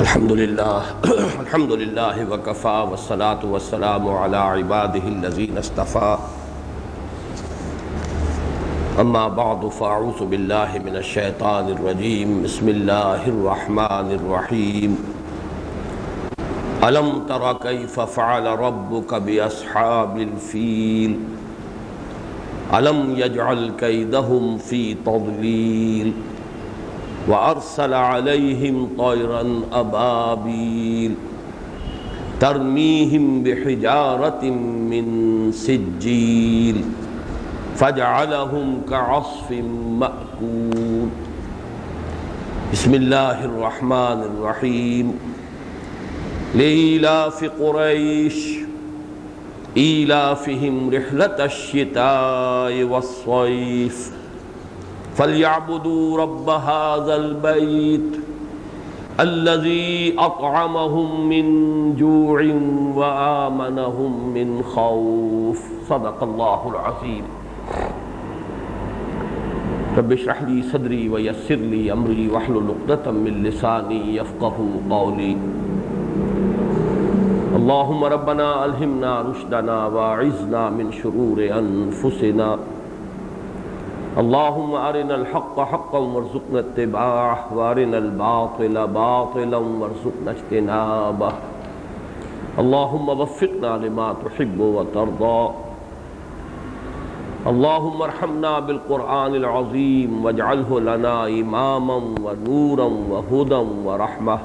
الحمد لله وكفى والصلاة والسلام على عباده الذين اصطفى أما بعد فأعوذ بالله من الشيطان الرجيم بسم الله الرحمن الرحيم ألم تر كيف فعل ربك بأصحاب الفيل ألم يجعل كيدهم في تضليل وأرسل عليهم طيرا أبابيل ترميهم بحجارة من سجيل فجعلهم كعصف مأكول بسم الله الرحمن الرحيم لإيلاف قريش إيلافهم رحلة الشتاء والصيف فليعبدوا رب هذا البيت الذي أطعمهم من جوع وآمنهم من خوف صدق الله العظيم رب اشرح لي صدري ويسر لي أمري واحلل عقدة من لساني يفقهوا قولي اللهم ربنا ألهمنا رشدنا واعذنا من شرور أنفسنا اللهم أرنا الحق حقا وارزقنا اتباعه وأرنا الباطل باطلا وارزقنا اجتنابه اللهم وفقنا لما تحب وترضى اللهم ارحمنا بالقرآن العظيم واجعله لنا إماما ونورا وهدى ورحمة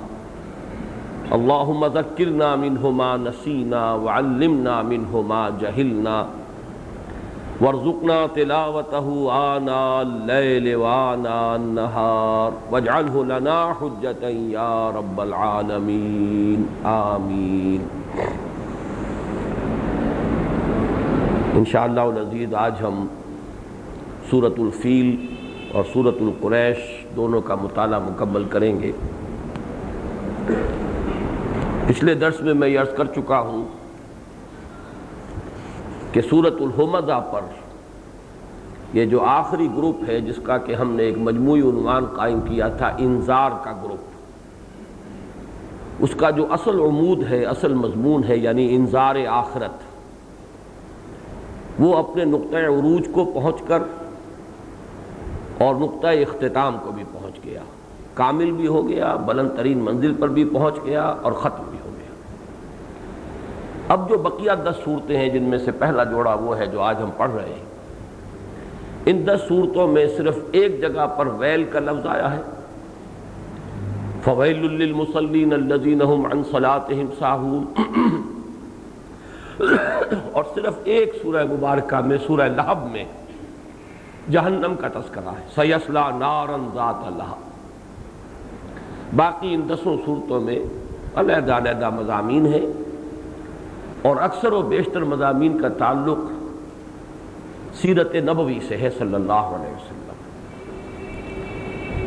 اللهم ذكرنا منه ما نسينا وعلمنا منه ما جهلنا وارزقنا تلاوته آناء الليل وآناء النهار واجعله لنا حجة يا رب العالمين آمین۔ انشاءاللہ العزیز آج ہم سورۃ الفیل اور سورۃ القریش دونوں کا مطالعہ مکمل کریں گے۔ پچھلے درس میں یہ عرض کر چکا ہوں کہ سورۃ الہمزہ پر یہ جو آخری گروپ ہے جس کا کہ ہم نے ایک مجموعی عنوان قائم کیا تھا انذار کا گروپ، اس کا جو اصل عمود ہے، اصل مضمون ہے، یعنی انذار آخرت، وہ اپنے نقطہ عروج کو پہنچ کر اور نقطہ اختتام کو بھی پہنچ گیا، کامل بھی ہو گیا، بلند ترین منزل پر بھی پہنچ گیا اور ختم بھی ہو گیا۔ اب جو بقیہ 10 صورتیں ہیں جن میں سے پہلا جوڑا وہ ہے جو آج ہم پڑھ رہے ہیں، ان 10 صورتوں میں صرف ایک جگہ پر ویل کا لفظ آیا ہے، فَوَيْلٌ لِّلْمُصَلِّينَ الَّذِينَ هُمْ عَنْ صَلَاتِهِمْ سَاهُونَ، اور صرف ایک سورہ مبارکہ میں سورہ لہب میں جہنم کا تذکرہ ہے، سَيَصْلَىٰ نَارًا ذَاتَ لَهَبٍ۔ باقی ان 10 صورتوں میں علیحدہ علیحدہ مضامین ہیں اور اکثر و بیشتر مضامین کا تعلق سیرت نبوی سے ہے صلی اللہ علیہ وسلم۔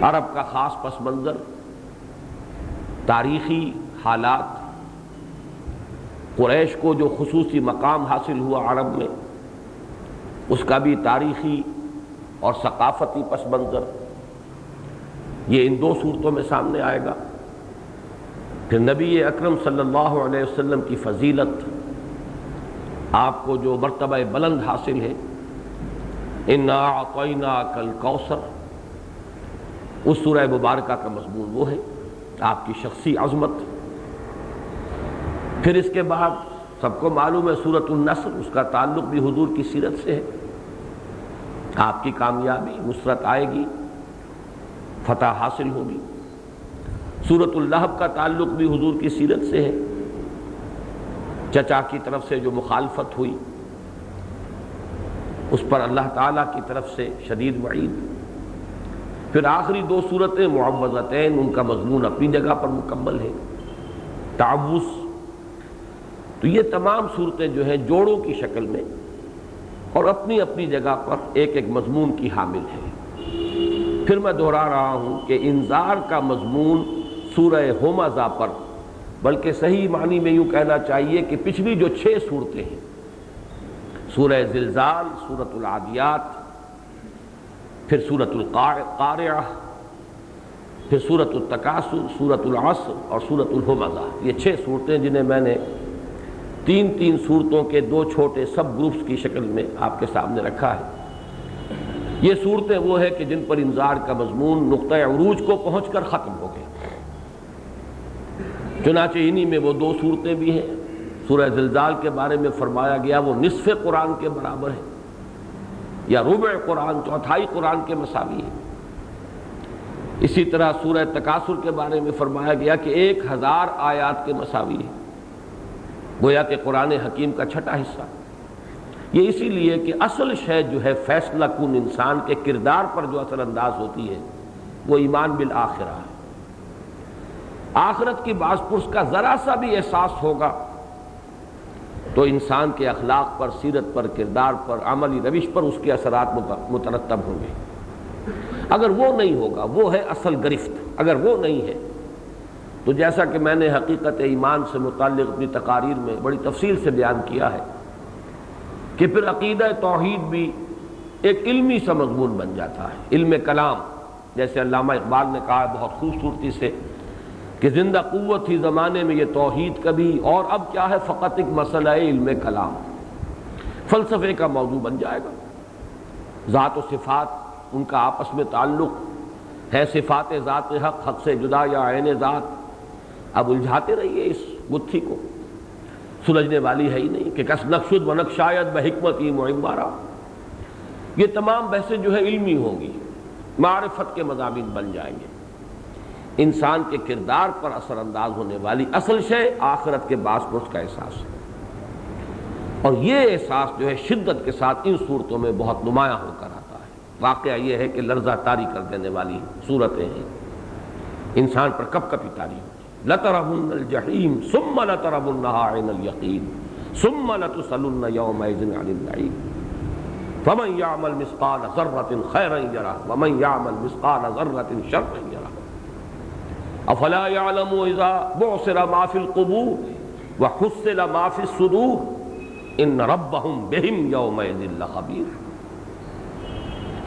عرب کا خاص پس منظر، تاریخی حالات، قریش کو جو خصوصی مقام حاصل ہوا عرب میں، اس کا بھی تاریخی اور ثقافتی پس منظر، یہ ان 2 صورتوں میں سامنے آئے گا۔ پھر نبی اکرم صلی اللہ علیہ وسلم کی فضیلت، آپ کو جو مرتبہ بلند حاصل ہے، اِنَّا أَعْطَيْنَاكَ الْكَوْثَرَ، اس سورہ مبارکہ کا مضمون وہ ہے، آپ کی شخصی عظمت۔ پھر اس کے بعد سب کو معلوم ہے سورۃ النصر، اس کا تعلق بھی حضور کی سیرت سے ہے، آپ کی کامیابی، نصرت آئے گی، فتح حاصل ہوگی۔ سورۃ اللہب کا تعلق بھی حضور کی سیرت سے ہے، چچا کی طرف سے جو مخالفت ہوئی اس پر اللہ تعالیٰ کی طرف سے شدید وعید۔ پھر آخری 2 صورتیں معوذتین، ان کا مضمون اپنی جگہ پر مکمل ہے، تعوذ۔ تو یہ تمام صورتیں جو ہیں جوڑوں کی شکل میں اور اپنی اپنی جگہ پر ایک ایک مضمون کی حامل ہے۔ پھر میں دہرا رہا ہوں کہ انذار کا مضمون سورہ ہمزہ پر، بلکہ صحیح معنی میں یوں کہنا چاہیے کہ پچھلی جو 6 صورتیں ہیں، سورہ زلزال، سورۃ العادیات، پھر سورۃ القارعہ، پھر سورۃ التکاثر، سورۃ العصر اور سورۃ الہمزہ، یہ 6 صورتیں جنہیں میں نے 3 صورتوں کے 2 چھوٹے سب گروپس کی شکل میں آپ کے سامنے رکھا ہے۔ یہ صورتیں وہ ہے کہ جن پر انذار کا مضمون نقطہ عروج کو پہنچ کر ختم ہو گیا۔ چنانچہ انہی میں وہ 2 صورتیں بھی ہیں۔ سورہ زلزال کے بارے میں فرمایا گیا وہ نصف قرآن کے برابر ہے، یا ربع قرآن، چوتھائی قرآن کے مساوی ہے۔ اسی طرح سورہ تکاثر کے بارے میں فرمایا گیا کہ 1000 آیات کے مساوی ہے، گویا کہ قرآن حکیم کا چھٹا حصہ۔ یہ اسی لیے کہ اصل شے جو ہے فیصلہ کن انسان کے کردار پر جو اثر انداز ہوتی ہے وہ ایمان بالآخرہ ہے۔ آخرت کی باز پرس کا ذرا سا بھی احساس ہوگا تو انسان کے اخلاق پر، سیرت پر، کردار پر، عملی روش پر اس کے اثرات مترتب ہوں گے۔ اگر وہ نہیں ہوگا، وہ ہے اصل گرفت، اگر وہ نہیں ہے تو جیسا کہ میں نے حقیقت ایمان سے متعلق اپنی تقاریر میں بڑی تفصیل سے بیان کیا ہے کہ پھر عقیدہ توحید بھی ایک علمی سا مضمون بن جاتا ہے، علم کلام، جیسے علامہ اقبال نے کہا بہت خوبصورتی سے کہ زندہ قوت تھی زمانے میں یہ توحید کبھی، اور اب کیا ہے فقط ایک مسئلہ علم کلام، فلسفے کا موضوع بن جائے گا۔ ذات و صفات، ان کا آپس میں تعلق ہے، صفات ذات حق، حق سے جدا یا عین ذات، اب الجھاتے رہیے اس گتھی کو، سلجھنے والی ہے ہی نہیں کہ کس نقشد و نقشایت بحکمتی معمارہ۔ یہ تمام بحثیں جو ہے علمی ہوں گی، معرفت کے مضامین بن جائیں گے۔ انسان کے کردار پر اثر انداز ہونے والی اصل شے آخرت کے باعث پرس کا احساس ہے، اور یہ احساس جو ہے شدت کے ساتھ ان صورتوں میں بہت نمایاں ہو کر آتا ہے۔ واقعہ یہ ہے کہ لرزہ طاری کر دینے والی صورتیں ہیں، انسان پر کب کبھی طاری ہوتی۔ لَتَرَوُنَّ الْجَحِيمَ ثُمَّ لَتَرَوُنَّهَا عَيْنَ الْيَقِينِ ثُمَّ لَتُسْأَلُنَّ يَوْمَئِذٍ عَنِ النَّعِيمِ فَمَنْ يَعْمَلْ مِثْقَالَ ذَرَّةٍ خَيْرًا يَرَهُ وَمَنْ يَعْمَلْ مِثْقَالَ ذَرَّةٍ شَرًّا يَرَهُ افلا يعلم اذا بعثر ما في القبور وحصل ما في الصدور ان ربهم بهم يومئذ لخبير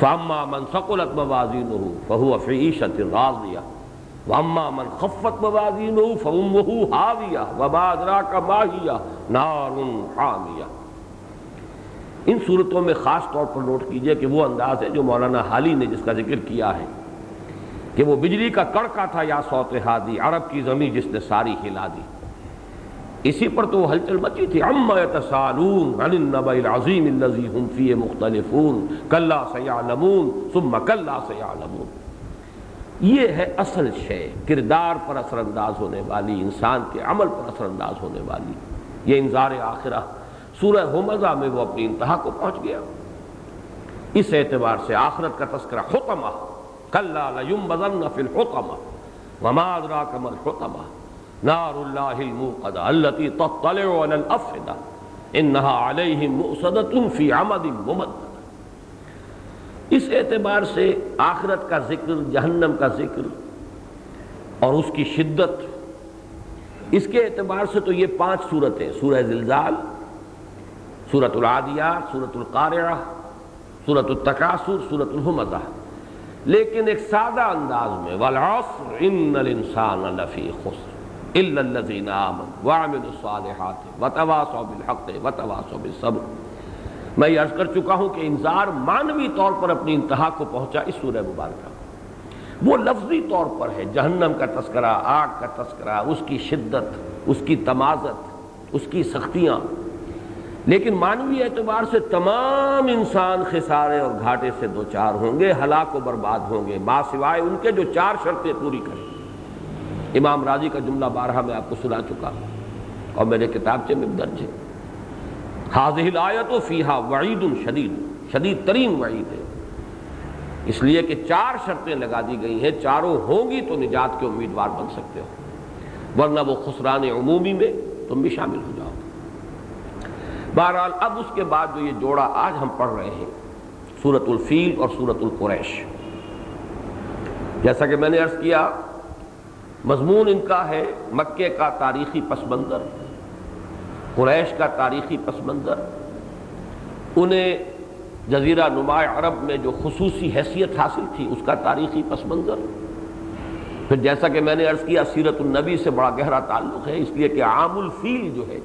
فاما من ثقلت موازينه فهو في عيشة راضية واما من خفت موازينه فامه هاوية وما ادراك ما هي نار حامية۔ ان صورتوں میں خاص طور پر نوٹ کیجئے کہ وہ انداز ہے جو مولانا حالی نے جس کا ذکر کیا ہے کہ وہ بجلی کا کڑکا تھا یا صوت ہادی، عرب کی زمین جس نے ساری ہلا دی، اسی پر تو ہلچل مچی تھی۔ عما یتساءلون عن النبأ العظیم الذی هم فیہ مختلفون کلا سیعلمون ثم کلا سیعلمون۔ یہ ہے اصل شے، کردار پر اثر انداز ہونے والی، انسان کے عمل پر اثر انداز ہونے والی یہ انذار آخرہ۔ سورہ ہمزہ میں وہ اپنی انتہا کو پہنچ گیا۔ اس اعتبار سے آخرت کا تذکرہ حطمہ، کلا لینبذن فی الحطمہ وما ادراک ما الحطمہ نار اللہ الموقدہ التی تطلع علی الافئدہ انہا علیہم مؤصدۃ فی عمد ممددہ۔ اس اعتبار سے آخرت کا ذکر، جہنم کا ذکر اور اس کی شدت، اس کے اعتبار سے تو یہ 5 صورتیں، سورہ زلزال، سورۃ العادیات، سورۃ القارعہ، سورۃ التکاثر، سورۃ الہمزہ، لیکن ایک سادہ انداز میں والعصر ان الانسان لفی خسر الا الذین آمنوا وعملوا الصالحات وتواصوا بالحق وتواصوا بالصبر۔ میں یہ عرض کر چکا ہوں کہ انذار معنوی طور پر اپنی انتہا کو پہنچا اس سورہ مبارکہ، وہ لفظی طور پر ہے جہنم کا تذکرہ، آگ کا تذکرہ، اس کی شدت، اس کی تمازت، اس کی سختیاں، لیکن معنوی اعتبار سے تمام انسان خسارے اور گھاٹے سے دوچار ہوں گے، ہلاک و برباد ہوں گے، ما سوائے ان کے جو 4 شرطیں پوری کریں۔ امام راضی کا جملہ بارہا میں آپ کو سنا چکا اور میرے کتابچے میں درج ہے۔ ہذہ الآیۃ فیہا وعید شدید، شدید ترین وعید ہے، اس لیے کہ 4 شرطیں لگا دی گئی ہیں، چاروں ہوں گی تو نجات کے امیدوار بن سکتے ہو، ورنہ وہ خسران عمومی میں تم بھی شامل ہو جاؤ۔ بہرحال اب اس کے بعد جو یہ جوڑا آج ہم پڑھ رہے ہیں، سورۃ الفیل اور سورۃ القریش، جیسا کہ میں نے عرض کیا مضمون ان کا ہے مکے کا تاریخی پس منظر، قریش کا تاریخی پس منظر، انہیں جزیرہ نما عرب میں جو خصوصی حیثیت حاصل تھی اس کا تاریخی پس منظر، پھر جیسا کہ میں نے عرض کیا سیرت النبی سے بڑا گہرا تعلق ہے، اس لیے کہ عام الفیل جو ہے،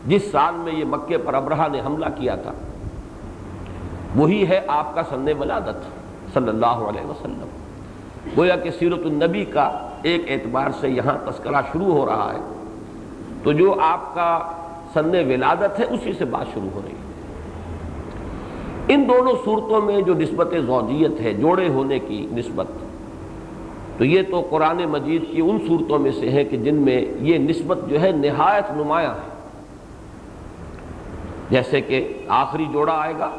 جس سال میں یہ مکے پر ابرہہ نے حملہ کیا تھا، وہی ہے آپ کا سن ولادت صلی اللہ علیہ وسلم۔ گویا کہ سیرت النبی کا ایک اعتبار سے یہاں تذکرہ شروع ہو رہا ہے، تو جو آپ کا سن ولادت ہے اسی سے بات شروع ہو رہی ہے۔ ان دونوں صورتوں میں جو نسبت زوجیت ہے، جوڑے ہونے کی نسبت، تو یہ تو قرآن مجید کی ان صورتوں میں سے ہے کہ جن میں یہ نسبت جو ہے نہایت نمایاں ہے۔ جیسے کہ آخری جوڑا آئے گا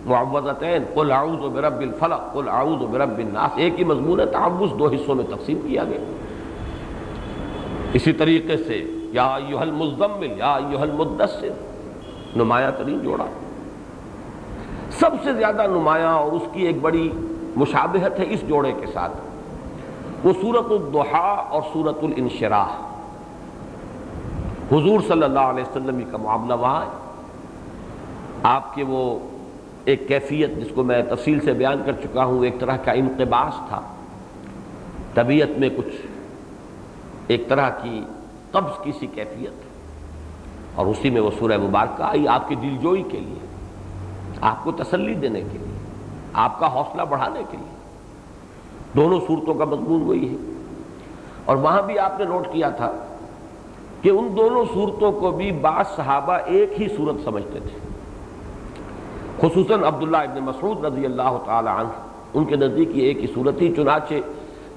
معوذتین، قل اعوذ برب الفلق قل اعوذ برب الناس، ایک ہی مضمون ہے، تعوذ دو حصوں میں تقسیم کیا گیا۔ اسی طریقے سے یا ایھا المزمل یا ایھا المدثر، نمایاں ترین جوڑا، سب سے زیادہ نمایاں، اور اس کی ایک بڑی مشابہت ہے اس جوڑے کے ساتھ، وہ سورۃ الضحیٰ اور سورۃ الانشراح۔ حضور صلی اللہ علیہ وسلم کا معاملہ وہاں ہے، آپ کے وہ ایک کیفیت جس کو میں تفصیل سے بیان کر چکا ہوں، ایک طرح کا انقباض تھا، طبیعت میں کچھ ایک طرح کی قبض کی سی کیفیت، اور اسی میں وہ سورہ مبارکہ آئی آپ کی دلجوئی کے لیے، آپ کو تسلی دینے کے لیے، آپ کا حوصلہ بڑھانے کے لیے۔ دونوں صورتوں کا مضمون وہی ہے، اور وہاں بھی آپ نے نوٹ کیا تھا کہ ان دونوں صورتوں کو بھی بعض صحابہ ایک ہی صورت سمجھتے تھے، خصوصاً عبداللہ ابن مسعود رضی اللہ تعالی عنہ، ان کے نزدیک یہ ایک ہی صورت تھی، چنانچہ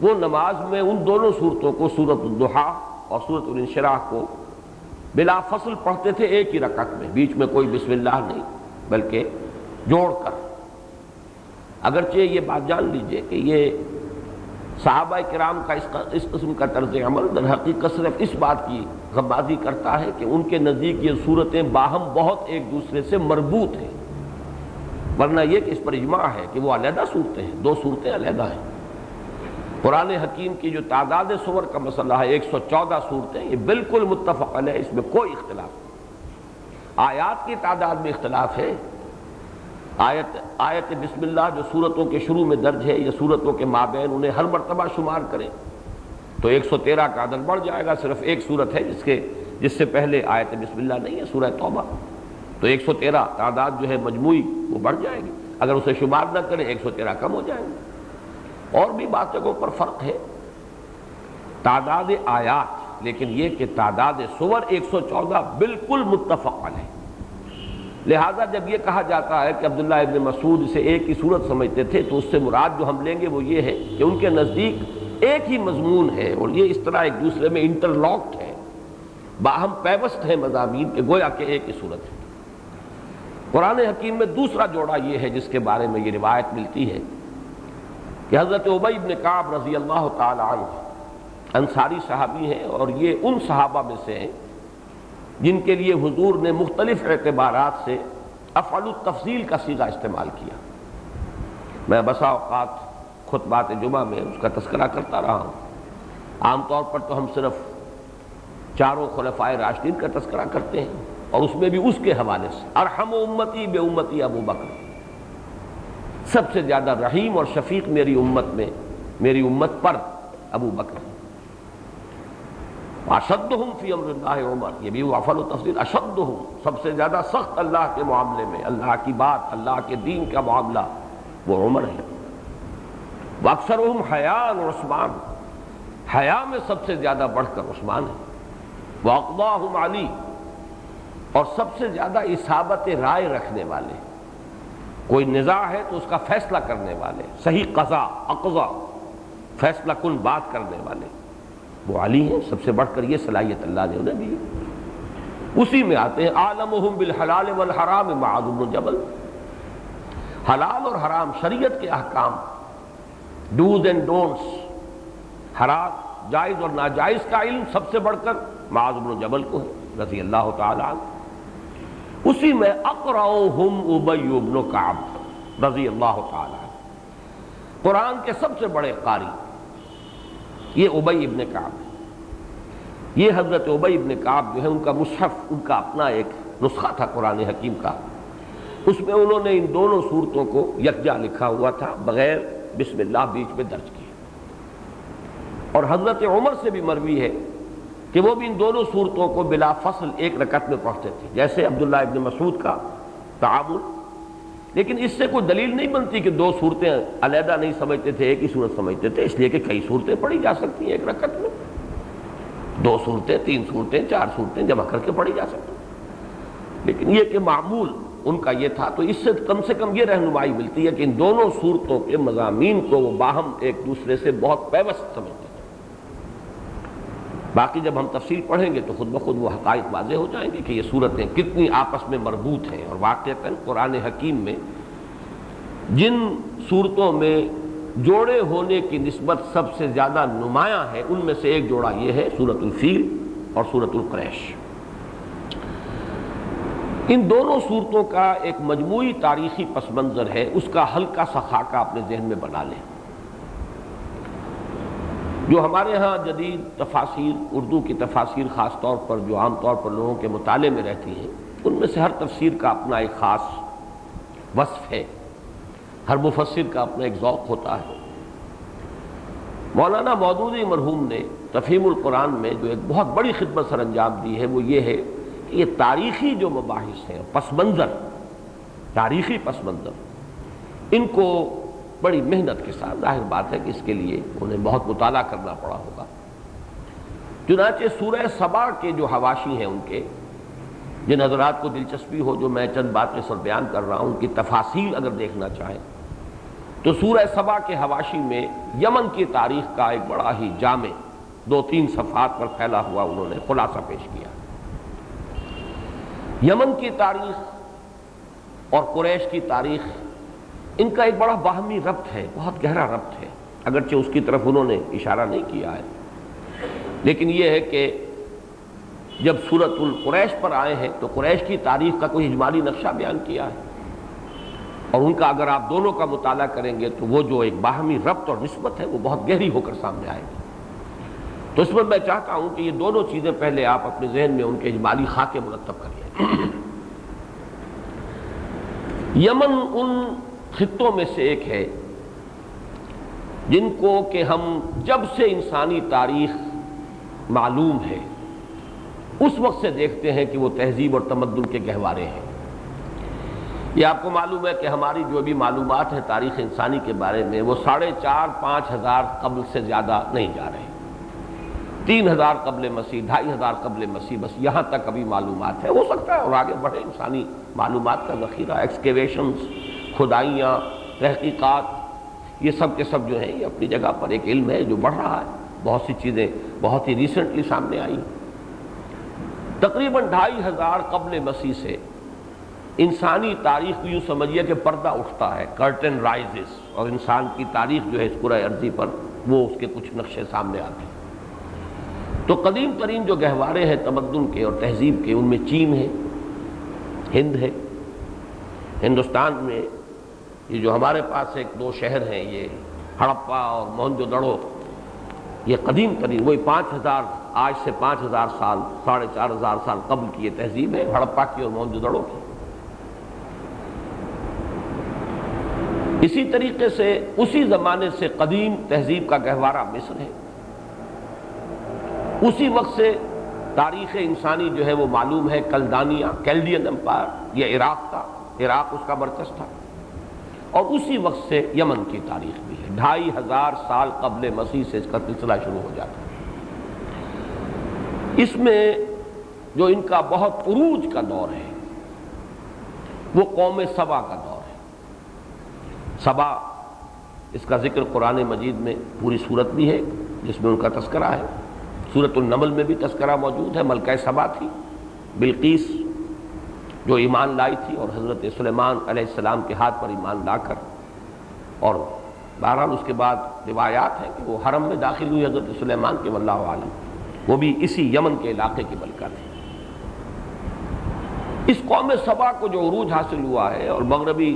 وہ نماز میں ان دونوں صورتوں کو، سورۃ الضحیٰ اور سورۃ الانشراح کو بلا فصل پڑھتے تھے ایک ہی رکعت میں، بیچ میں کوئی بسم اللہ نہیں بلکہ جوڑ کر۔ اگرچہ یہ بات جان لیجئے کہ یہ صحابہ کرام کا اس قسم کا طرز عمل در حقیقت صرف اس بات کی غمازی کرتا ہے کہ ان کے نزدیک یہ صورتیں باہم بہت ایک دوسرے سے مربوط ہیں، ورنہ یہ کہ اس پر اجماع ہے کہ وہ علیحدہ صورتیں ہیں، دو صورتیں علیحدہ ہیں۔ قرآن حکیم کی جو تعداد سور کا مسئلہ ہے، 114 صورتیں، یہ بالکل متفق علیہ، اس میں کوئی اختلاف نہیں۔ آیات کی تعداد میں اختلاف ہے، آیت بسم اللہ جو صورتوں کے شروع میں درج ہے یا صورتوں کے مابین انہیں ہر مرتبہ شمار کریں تو 113 کا عدد بڑھ جائے گا۔ صرف ایک صورت ہے جس سے پہلے آیت بسم اللہ نہیں ہے، سورہ توبہ، تو 113 تعداد جو ہے مجموعی وہ بڑھ جائے گی، اگر اسے شمار نہ کریں 113 کم ہو جائیں گے۔ اور بھی بات جگہوں پر فرق ہے تعداد آیات، لیکن یہ کہ تعداد سور 114 بالکل متفق علیہ۔ لہذا جب یہ کہا جاتا ہے کہ عبداللہ ابن مسعود اسے ایک ہی صورت سمجھتے تھے، تو اس سے مراد جو ہم لیں گے وہ یہ ہے کہ ان کے نزدیک ایک ہی مضمون ہے، اور یہ اس طرح ایک دوسرے میں انٹرلاکڈ ہے، باہم پیوست ہے مضامین کے، گویا کہ ایک ہی صورت ہے۔ قرآن حکیم میں دوسرا جوڑا یہ ہے جس کے بارے میں یہ روایت ملتی ہے کہ حضرت ابی بن کعب رضی اللہ تعالی عنہ انصاری صحابی ہیں، اور یہ ان صحابہ میں سے ہیں جن کے لیے حضور نے مختلف اعتبارات سے افعل التفضیل کا صیغہ استعمال کیا۔ میں بسا اوقات خطبات جمعہ میں اس کا تذکرہ کرتا رہا ہوں۔ عام طور پر تو ہم صرف چاروں خلفائے راشدین کا تذکرہ کرتے ہیں، اور اس میں بھی اس کے حوالے سے ارحم امتی بے امتی ابو بکر، سب سے زیادہ رحیم اور شفیق میری امت میں، میری امت پر ابو بکر، اشدہم فی امر اللہ عمر، یہ بھی افعل التفضیل، اشدہم، سب سے زیادہ سخت اللہ کے معاملے میں، اللہ کی بات، اللہ کے دین کا معاملہ وہ عمر ہے۔ واکثرہم حیاء عثمان، حیا میں سب سے زیادہ بڑھ کر عثمان ہے۔ واقضاہم علی، اور سب سے زیادہ اصابت رائے رکھنے والے، کوئی نزاع ہے تو اس کا فیصلہ کرنے والے، صحیح قضا اقضا، فیصلہ کن بات کرنے والے وہ علی ہیں۔ سب سے بڑھ کر یہ صلاحیت اللہ نے انہیں دی۔ اسی میں آتے ہیں عالمہم بالحلال والحرام معاذ بن جبل، حلال اور حرام شریعت کے احکام، ڈوز اینڈ ڈونٹس، حرام جائز اور ناجائز کا علم سب سے بڑھ کر معاذ بن جبل کو ہے رضی اللہ تعالی عنہ۔ اسی میں اقرأہم ابی بن کعب رضی اللہ تعالی عنہ، قرآن کے سب سے بڑے قاری یہ ابی ابن کعب ہے۔ یہ حضرت ابی ابن کعب جو ہے، ان کا مصحف، ان کا اپنا ایک نسخہ تھا قرآن حکیم کا، اس میں انہوں نے ان دونوں صورتوں کو یکجا لکھا ہوا تھا، بغیر بسم اللہ بیچ میں درج کیا۔ اور حضرت عمر سے بھی مروی ہے کہ وہ بھی ان دونوں صورتوں کو بلا فصل ایک رکعت میں پڑھتے تھے، جیسے عبداللہ ابن مسعود کا تعامل. لیکن اس سے کوئی دلیل نہیں بنتی کہ دو صورتیں علیحدہ نہیں سمجھتے تھے، ایک ہی صورت سمجھتے تھے، اس لیے کہ کئی صورتیں پڑھی جا سکتی ہیں ایک رکعت میں، دو صورتیں، تین صورتیں، چار صورتیں جمع کر کے پڑھی جا سکتی ہیں. لیکن یہ کہ معمول ان کا یہ تھا، تو اس سے کم یہ رہنمائی ملتی ہے کہ ان دونوں صورتوں کے مضامین کو وہ باہم ایک دوسرے سے بہت پیوست سمجھتے تھے. باقی جب ہم تفصیل پڑھیں گے تو خود بخود وہ حقائق واضح ہو جائیں گے کہ یہ صورتیں کتنی آپس میں مربوط ہیں. اور واقعتاً قرآن حکیم میں جن صورتوں میں جوڑے ہونے کی نسبت سب سے زیادہ نمایاں ہے، ان میں سے ایک جوڑا یہ ہے سورۃ الفیل اور سورۃ القریش. ان دونوں صورتوں کا ایک مجموعی تاریخی پس منظر ہے، اس کا ہلکا سا خاکہ اپنے ذہن میں بنا لیں. جو ہمارے ہاں جدید تفاسیر، اردو کی تفاسیر خاص طور پر جو عام طور پر لوگوں کے مطالعے میں رہتی ہیں، ان میں سے ہر تفسیر کا اپنا ایک خاص وصف ہے، ہر مفسر کا اپنا ایک ذوق ہوتا ہے. مولانا مودودی مرحوم نے تفہیم القرآن میں جو ایک بہت بڑی خدمت سر انجام دی ہے، وہ یہ ہے کہ یہ تاریخی جو مباحث ہیں، پس منظر، تاریخی پس منظر، ان کو بڑی محنت کے ساتھ، ظاہر بات ہے کہ اس کے لیے انہیں بہت مطالعہ کرنا پڑا ہوگا. چنانچہ سورہ سبا کے جو حواشی ہیں ان کے، جن حضرات کو دلچسپی ہو جو میں چند باتیں سر بیان کر رہا ہوں، ان کی تفاصیل اگر دیکھنا چاہیں تو سورہ سبا کے حواشی میں یمن کی تاریخ کا ایک بڑا ہی جامع 2-3 صفحات پر پھیلا ہوا انہوں نے خلاصہ پیش کیا. یمن کی تاریخ اور قریش کی تاریخ، ان کا ایک بڑا باہمی ربط ہے، بہت گہرا ربط ہے، اگرچہ اس کی طرف انہوں نے اشارہ نہیں کیا ہے. لیکن یہ ہے کہ جب سورۃ القریش پر آئے ہیں تو قریش کی تاریخ کا کوئی اجمالی نقشہ بیان کیا ہے، اور ان کا اگر آپ دونوں کا مطالعہ کریں گے تو وہ جو ایک باہمی ربط اور نسبت ہے وہ بہت گہری ہو کر سامنے آئے گی. تو اس میں میں چاہتا ہوں کہ یہ دونوں چیزیں پہلے آپ اپنے ذہن میں ان کے اجمالی خاکے مرتب کر لیں. یمن ان خطوں میں سے ایک ہے جن کو کہ ہم جب سے انسانی تاریخ معلوم ہے اس وقت سے دیکھتے ہیں کہ وہ تہذیب اور تمدن کے گہوارے ہیں. یہ آپ کو معلوم ہے کہ ہماری جو بھی معلومات ہیں تاریخ انسانی کے بارے میں، وہ 4,500-5,000 ہزار قبل سے زیادہ نہیں جا رہے. 3,000 قبل مسیح، 2,500 قبل مسیح، بس یہاں تک ابھی معلومات ہے. ہو سکتا ہے اور آگے بڑھے انسانی معلومات کا ذخیرہ، ایکسکیویشنز، کھدائیاں، تحقیقات، یہ سب کے سب جو ہیں یہ اپنی جگہ پر ایک علم ہے جو بڑھ رہا ہے. بہت سی چیزیں بہت ہی ریسنٹلی سامنے آئی. تقریباً 2,500 قبل مسیح سے انسانی تاریخ کو یوں سمجھیے کہ پردہ اٹھتا ہے، کرٹن رائزز، اور انسان کی تاریخ جو ہے اس کرۂ ارضی پر وہ اس کے کچھ نقشے سامنے آتے ہیں. تو قدیم ترین جو گہوارے ہیں تمدن کے اور تہذیب کے، ان میں چین ہے، ہند ہے. ہندوستان میں یہ جو ہمارے پاس ایک 2 شہر ہیں، یہ ہڑپا اور موہنجو دڑو، یہ قدیم ترین، وہی 5,000 آج سے 5,000 سال، 4,500 سال قبل کی یہ تہذیب ہے، ہڑپا کی اور موہنجو دڑو کی. اسی طریقے سے اسی زمانے سے قدیم تہذیب کا گہوارہ مصر ہے. اسی وقت سے تاریخ انسانی جو ہے وہ معلوم ہے. کلدانیہ، کیلڈین امپائر، یہ عراق تھا، عراق اس کا مرکز تھا. اور اسی وقت سے یمن کی تاریخ بھی ہے. 2,500 سال قبل مسیح سے اس کا سلسلہ شروع ہو جاتا ہے. اس میں جو ان کا بہت عروج کا دور ہے وہ قوم سبا کا دور ہے. سبا، اس کا ذکر قرآن مجید میں پوری صورت بھی ہے جس میں ان کا تذکرہ ہے. سورۃ النمل میں بھی تذکرہ موجود ہے. ملکہ سبا تھی، بلقیس جو ایمان لائی تھی اور حضرت سلیمان علیہ السلام کے ہاتھ پر ایمان لا کر، اور بہرحال اس کے بعد روایات ہیں کہ وہ حرم میں داخل ہوئی حضرت سلیمان کے، واللہ عالم. وہ بھی اسی یمن کے علاقے کی ملکہ تھی. اس قوم سبا کو جو عروج حاصل ہوا ہے، اور مغربی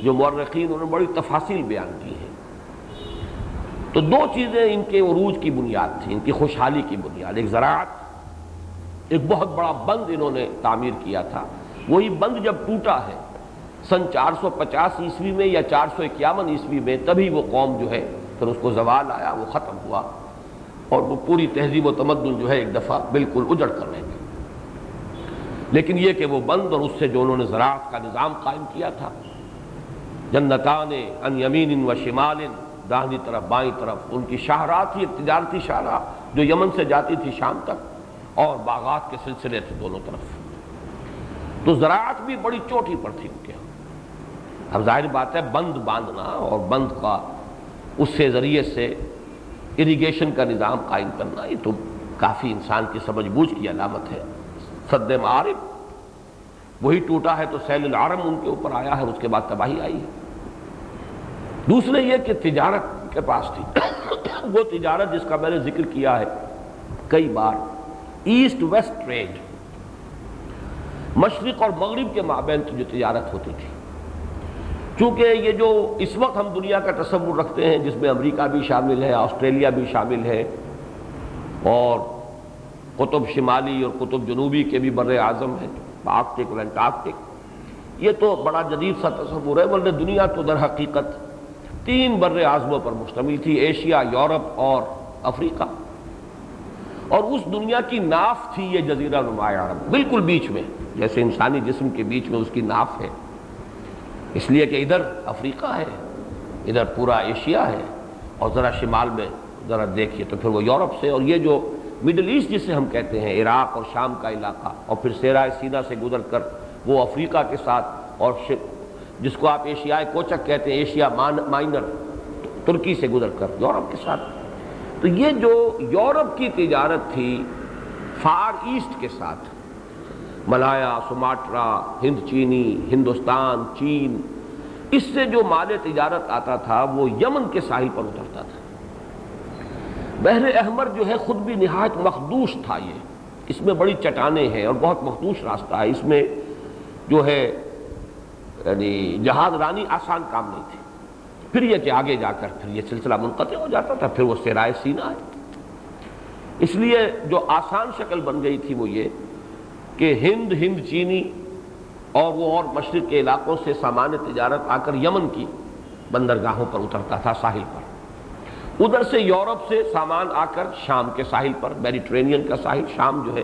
جو مورخین انہوں نے بڑی تفاصیل بیان کی ہے، تو 2 چیزیں ان کے عروج کی بنیاد تھی، ان کی خوشحالی کی بنیاد. ایک زراعت، ایک بہت بڑا بند انہوں نے تعمیر کیا تھا. وہی بند جب ٹوٹا ہے سن 450 عیسوی میں یا 451 عیسوی میں، تبھی وہ قوم جو ہے پھر اس کو زوال آیا، وہ ختم ہوا. اور وہ پوری تہذیب و تمدن جو ہے ایک دفعہ بالکل اجڑ کر رہ گئی۔ لیکن یہ کہ وہ بند اور اس سے جو انہوں نے زراعت کا نظام قائم کیا تھا، جنتان عن یمین و شمال، داہنی طرف بائیں طرف ان کی شاہراہ تھی، ایک تجارتی شاہراہ جو یمن سے جاتی تھی شام تک، اور باغات کے سلسلے تھے دونوں طرف، تو زراعت بھی بڑی چوٹی پر تھی ان کے ہاں۔ اب ظاہر بات ہے بند باندھنا اور بند کا اس سے ذریعے سے اریگیشن کا نظام قائم کرنا، یہ تو کافی انسان کی سمجھ بوجھ کی علامت ہے۔ سد معارب وہی ٹوٹا ہے تو سیل العرم ان کے اوپر آیا ہے، اس کے بعد تباہی آئی ہے۔ دوسرے یہ کہ تجارت کے پاس تھی وہ تجارت جس کا میں نے ذکر کیا ہے کئی بار، ایسٹ ویسٹ ٹریڈ، مشرق اور مغرب کے مابین جو تجارت ہوتی تھی۔ چونکہ یہ جو اس وقت ہم دنیا کا تصور رکھتے ہیں جس میں امریکہ بھی شامل ہے، آسٹریلیا بھی شامل ہے، اور قطب شمالی اور قطب جنوبی کے بھی بر اعظم ہیں، آرکٹک اور انٹارکٹک، یہ تو بڑا جدید سا تصور ہے، ورنہ دنیا تو در حقیقت 3 بر اعظموں پر مشتمل تھی، ایشیا، یورپ اور افریقہ، اور اس دنیا کی ناف تھی یہ جزیرہ نما عرب، بالکل بیچ میں، جیسے انسانی جسم کے بیچ میں اس کی ناف ہے، اس لیے کہ ادھر افریقہ ہے، ادھر پورا ایشیا ہے، اور ذرا شمال میں ذرا دیکھیے تو پھر وہ یورپ سے، اور یہ جو مڈل ایسٹ جسے ہم کہتے ہیں، عراق اور شام کا علاقہ، اور پھر صحرائے سینا سے گزر کر وہ افریقہ کے ساتھ، اور جس کو آپ ایشیائے کوچک کہتے ہیں، ایشیا مائنر، ترکی سے گزر کر یورپ کے ساتھ۔ تو یہ جو یورپ کی تجارت تھی فار ایسٹ کے ساتھ، ملایا، سماٹرا، ہند چینی، ہندوستان، چین، اس سے جو مال تجارت آتا تھا وہ یمن کے ساحل پر اترتا تھا۔ بحر احمر جو ہے خود بھی نہایت مخدوش تھا، یہ اس میں بڑی چٹانیں ہیں اور بہت مخدوش راستہ ہے، اس میں جو ہے یعنی جہاز رانی آسان کام نہیں تھی۔ پھر یہ کہ آگے جا کر پھر یہ سلسلہ منقطع ہو جاتا تھا، پھر وہ صحرائے سینا ہے۔ اس لیے جو آسان شکل بن گئی تھی وہ یہ کہ ہند چینی اور وہ اور مشرق کے علاقوں سے سامان تجارت آ کر یمن کی بندرگاہوں پر اترتا تھا، ساحل پر، ادھر سے یورپ سے سامان آ کر شام کے ساحل پر، میڈیٹرینین کا ساحل، شام جو ہے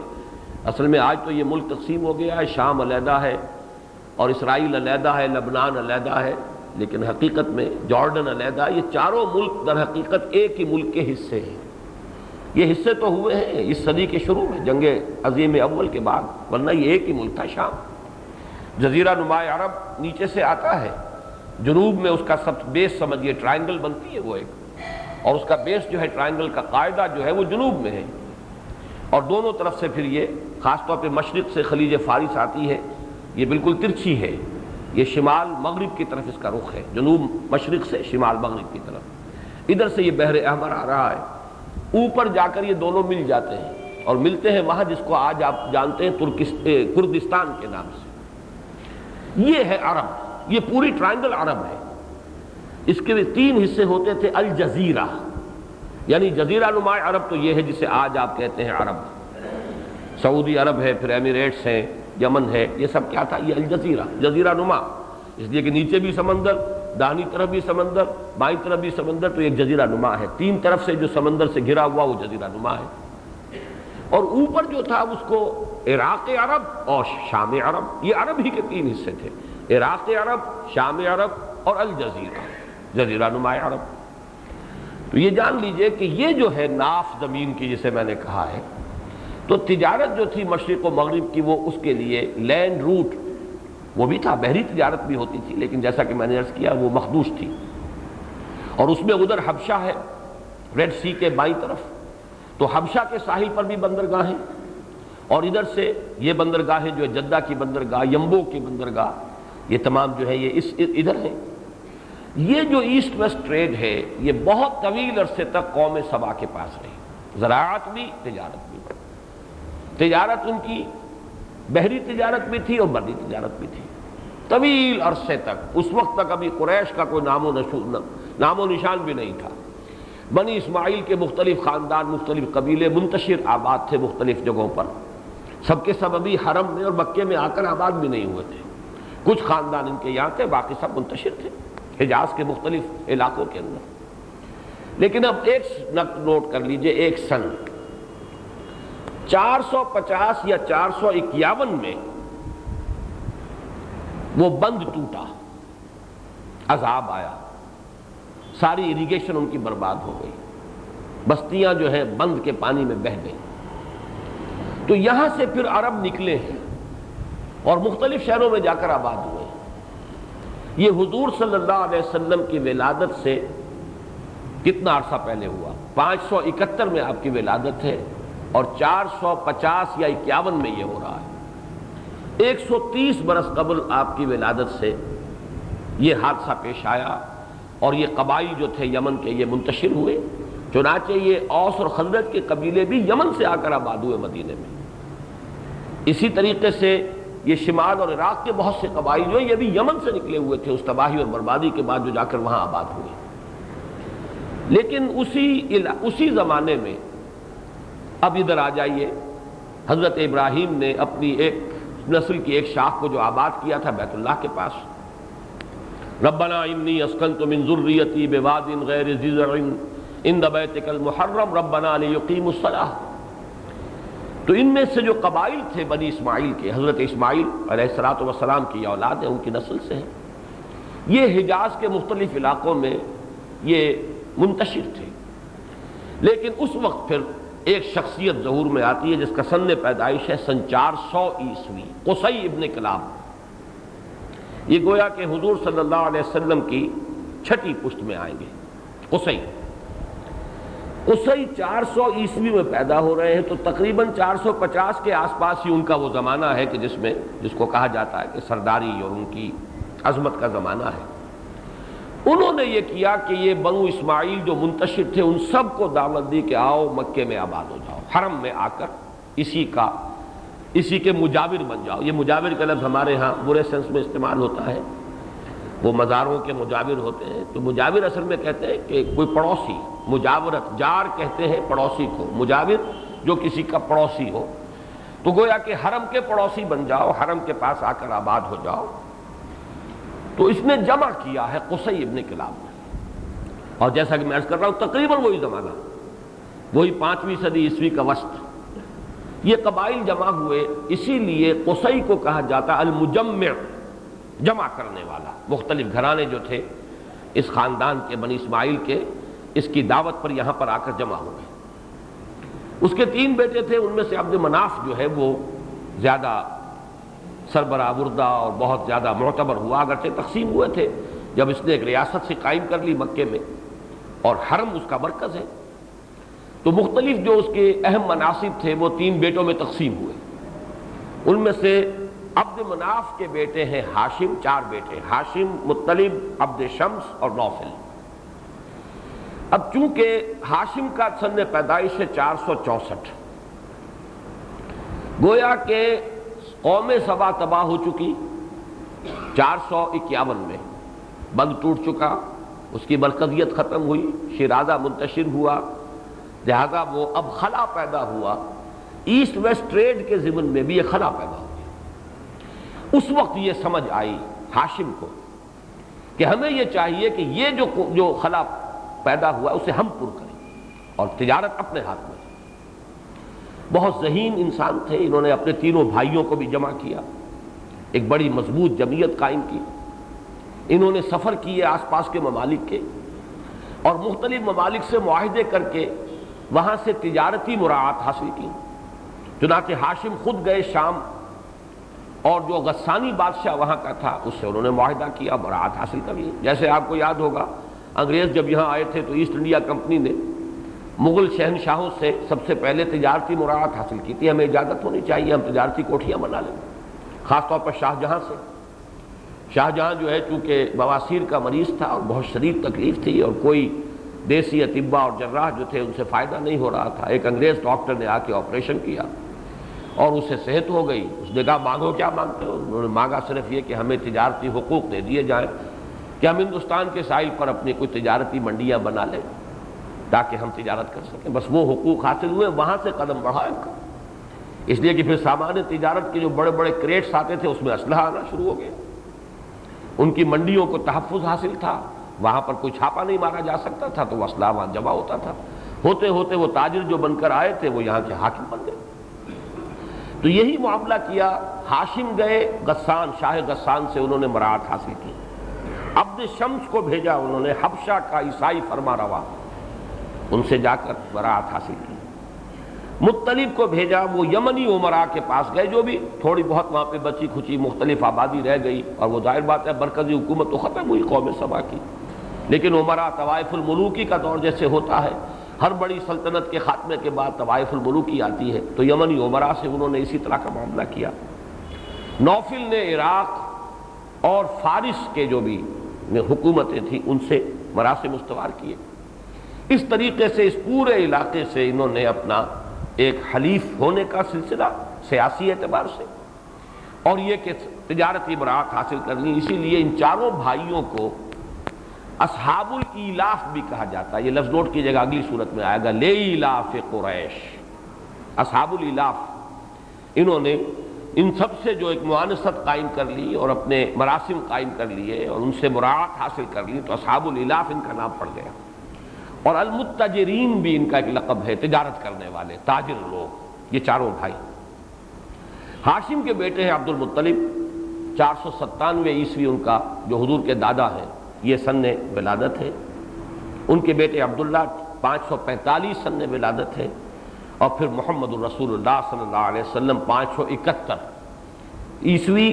اصل میں آج تو یہ ملک تقسیم ہو گیا ہے، شام علیحدہ ہے اور اسرائیل علیحدہ ہے، لبنان علیحدہ ہے، لیکن حقیقت میں جارڈن علیحدہ، یہ چاروں ملک در حقیقت ایک ہی ملک کے حصے ہیں۔ یہ حصے تو ہوئے ہیں اس صدی کے شروع میں، جنگ عظیم اول کے بعد، ورنہ یہ ایک ہی ملک تھا شام۔ جزیرہ نما عرب نیچے سے آتا ہے، جنوب میں اس کا سب بیس سمجھیے ٹرائنگل بنتی ہے وہ ایک، اور اس کا بیس جو ہے ٹرائنگل کا قاعدہ جو ہے وہ جنوب میں ہے، اور دونوں طرف سے پھر یہ خاص طور پہ مشرق سے خلیج فارس آتی ہے، یہ بالکل ترچھی ہے، یہ شمال مغرب کی طرف اس کا رخ ہے، جنوب مشرق سے شمال مغرب کی طرف، ادھر سے یہ بحر احمر آ رہا ہے، اوپر جا کر یہ دونوں مل جاتے ہیں، اور ملتے ہیں وہاں جس کو آج آپ جانتے ہیں کردستان کے نام سے۔ یہ ہے عرب، یہ پوری ٹرائنگل عرب ہے۔ اس کے 3 حصے ہوتے تھے، الجزیرہ، یعنی جزیرہ نما عرب تو یہ ہے جسے آج آپ کہتے ہیں عرب، سعودی عرب ہے، پھر ایمریٹس ہیں، یمن ہے، یہ سب کیا تھا؟ یہ الجزیرہ، جزیرہ نما، اس لیے کہ نیچے بھی سمندر، داہنی طرف بھی سمندر، بائیں طرف بھی سمندر، تو ایک جزیرہ نما ہے، 3 طرف سے جو سمندر سے گھرا ہوا وہ جزیرہ نما ہے۔ اور اوپر جو تھا اس کو عراق عرب اور شام عرب، یہ عرب ہی کے 3 حصے تھے، عراق عرب، شام عرب اور الجزیرہ، جزیرہ نما عرب۔ تو یہ جان لیجئے کہ یہ جو ہے ناف زمین کی جسے میں نے کہا ہے، تو تجارت جو تھی مشرق و مغرب کی وہ اس کے لیے لینڈ روٹ وہ بھی تھا، بحری تجارت بھی ہوتی تھی، لیکن جیسا کہ میں نے عرض کیا وہ مخدوش تھی، اور اس میں ادھر حبشہ ہے ریڈ سی کے بائیں طرف، تو حبشہ کے ساحل پر بھی بندرگاہیں، اور ادھر سے یہ بندرگاہیں جو ہے جدہ کی بندرگاہ، یمبو کی بندرگاہ، یہ تمام جو ہے یہ ادھر ہیں۔ یہ جو ایسٹ ویسٹ ٹریڈ ہے یہ بہت طویل عرصے تک قوم سبا کے پاس رہی، زراعت بھی، تجارت بھی۔ تجارت ان کی بحری تجارت بھی تھی اور بری تجارت بھی تھی، طویل عرصے تک، اس وقت تک ابھی قریش کا کوئی نام و نشان بھی نہیں تھا۔ بنی اسماعیل کے مختلف خاندان، مختلف قبیلے منتشر آباد تھے مختلف جگہوں پر، سب کے سب ابھی حرم میں اور مکے میں آ کر آباد بھی نہیں ہوئے تھے، کچھ خاندان ان کے یہاں تھے، باقی سب منتشر تھے حجاز کے مختلف علاقوں کے اندر۔ لیکن اب ایک نوٹ کر لیجئے، ایک سن 450 یا 451 میں وہ بند ٹوٹا، عذاب آیا، ساری اریگیشن ان کی برباد ہو گئی، بستیاں جو ہے بند کے پانی میں بہہ گئی۔ تو یہاں سے پھر عرب نکلے ہیں اور مختلف شہروں میں جا کر آباد ہوئے۔ یہ حضور صلی اللہ علیہ وسلم کی ولادت سے کتنا عرصہ پہلے ہوا؟ 571 میں آپ کی ولادت ہے اور 450 یا 51 میں یہ ہو رہا ہے۔ 130 برس قبل آپ کی ولادت سے یہ حادثہ پیش آیا اور یہ قبائل جو تھے یمن کے یہ منتشر ہوئے، چنانچہ یہ اوس اور خزرج کے قبیلے بھی یمن سے آ کر آباد ہوئے مدینے میں۔ اسی طریقے سے یہ شمال اور عراق کے بہت سے قبائل جو ہیں یہ بھی یمن سے نکلے ہوئے تھے اس تباہی اور بربادی کے بعد، جو جا کر وہاں آباد ہوئے۔ لیکن اسی زمانے میں اب ادھر آ جائیے، حضرت ابراہیم نے اپنی ایک نسل کی ایک شاخ کو جو آباد کیا تھا بیت اللہ کے پاس، ربنا انی اسکنت من ذریتی بواد غیر ذی زرع عند بیتک المحرم ربنا لیقیموا الصلاۃ۔ تو ان میں سے جو قبائل تھے بنی اسماعیل کے، حضرت اسماعیل علیہ الصلوۃ والسلام کی اولاد ہے، ان کی نسل سے ہیں، یہ حجاز کے مختلف علاقوں میں یہ منتشر تھے۔ لیکن اس وقت پھر ایک شخصیت ظہور میں آتی ہے جس کا سن پیدائش ہے سن 400 عیسوی، قصی ابن کلاب۔ یہ گویا کہ حضور صلی اللہ علیہ وسلم کی چھٹی پشت میں آئیں گے۔ قصی 400 عیسوی میں پیدا ہو رہے ہیں، تو تقریباً 450 کے آس پاس ہی ان کا وہ زمانہ ہے کہ جس کو کہا جاتا ہے کہ سرداری اور ان کی عظمت کا زمانہ ہے۔ انہوں نے یہ کیا کہ یہ بنو اسماعیل جو منتشر تھے ان سب کو دعوت دی کہ آؤ مکے میں آباد ہو جاؤ، حرم میں آ کر اسی کے مجاور بن جاؤ۔ یہ مجاور کا لفظ ہمارے ہاں برے سینس میں استعمال ہوتا ہے، وہ مزاروں کے مجاور ہوتے ہیں۔ تو مجاور اصل میں کہتے ہیں کہ کوئی پڑوسی، مجاورت، جار کہتے ہیں پڑوسی کو، مجاور جو کسی کا پڑوسی ہو۔ تو گویا کہ حرم کے پڑوسی بن جاؤ، حرم کے پاس آ کر آباد ہو جاؤ۔ تو اس نے جمع کیا ہے قصی ابن کلاب نے، اور جیسا کہ میں عرض کر رہا ہوں تقریباً وہی زمانہ، وہی 5ویں صدی عیسوی کا وسط۔ یہ قبائل جمع ہوئے، اسی لیے قصی کو کہا جاتا المجمع، جمع کرنے والا۔ مختلف گھرانے جو تھے اس خاندان کے بنی اسماعیل کے، اس کی دعوت پر یہاں پر آ کر جمع ہو گئے۔ اس کے 3 بیٹے تھے، ان میں سے عبد مناف جو ہے وہ زیادہ سربراہ بردہ اور بہت زیادہ معتبر ہوا، اگرچہ تقسیم ہوئے تھے جب اس نے ایک ریاست سے قائم کر لی مکے میں، اور حرم اس کا مرکز ہے۔ تو مختلف جو اس کے اہم مناصب تھے وہ 3 بیٹوں میں تقسیم ہوئے۔ ان میں سے عبد مناف کے بیٹے ہیں ہاشم، 4 بیٹے، ہاشم، مطلب، عبد شمس اور نوفل۔ اب چونکہ ہاشم کا سن پیدائش ہے 464، گویا کہ قوم سبا تباہ ہو چکی 451 میں، بند ٹوٹ چکا، اس کی مرکزیت ختم ہوئی، شیرازہ منتشر ہوا، لہذا وہ اب خلا پیدا ہوا، ایسٹ ویسٹ ٹریڈ کے ضمن میں بھی یہ خلا پیدا ہوا۔ اس وقت یہ سمجھ آئی ہاشم کو کہ ہمیں یہ چاہیے کہ یہ جو خلا پیدا ہوا اسے ہم پر کریں اور تجارت اپنے ہاتھ میں۔ بہت ذہین انسان تھے، انہوں نے اپنے 3 بھائیوں کو بھی جمع کیا، ایک بڑی مضبوط جمعیت قائم کی۔ انہوں نے سفر کیے آس پاس کے ممالک کے، اور مختلف ممالک سے معاہدے کر کے وہاں سے تجارتی مراعات حاصل کی۔ چنانچہ ہاشم خود گئے شام، اور جو غسانی بادشاہ وہاں کا تھا اس سے انہوں نے معاہدہ کیا، مراعات حاصل کر لی۔ جیسے آپ کو یاد ہوگا انگریز جب یہاں آئے تھے تو ایسٹ انڈیا کمپنی نے مغل شہنشاہوں سے سب سے پہلے تجارتی مراعات حاصل کی تھی، ہمیں اجازت ہونی چاہیے ہم تجارتی کوٹھیاں بنا لیں، خاص طور پر شاہجہاں سے۔ شاہجہاں جو ہے چونکہ بواسیر کا مریض تھا اور بہت شدید تکلیف تھی، اور کوئی دیسی اطباء اور جراح جو تھے ان سے فائدہ نہیں ہو رہا تھا۔ ایک انگریز ڈاکٹر نے آ کے آپریشن کیا اور اسے صحت ہو گئی۔ اس نے کہا مانگو کیا مانگتے ہو؟ انہوں نے مانگا صرف یہ کہ ہمیں تجارتی حقوق دے دیے جائیں کہ ہم ہندوستان کے ساحل پر اپنی کوئی تجارتی منڈیاں بنا لیں تاکہ ہم تجارت کر سکیں۔ بس وہ حقوق حاصل ہوئے، وہاں سے قدم بڑھا ان کا، اس لیے کہ پھر سامان تجارت کے جو بڑے بڑے کریٹس آتے تھے اس میں اسلحہ آنا شروع ہو گیا، ان کی منڈیوں کو تحفظ حاصل تھا، وہاں پر کوئی چھاپا نہیں مارا جا سکتا تھا تو وہ اسلحہ وہاں جمع ہوتا تھا، ہوتے ہوتے وہ تاجر جو بن کر آئے تھے وہ یہاں کے حاکم بن گئے۔ تو یہی معاملہ کیا، ہاشم گئے غسان، شاہ غسان سے انہوں نے براعت حاصل کی، عبد شمس کو بھیجا انہوں نے، حبشہ کا عیسائی فرما روا، ان سے جا کر براعت حاصل کی۔ مطلب کو بھیجا، وہ یمنی عمراء کے پاس گئے، جو بھی تھوڑی بہت وہاں پہ بچی کھچی مختلف آبادی رہ گئی، اور وہ ظاہر بات ہے مرکزی حکومت تو ختم ہوئی قوم سبا کی، لیکن عمراء طوائف الملوکی کا دور جیسے ہوتا ہے، ہر بڑی سلطنت کے خاتمے کے بعد طوائف الملوکی آتی ہے، تو یمنی عمراء سے انہوں نے اسی طرح کا معاملہ کیا۔ نوفل نے عراق اور فارس کے جو بھی حکومتیں تھیں ان سے مراسم استوار کیے۔ اس طریقے سے اس پورے علاقے سے انہوں نے اپنا ایک حلیف ہونے کا سلسلہ سیاسی اعتبار سے، اور یہ کہ تجارتی براعت حاصل کرنی، اسی لیے ان چاروں بھائیوں کو اصحاب الایلاف بھی کہا جاتا ہے۔ یہ لفظ نوٹ کیجیے گا، اگلی صورت میں آئے گا، لیلاف قریش، اصحاب الایلاف۔ انہوں نے ان سب سے جو ایک معانست قائم کر لی اور اپنے مراسم قائم کر لیے اور ان سے براعت حاصل کر لی، تو اصحاب الایلاف ان کا نام پڑ گیا۔ اور المتجرین بھی ان کا ایک لقب ہے، تجارت کرنے والے، تاجر لوگ، یہ چاروں بھائی۔ ہاشم کے بیٹے ہیں عبد المطلب، 497 عیسوی ان کا جو حضور کے دادا ہیں یہ سن ولادت ہے۔ ان کے بیٹے عبداللہ 545 سن ولادت ہے، اور پھر محمد الرسول اللہ صلی اللہ علیہ وسلم 571 عیسوی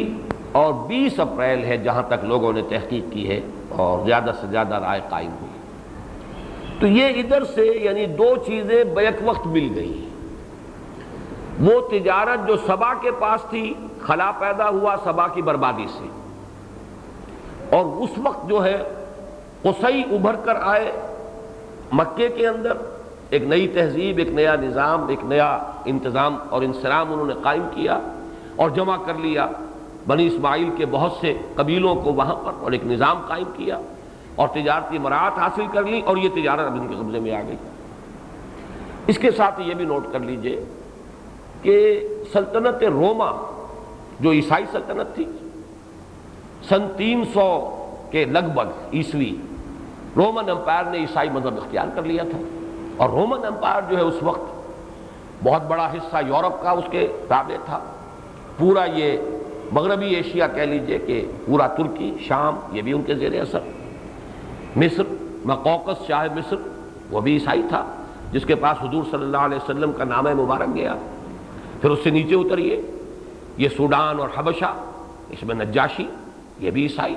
اور 20 اپریل ہے جہاں تک لوگوں نے تحقیق کی ہے اور زیادہ سے زیادہ رائے قائم ہوئی۔ تو یہ ادھر سے یعنی دو چیزیں بیک وقت مل گئی۔ وہ تجارت جو سبا کے پاس تھی، خلا پیدا ہوا سبا کی بربادی سے، اور اس وقت جو ہے قصی ابھر کر آئے مکے کے اندر، ایک نئی تہذیب، ایک نیا نظام، ایک نیا انتظام اور انصرام انہوں نے قائم کیا اور جمع کر لیا بنی اسماعیل کے بہت سے قبیلوں کو وہاں پر، اور ایک نظام قائم کیا اور تجارتی مراعات حاصل کر لی، اور یہ تجارت اب ان کے قبضے میں آ گئی۔ اس کے ساتھ یہ بھی نوٹ کر لیجئے کہ سلطنت روما جو عیسائی سلطنت تھی، سن 300 کے لگ بھگ عیسوی رومن امپائر نے عیسائی مذہب اختیار کر لیا تھا، اور رومن امپائر جو ہے اس وقت بہت بڑا حصہ یورپ کا اس کے تابع تھا، پورا یہ مغربی ایشیا کہہ لیجئے کہ پورا ترکی، شام، یہ بھی ان کے زیر اثر، مصر، مقوقس شاہ مصر وہ بھی عیسائی تھا جس کے پاس حضور صلی اللہ علیہ وسلم کا نام مبارک گیا۔ پھر اس سے نیچے اتریے، یہ سوڈان اور حبشہ، اس میں نجاشی، یہ بھی عیسائی۔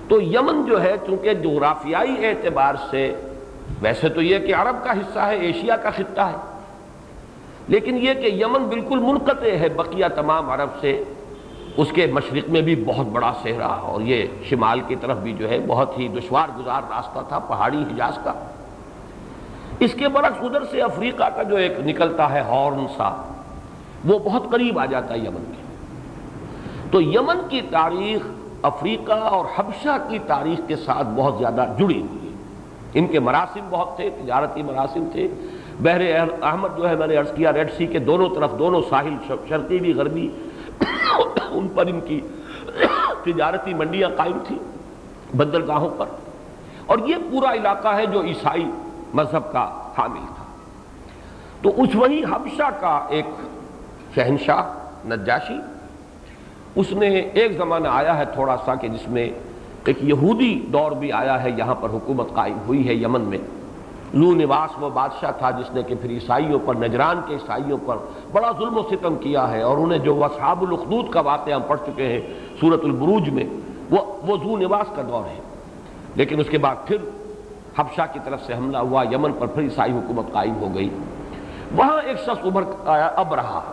تو یمن جو ہے چونکہ جغرافیائی اعتبار سے ویسے تو یہ کہ عرب کا حصہ ہے، ایشیا کا خطہ ہے، لیکن یہ کہ یمن بالکل منقطع ہے بقیہ تمام عرب سے، اس کے مشرق میں بھی بہت بڑا صحرا، اور یہ شمال کی طرف بھی جو ہے بہت ہی دشوار گزار راستہ تھا پہاڑی حجاز کا۔ اس کے برعکس ادھر سے افریقہ کا جو ایک نکلتا ہے ہارن سا، وہ بہت قریب آ جاتا ہے یمن کے۔ تو یمن کی تاریخ افریقہ اور حبشہ کی تاریخ کے ساتھ بہت زیادہ جڑی ہوئی ہے۔ ان کے مراسم بہت تھے، تجارتی مراسم تھے۔ بحر احمد جو ہے میں نے عرض کیا، ریڈ سی کے دونوں طرف، دونوں ساحل، شرقی بھی غربی، ان پر ان کی تجارتی منڈیاں قائم تھیں، بندرگاہوں پر، اور یہ پورا علاقہ ہے جو عیسائی مذہب کا حامل تھا۔ تو اس وہی حبشہ کا ایک شہنشاہ نجاشی، اس نے ایک زمانہ آیا ہے تھوڑا سا کہ جس میں ایک یہودی دور بھی آیا ہے، یہاں پر حکومت قائم ہوئی ہے یمن میں۔ لو نواس وہ بادشاہ تھا جس نے کہ پھر عیسائیوں پر، نجران کے عیسائیوں پر بڑا ظلم و ستم کیا ہے، اور انہیں جو اصحاب الاخدود کا واقعہ ہم پڑھ چکے ہیں سورۃ البروج میں، وہ ذو نواس کا دور ہے۔ لیکن اس کے بعد پھر حبشہ کی طرف سے حملہ ہوا یمن پر، پھر عیسائی حکومت قائم ہو گئی۔ وہاں ایک شخص ابھر آیا،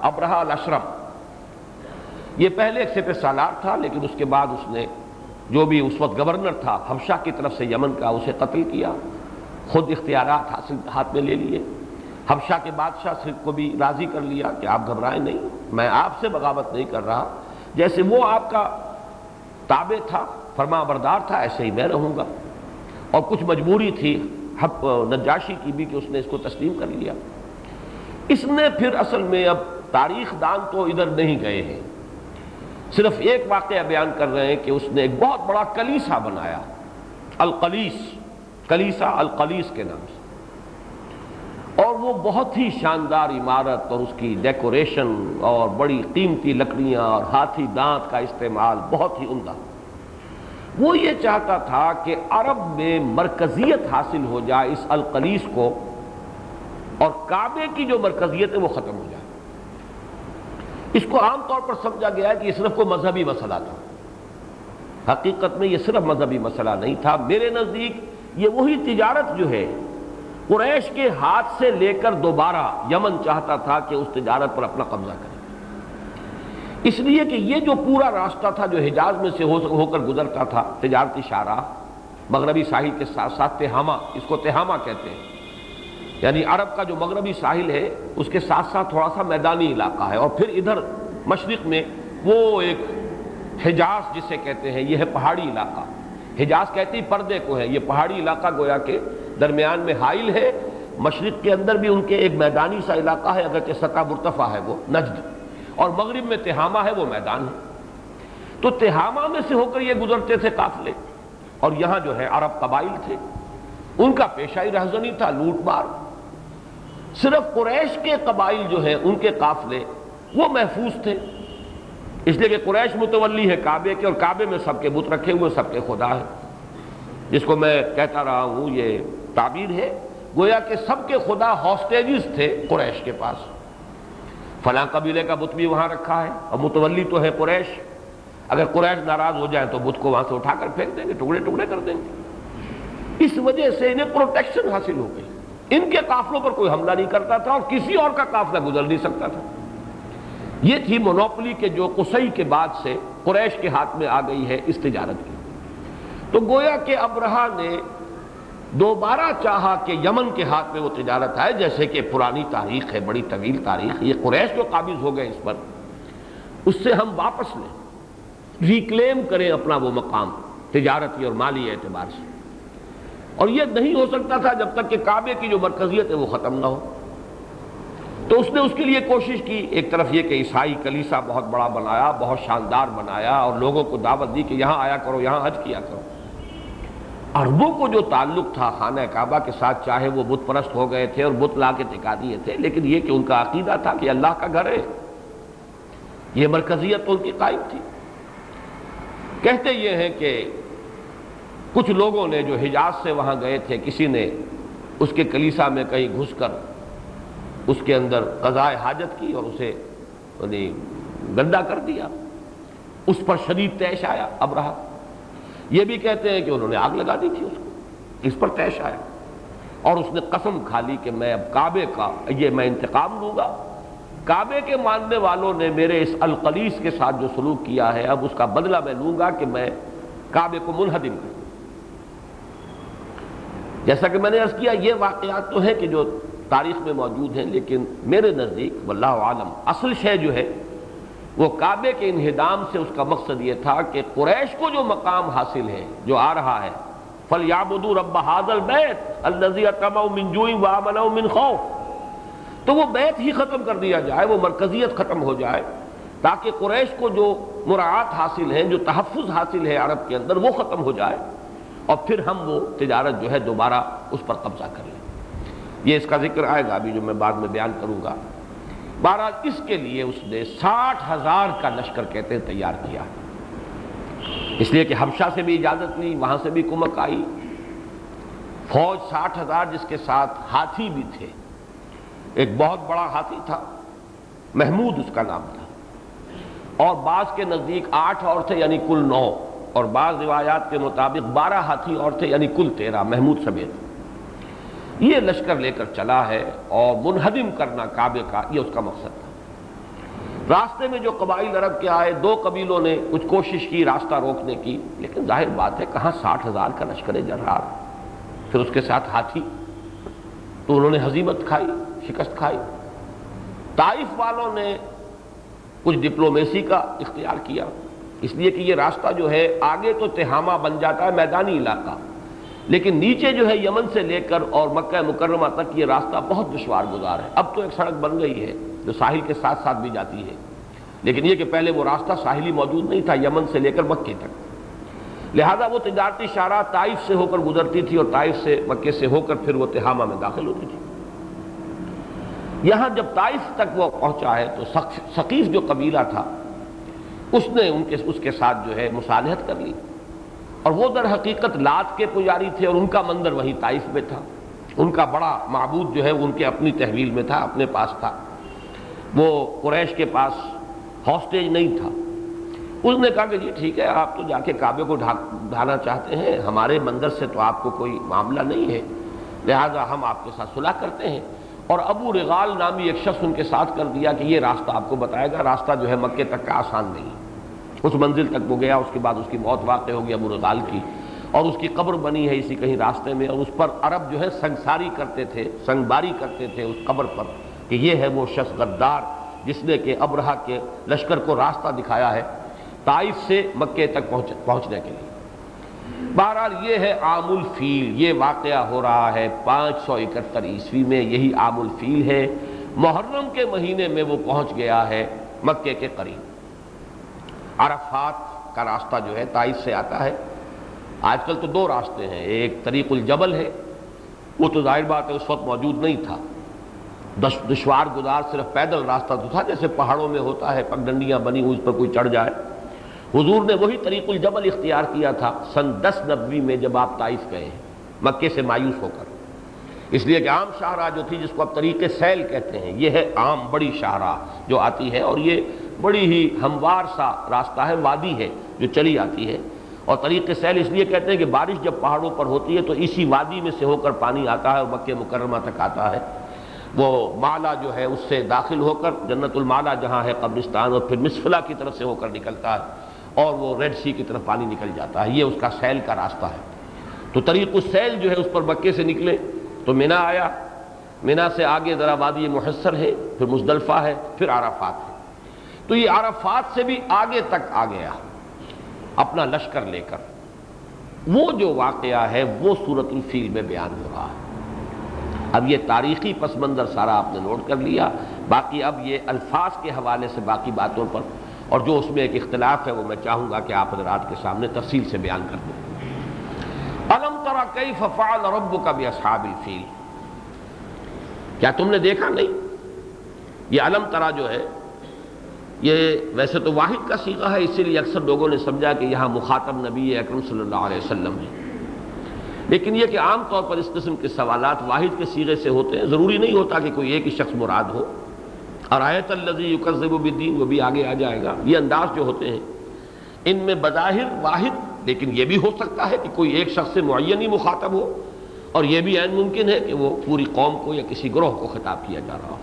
ابرہہ الاشرم۔ یہ پہلے ایک سپہ سالار تھا، لیکن اس کے بعد اس نے جو بھی اس وقت گورنر تھا حبشہ کی طرف سے یمن کا، اسے قتل کیا، خود اختیارات ہاتھ میں لے لیے۔ حبشہ کے بادشاہ صرف کو بھی راضی کر لیا کہ آپ گھبرائیں نہیں، میں آپ سے بغاوت نہیں کر رہا، جیسے وہ آپ کا تابع تھا، فرما بردار تھا، ایسے ہی میں رہوں گا۔ اور کچھ مجبوری تھی نجاشی کی بھی کہ اس نے اس کو تسلیم کر لیا۔ اس نے پھر اصل میں اب تاریخ دان تو ادھر نہیں گئے ہیں، صرف ایک واقعہ بیان کر رہے ہیں کہ اس نے ایک بہت بڑا کلیسا بنایا القلیس، کلیسا القلیس کے نام سے، اور وہ بہت ہی شاندار عمارت اور اس کی ڈیکوریشن اور بڑی قیمتی لکڑیاں اور ہاتھی دانت کا استعمال بہت ہی عمدہ۔ وہ یہ چاہتا تھا کہ عرب میں مرکزیت حاصل ہو جائے اس القلیس کو، اور کعبے کی جو مرکزیت ہے وہ ختم ہو جائے۔ اس کو عام طور پر سمجھا گیا ہے کہ یہ صرف کوئی مذہبی مسئلہ تھا، حقیقت میں یہ صرف مذہبی مسئلہ نہیں تھا۔ میرے نزدیک یہ وہی تجارت جو ہے قریش کے ہاتھ سے لے کر دوبارہ یمن چاہتا تھا کہ اس تجارت پر اپنا قبضہ کرے، اس لیے کہ یہ جو پورا راستہ تھا جو حجاز میں سے ہو کر گزرتا تھا، تجارتی شاہراہ، مغربی ساحل کے ساتھ ساتھ تہامہ، اس کو تہامہ کہتے ہیں، یعنی عرب کا جو مغربی ساحل ہے اس کے ساتھ ساتھ تھوڑا سا میدانی علاقہ ہے، اور پھر ادھر مشرق میں وہ ایک حجاز جسے کہتے ہیں، یہ ہے پہاڑی علاقہ۔ حجاز کہتی پردے کو ہے، یہ پہاڑی علاقہ گویا کہ درمیان میں حائل ہے۔ مشرق کے اندر بھی ان کے ایک میدانی سا علاقہ ہے، اگرچہ سطح مرتفع ہے وہ نجد، اور مغرب میں تہامہ ہے، وہ میدان ہے۔ تو تہامہ میں سے ہو کر یہ گزرتے تھے قافلے، اور یہاں جو ہے عرب قبائل تھے، ان کا پیشہ رہزنی تھا، لوٹ مار۔ صرف قریش کے قبائل جو ہیں ان کے قافلے وہ محفوظ تھے، اس لیے کہ قریش متولی ہے کعبے کے، اور کعبے میں سب کے بت رکھے ہوئے، سب کے خدا ہے، جس کو میں کہتا رہا ہوں یہ تعبیر ہے گویا کہ سب کے خدا ہاسٹیجز تھے قریش کے پاس۔ فلاں قبیلے کا بت بھی وہاں رکھا ہے، اور متولی تو ہے قریش، اگر قریش ناراض ہو جائیں تو بت کو وہاں سے اٹھا کر پھینک دیں گے، ٹکڑے ٹکڑے کر دیں گے۔ اس وجہ سے انہیں پروٹیکشن حاصل ہو گئی، ان کے قافلوں پر کوئی حملہ نہیں کرتا تھا، اور کسی اور کا قافلہ گزر نہیں سکتا تھا۔ یہ تھی مونوپلی کے جو قصی کے بعد سے قریش کے ہاتھ میں آ گئی ہے اس تجارت کی۔ تو گویا کہ ابرہہ نے دوبارہ چاہا کہ یمن کے ہاتھ میں وہ تجارت آئے، جیسے کہ پرانی تاریخ ہے، بڑی طویل تاریخ، یہ قریش جو قابض ہو گئے اس پر، اس سے ہم واپس لیں، ریکلیم کریں اپنا وہ مقام تجارتی اور مالی اعتبار سے۔ اور یہ نہیں ہو سکتا تھا جب تک کہ کعبے کی جو مرکزیت ہے وہ ختم نہ ہو۔ تو اس نے اس کے لیے کوشش کی، ایک طرف یہ کہ عیسائی کلیسا بہت بڑا بنایا، بہت شاندار بنایا، اور لوگوں کو دعوت دی کہ یہاں آیا کرو، یہاں حج کیا کرو۔ عربوں کو جو تعلق تھا خانہ کعبہ کے ساتھ، چاہے وہ بت پرست ہو گئے تھے اور بت لا کے ٹکا دیے تھے، لیکن یہ کہ ان کا عقیدہ تھا کہ اللہ کا گھر ہے، یہ مرکزیت تو ان کی قائم تھی۔ کہتے یہ ہیں کہ کچھ لوگوں نے جو حجاز سے وہاں گئے تھے، کسی نے اس کے کلیسا میں کہیں گھس کر اس کے اندر قضائے حاجت کی اور اسے گندا کر دیا، اس پر شدید طیش آیا ابرہہ۔ یہ بھی کہتے ہیں کہ انہوں نے آگ لگا دی تھی اس کو، اس پر طیش آیا، اور اس نے قسم کھا لی کہ میں اب کعبے کا یہ میں انتقام لوں گا، کعبے کے ماننے والوں نے میرے اس القلیس کے ساتھ جو سلوک کیا ہے، اب اس کا بدلہ میں لوں گا کہ میں کعبے کو منہدم کروں۔ جیسا کہ میں نے عرض کیا، یہ واقعات تو ہیں کہ جو تاریخ میں موجود ہیں، لیکن میرے نزدیک واللہ عالم اصل شے جو ہے وہ کعبے کے انہدام سے اس کا مقصد یہ تھا کہ قریش کو جو مقام حاصل ہے، جو آ رہا ہے، فَلْيَعْبُدُوا رَبَّ هَذَا الْبَيْتِ الَّذِي أَطْعَمَهُم مِّن جُوعٍ وَآمَنَهُم مِّن خَوْفٍ، تو وہ بیت ہی ختم کر دیا جائے، وہ مرکزیت ختم ہو جائے، تاکہ قریش کو جو مراعات حاصل ہیں، جو تحفظ حاصل ہے عرب کے اندر، وہ ختم ہو جائے، اور پھر ہم وہ تجارت جو ہے دوبارہ اس پر قبضہ کر لیں۔ یہ اس کا ذکر آئے گا ابھی جو میں بعد میں بیان کروں گا۔ بہرحال اس کے لیے اس نے 60,000 کا لشکر کہتے ہیں تیار کیا، اس لیے کہ حبشہ سے بھی اجازت لی، وہاں سے بھی کمک آئی، فوج 60,000 جس کے ساتھ ہاتھی بھی تھے، ایک بہت بڑا ہاتھی تھا، محمود اس کا نام تھا، اور بعض کے نزدیک 8 اور تھے یعنی کل 9، اور بعض روایات کے مطابق 12 ہاتھی اور تھے یعنی کل 13 محمود سمیت۔ یہ لشکر لے کر چلا ہے، اور منہدم کرنا کعبے کا یہ اس کا مقصد تھا۔ راستے میں جو قبائل عرب کے آئے، 2 قبیلوں نے کچھ کوشش کی راستہ روکنے کی، لیکن ظاہر بات ہے کہاں 60,000 کا لشکر جرار، پھر اس کے ساتھ ہاتھی، تو انہوں نے ہزیمت کھائی، شکست کھائی۔ طائف والوں نے کچھ ڈپلومیسی کا اختیار کیا، اس لیے کہ یہ راستہ جو ہے آگے تو تہامہ بن جاتا ہے میدانی علاقہ، لیکن نیچے جو ہے یمن سے لے کر اور مکہ مکرمہ تک یہ راستہ بہت دشوار گزار ہے۔ اب تو ایک سڑک بن گئی ہے جو ساحل کے ساتھ ساتھ بھی جاتی ہے، لیکن یہ کہ پہلے وہ راستہ ساحلی موجود نہیں تھا یمن سے لے کر مکے تک۔ لہذا وہ تجارتی شاہراہ طائف سے ہو کر گزرتی تھی اور طائف سے مکے سے ہو کر پھر وہ تہامہ میں داخل ہوتی تھی۔ یہاں جب طائف تک وہ پہنچا ہے تو ثقیف جو قبیلہ تھا اس نے اس کے ساتھ جو ہے مصالحت کر لی، اور وہ در حقیقت لات کے پجاری تھے اور ان کا مندر وہی طائف میں تھا، ان کا بڑا معبود جو ہے ان کے اپنی تحویل میں تھا، اپنے پاس تھا، وہ قریش کے پاس ہاسٹیج نہیں تھا۔ اس نے کہا کہ جی ٹھیک ہے، آپ تو جا کے کعبے کو ڈھانا چاہتے ہیں، ہمارے مندر سے تو آپ کو کوئی معاملہ نہیں ہے، لہذا ہم آپ کے ساتھ صلح کرتے ہیں۔ اور ابو رغال نامی ایک شخص ان کے ساتھ کر دیا کہ یہ راستہ آپ کو بتائے گا، راستہ جو ہے مکے تک کا آسان نہیں ہے۔ اس منزل تک وہ گیا، اس کے بعد اس کی موت واقع ہوگی ابو رغال کی، اور اس کی قبر بنی ہے اسی کہیں راستے میں، اور اس پر عرب جو ہے سنگساری کرتے تھے، سنگباری کرتے تھے اس قبر پر کہ یہ ہے وہ شخص غدار جس نے کہ ابرہہ کے لشکر کو راستہ دکھایا ہے طائف سے مکے تک پہنچنے کے لیے۔ بہرحال یہ ہے عام الفیل، یہ واقعہ ہو رہا ہے 571 عیسوی میں، یہی عام الفیل ہے۔ محرم کے مہینے میں وہ پہنچ گیا ہے مکے کے قریب۔ عرفات کا راستہ جو ہے طائف سے آتا ہے۔ آج کل تو دو راستے ہیں، ایک طریق الجبل ہے، وہ تو ظاہر بات ہے اس وقت موجود نہیں تھا، دشوار گزار صرف پیدل راستہ تو تھا، جیسے پہاڑوں میں ہوتا ہے پگڈنڈیاں بنی ہوئی اس پر کوئی چڑھ جائے۔ حضور نے وہی طریق الجبل اختیار کیا تھا سن 10 نبوی میں جب آپ طائف گئے ہیں مکے سے مایوس ہو کر، اس لیے کہ عام شاہراہ جو تھی جس کو اب طریق سیل کہتے ہیں، یہ ہے عام بڑی شاہراہ جو آتی ہے، اور یہ بڑی ہی ہموار سا راستہ ہے، وادی ہے جو چلی آتی ہے۔ اور طریق سیل اس لیے کہتے ہیں کہ بارش جب پہاڑوں پر ہوتی ہے تو اسی وادی میں سے ہو کر پانی آتا ہے اور مکہ مکرمہ تک آتا ہے، وہ معلا جو ہے اس سے داخل ہو کر جنت المعلا جہاں ہے قبرستان، اور پھر مسفلہ کی طرف سے ہو کر نکلتا ہے اور وہ ریڈ سی کی طرف پانی نکل جاتا ہے، یہ اس کا سیل کا راستہ ہے۔ تو طریق السیل جو ہے اس پر مکے سے نکلے تو منا آیا، منا سے آگے ذرا وادی محصر ہے، پھر مزدلفہ ہے، پھر عرفات ہے۔ تو یہ عرفات سے بھی آگے تک آ گیا اپنا لشکر لے کر۔ وہ جو واقعہ ہے وہ سورۃ الفیل میں بیان ہو رہا ہے۔ اب یہ تاریخی پس منظر سارا آپ نے نوٹ کر لیا، باقی اب یہ الفاظ کے حوالے سے باقی باتوں پر اور جو اس میں ایک اختلاف ہے وہ میں چاہوں گا کہ آپ حضرات کے سامنے تفصیل سے بیان کر دوں۔ الم تر کیف فعل ربک باصحاب الفیل، کیا تم نے دیکھا نہیں؟ یہ الم ترا جو ہے یہ ویسے تو واحد کا صیغہ ہے، اسی لیے اکثر لوگوں نے سمجھا کہ یہاں مخاطب نبی اکرم صلی اللہ علیہ وسلم ہے، لیکن یہ کہ عام طور پر اس قسم کے سوالات واحد کے صیغے سے ہوتے ہیں، ضروری نہیں ہوتا کہ کوئی ایک ہی شخص مراد ہو۔ ارایت الذی یکذب بالدین وہ بھی آگے آ جائے گا۔ یہ انداز جو ہوتے ہیں ان میں بظاہر واحد، لیکن یہ بھی ہو سکتا ہے کہ کوئی ایک شخص سے معین ہی مخاطب ہو، اور یہ بھی عین ممکن ہے کہ وہ پوری قوم کو یا کسی گروہ کو خطاب کیا جا رہا ہو۔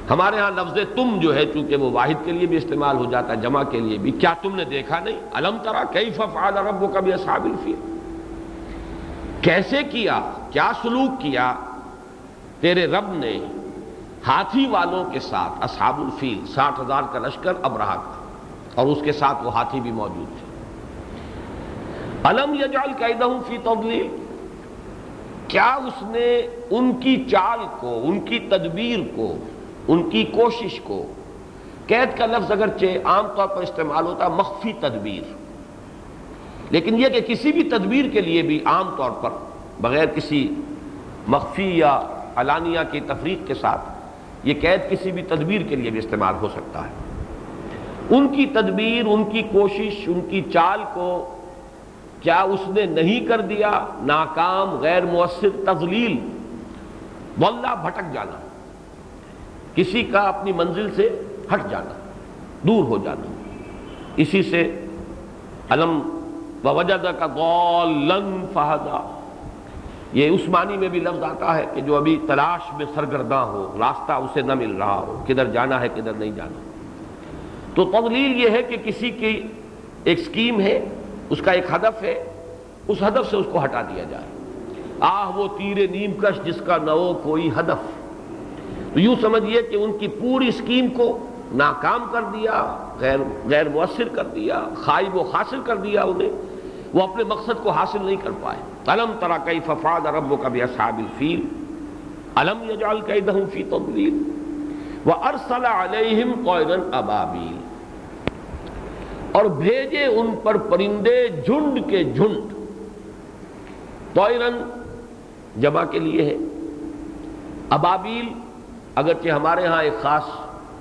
ہمارے ہاں لفظ تم جو ہے چونکہ وہ واحد کے لیے بھی استعمال ہو جاتا ہے، جمع کے لیے بھی، کیا تم نے دیکھا نہیں؟ الم ترا کیف فعل ربک باصحاب الفیل، کیسے کیا، کیا سلوک کیا تیرے رب نے ہاتھی والوں کے ساتھ، اصحاب الفیل 60,000 کا لشکر ابرہہ کا، اور اس کے ساتھ وہ ہاتھی بھی موجود تھے۔ الم یجعل کیدہم فی تضلیل، کیا اس نے ان کی چال کو، ان کی تدبیر کو، ان کی کوشش کو، قید کا لفظ اگرچہ عام طور پر استعمال ہوتا ہے مخفی تدبیر، لیکن یہ کہ کسی بھی تدبیر کے لیے بھی عام طور پر بغیر کسی مخفی یا علانیہ کی تفریق کے ساتھ یہ قید کسی بھی تدبیر کے لیے بھی استعمال ہو سکتا ہے۔ ان کی تدبیر، ان کی کوشش، ان کی چال کو کیا اس نے نہیں کر دیا ناکام، غیر مؤثر، تضلیل، واللہ بھٹک جانا، کسی کا اپنی منزل سے ہٹ جانا، دور ہو جانا۔ اسی سے علم ووجدک ضالا فہدی، یہ اس معنی میں بھی لفظ آتا ہے کہ جو ابھی تلاش میں سرگرداں ہو، راستہ اسے نہ مل رہا ہو، کدھر جانا ہے کدھر نہیں جانا۔ تو تضلیل یہ ہے کہ کسی کی ایک سکیم ہے، اس کا ایک ہدف ہے، اس ہدف سے اس کو ہٹا دیا جائے۔ آہ وہ تیر نیم کش جس کا نہ ہو کوئی ہدف، تو یوں سمجھیے کہ ان کی پوری سکیم کو ناکام کر دیا، غیر مؤثر کر دیا، خائب و خاسر کر دیا انہیں، وہ اپنے مقصد کو حاصل نہیں کر پائے۔ الم تر کیف فعل ربک باصحاب الفیل الم یجعل کیدہم فی تضلیل وارسل علیہم طیرا ابابیل، اور بھیجے ان پر پرندے جھنڈ کے جھنڈ. طائرن جمع کے لیے ہے. ابابیل اگرچہ ہمارے ہاں ایک خاص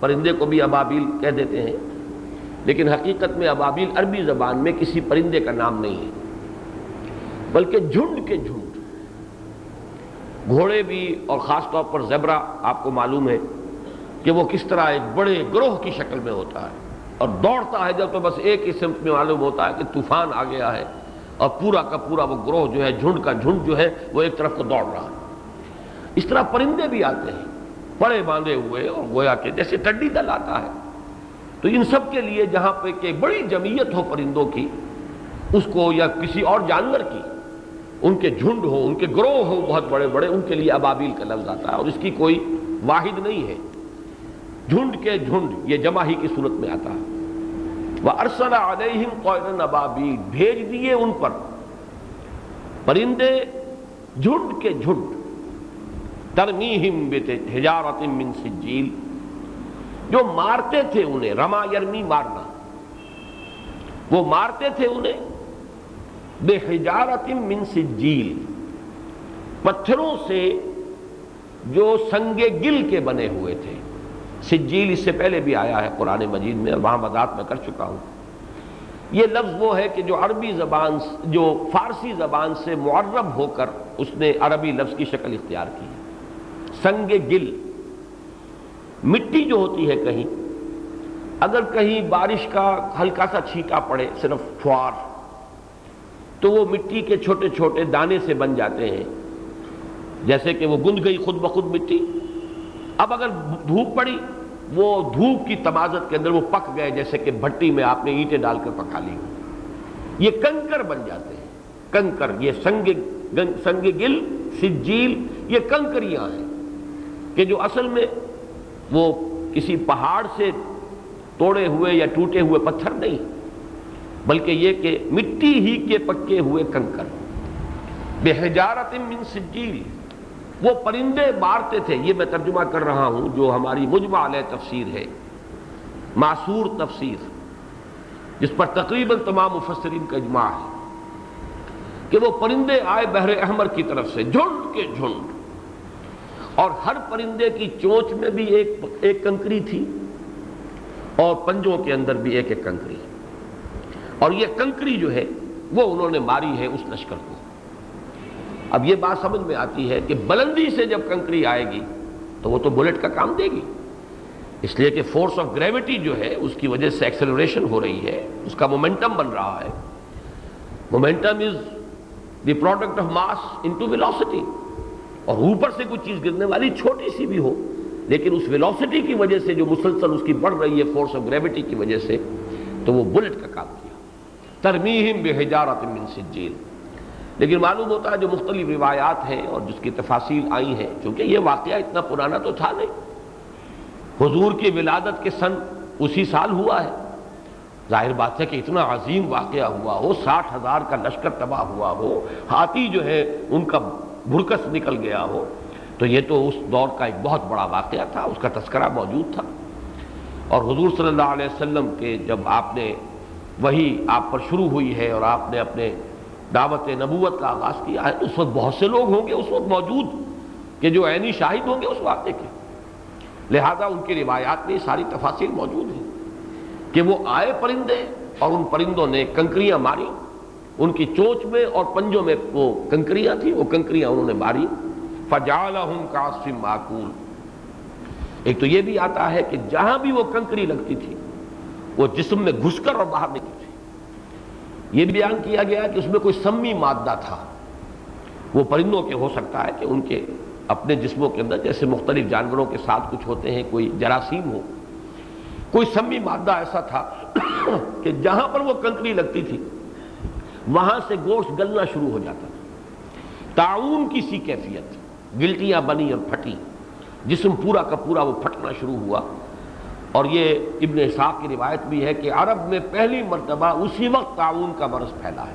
پرندے کو بھی ابابیل کہہ دیتے ہیں، لیکن حقیقت میں ابابیل عربی زبان میں کسی پرندے کا نام نہیں ہے، بلکہ جھنڈ کے جھنڈ. گھوڑے بھی، اور خاص طور پر زیبرا آپ کو معلوم ہے کہ وہ کس طرح ایک بڑے گروہ کی شکل میں ہوتا ہے اور دوڑتا ہے جب تو بس ایک ہی سمت میں معلوم ہوتا ہے کہ طوفان آ گیا ہے، اور پورا کا پورا وہ گروہ جو ہے، جھنڈ کا جھنڈ جو ہے، وہ ایک طرف کو دوڑ رہا ہے. اس طرح پرندے بھی آتے ہیں بڑے باندھے ہوئے، اور گویا کہ جیسے ٹڈی دل آتا ہے. تو ان سب کے لیے جہاں پہ کہ بڑی جمعیت ہو پرندوں کی، اس کو یا کسی اور جانور کی، ان کے جھنڈ ہو، ان کے گروہ ہو بہت بڑے بڑے، ان کے لیے ابابیل کا لفظ آتا ہے، اور اس کی کوئی واحد نہیں ہے. جھنڈ کے جھنڈ یہ جمع ہی کی صورت میں آتا ہے. وَأَرْسَلَ عَلَيْهِمْ طَيْرًا أَبَابِيلَ، بھیج دیے ان پر پرندے جھنڈ کے جھنڈ. ترمیہم بحجارۃ من سجیل، جو مارتے تھے انہیں، رما یرمی مارنا، وہ مارتے تھے انہیں بحجارۃ من سجیل، پتھروں سے جو سنگ گل کے بنے ہوئے تھے. سجیل اس سے پہلے بھی آیا ہے قرآن مجید میں، اور وہاں وضاحت میں کر چکا ہوں. یہ لفظ وہ ہے کہ جو عربی زبان، جو فارسی زبان سے معرب ہو کر اس نے عربی لفظ کی شکل اختیار کی. سنگ گل، مٹی جو ہوتی ہے کہیں، اگر کہیں بارش کا ہلکا سا چھینٹا پڑے، صرف فوار، تو وہ مٹی کے چھوٹے چھوٹے دانے سے بن جاتے ہیں، جیسے کہ وہ گند گئی خود بخود مٹی. اب اگر دھوپ پڑی، وہ دھوپ کی تمازت کے اندر وہ پک گئے، جیسے کہ بھٹی میں آپ نے اینٹیں ڈال کر پکا لی. یہ کنکر بن جاتے ہیں. کنکر، یہ سنگ گل، سجیل، یہ کنکریاں ہیں کہ جو اصل میں وہ کسی پہاڑ سے توڑے ہوئے یا ٹوٹے ہوئے پتھر نہیں، بلکہ یہ کہ مٹی ہی کے پکے ہوئے کنکر. بحجارۃ من سجیل، وہ پرندے مارتے تھے. یہ میں ترجمہ کر رہا ہوں جو ہماری مجمع علیہ تفسیر ہے، معصور تفسیر، جس پر تقریباً تمام مفسرین کا اجماع ہے کہ وہ پرندے آئے بحر احمر کی طرف سے جھنڈ کے جھنڈ، اور ہر پرندے کی چونچ میں بھی ایک کنکری تھی، اور پنجوں کے اندر بھی ایک ایک کنکری. اور یہ کنکری جو ہے وہ انہوں نے ماری ہے اس لشکر کو. اب یہ بات سمجھ میں آتی ہے کہ بلندی سے جب کنکری آئے گی تو وہ تو بلٹ کا کام دے گی، اس لیے کہ فورس آف گریوٹی جو ہے اس کی وجہ سے ایکسلریشن ہو رہی ہے، اس کا مومنٹم بن رہا ہے. Momentum is the product of mass into velocity, اور اوپر سے کوئی چیز گرنے والی چھوٹی سی بھی ہو، لیکن اس ویلوسٹی کی وجہ سے جو مسلسل اس کی بڑھ رہی ہے فورس آف گریوٹی کی وجہ سے، تو وہ بلٹ کا کام کیا. ترمیہم بحجارۃ من سجیل. لیکن معلوم ہوتا ہے جو مختلف روایات ہیں اور جس کی تفاصیل آئی ہیں، چونکہ یہ واقعہ اتنا پرانا تو تھا نہیں، حضور کی ولادت کے سن اسی سال ہوا ہے. ظاہر بات ہے کہ اتنا عظیم واقعہ ہوا ہو، 60,000 کا لشکر تباہ ہوا ہو، ہاتھی جو ہے ان کا بھرکس نکل گیا ہو، تو یہ تو اس دور کا ایک بہت بڑا واقعہ تھا، اس کا تذکرہ موجود تھا. اور حضور صلی اللہ علیہ وسلم کے جب آپ نے وحی آپ پر شروع ہوئی ہے اور آپ نے اپنے دعوت نبوت کا آغاز کیا ہے، تو اس وقت بہت سے لوگ ہوں گے اس وقت موجود کہ جو عینی شاہد ہوں گے اس واقعے کے. لہذا ان کی روایات میں ساری تفاصیل موجود ہیں کہ وہ آئے پرندے، اور ان پرندوں نے کنکریاں ماری، ان کی چونچ میں اور پنجوں میں وہ کنکریاں تھیں، وہ کنکریاں انہوں نے ماری. فجعلہم کعصف ماکول. ایک تو یہ بھی آتا ہے کہ جہاں بھی وہ کنکری لگتی تھی وہ جسم میں گھس کر اور باہر نکلتی تھی. یہ بھی بیان کیا گیا کہ اس میں کوئی سمی مادہ تھا. وہ پرندوں کے ہو سکتا ہے کہ ان کے اپنے جسموں کے اندر جیسے مختلف جانوروں کے ساتھ کچھ ہوتے ہیں، کوئی جراثیم ہو، کوئی سمی مادہ ایسا تھا کہ جہاں پر وہ کنکری لگتی تھی وہاں سے گوشت گلنا شروع ہو جاتا تھا. تعاون کی سی کیفیت، گلٹیاں بنی اور پھٹی، جسم پورا کا پورا وہ پھٹنا شروع ہوا. اور یہ ابن اسحاق کی روایت بھی ہے کہ عرب میں پہلی مرتبہ اسی وقت تعاون کا مرض پھیلا ہے.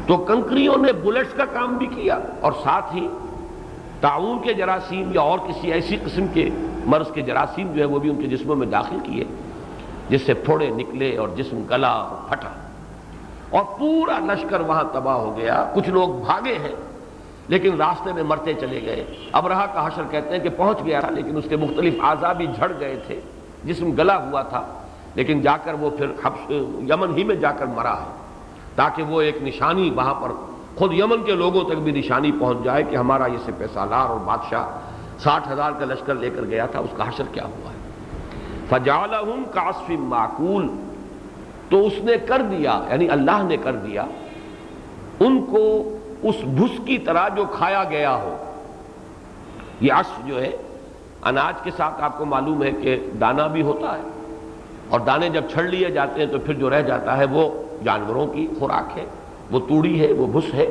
تو کنکریوں نے بلٹس کا کام بھی کیا، اور ساتھ ہی تعاون کے جراثیم یا اور کسی ایسی قسم کے مرض کے جراثیم جو ہے وہ بھی ان کے جسموں میں داخل کیے. جس سے پھوڑے نکلے اور جسم گلا اور پھٹا، اور پورا لشکر وہاں تباہ ہو گیا۔ کچھ لوگ بھاگے ہیں لیکن راستے میں مرتے چلے گئے۔ ابرہہ کا حشر کہتے ہیں کہ پہنچ گیا تھا لیکن اس کے مختلف اعضاء بھی جھڑ گئے تھے، جسم گلا ہوا تھا، لیکن جا کر وہ پھر یمن ہی میں جا کر مرا ہے، تاکہ وہ ایک نشانی وہاں پر خود یمن کے لوگوں تک بھی نشانی پہنچ جائے کہ ہمارا یہ سپہ سالار اور بادشاہ 60,000 کا لشکر لے کر گیا تھا، اس کا حشر کیا ہوا ہے۔ فَجَعَلَهُمْ كَعَصْفٍ مَّأْكُولٍ، تو اس نے کر دیا، یعنی اللہ نے کر دیا ان کو اس بھس کی طرح جو کھایا گیا ہو۔ یہ عصف جو ہے اناج کے ساتھ آپ کو معلوم ہے کہ دانہ بھی ہوتا ہے، اور دانے جب چھڑ لیے جاتے ہیں تو پھر جو رہ جاتا ہے وہ جانوروں کی خوراک ہے، وہ توڑی ہے، وہ بھس ہے۔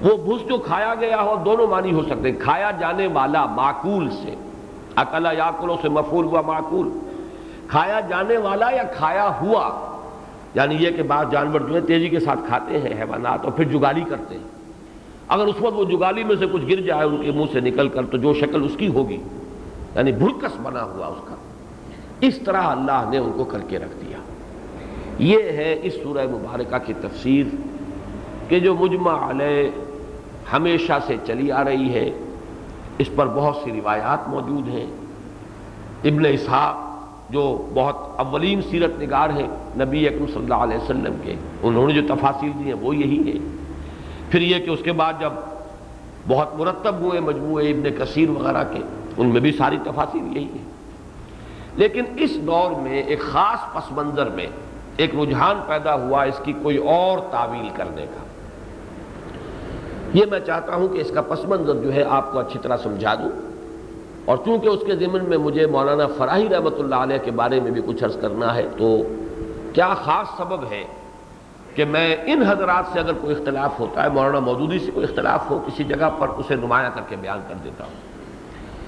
وہ بھس جو کھایا گیا ہو، دونوں معنی ہو سکتے ہیں، کھایا جانے والا معقول سے، اکلا یاکلوں سے مفعول ہوا معقول، کھایا جانے والا یا کھایا ہوا، یعنی یہ کہ بعض جانور جو ہے تیزی کے ساتھ کھاتے ہیں حیوانات اور پھر جگالی کرتے ہیں، اگر اس وقت وہ جگالی میں سے کچھ گر جائے ان کے منہ سے نکل کر تو جو شکل اس کی ہوگی، یعنی بھرکس بنا ہوا اس کا، اس طرح اللہ نے ان کو کر کے رکھ دیا۔ یہ ہے اس سورہ مبارکہ کی تفسیر کہ جو مجمع علیہ ہمیشہ سے چلی آ رہی ہے، اس پر بہت سی روایات موجود ہیں۔ ابن اسحاق جو بہت اولین سیرت نگار ہیں نبی اکرم صلی اللہ علیہ وسلم کے، انہوں نے جو تفاصیل دی ہیں وہ یہی ہے۔ پھر یہ کہ اس کے بعد جب بہت مرتب ہوئے مجموعے ابن کثیر وغیرہ کے، ان میں بھی ساری تفاصیل یہی ہے۔ لیکن اس دور میں ایک خاص پس منظر میں ایک رجحان پیدا ہوا اس کی کوئی اور تعویل کرنے کا۔ یہ میں چاہتا ہوں کہ اس کا پس منظر جو ہے آپ کو اچھی طرح سمجھا دوں، اور چونکہ اس کے ضمن میں مجھے مولانا فراہی رحمۃ اللہ علیہ کے بارے میں بھی کچھ عرض کرنا ہے، تو کیا خاص سبب ہے کہ میں ان حضرات سے اگر کوئی اختلاف ہوتا ہے، مولانا مودودی سے کوئی اختلاف ہو کسی جگہ پر، اسے نمایاں کر کے بیان کر دیتا ہوں۔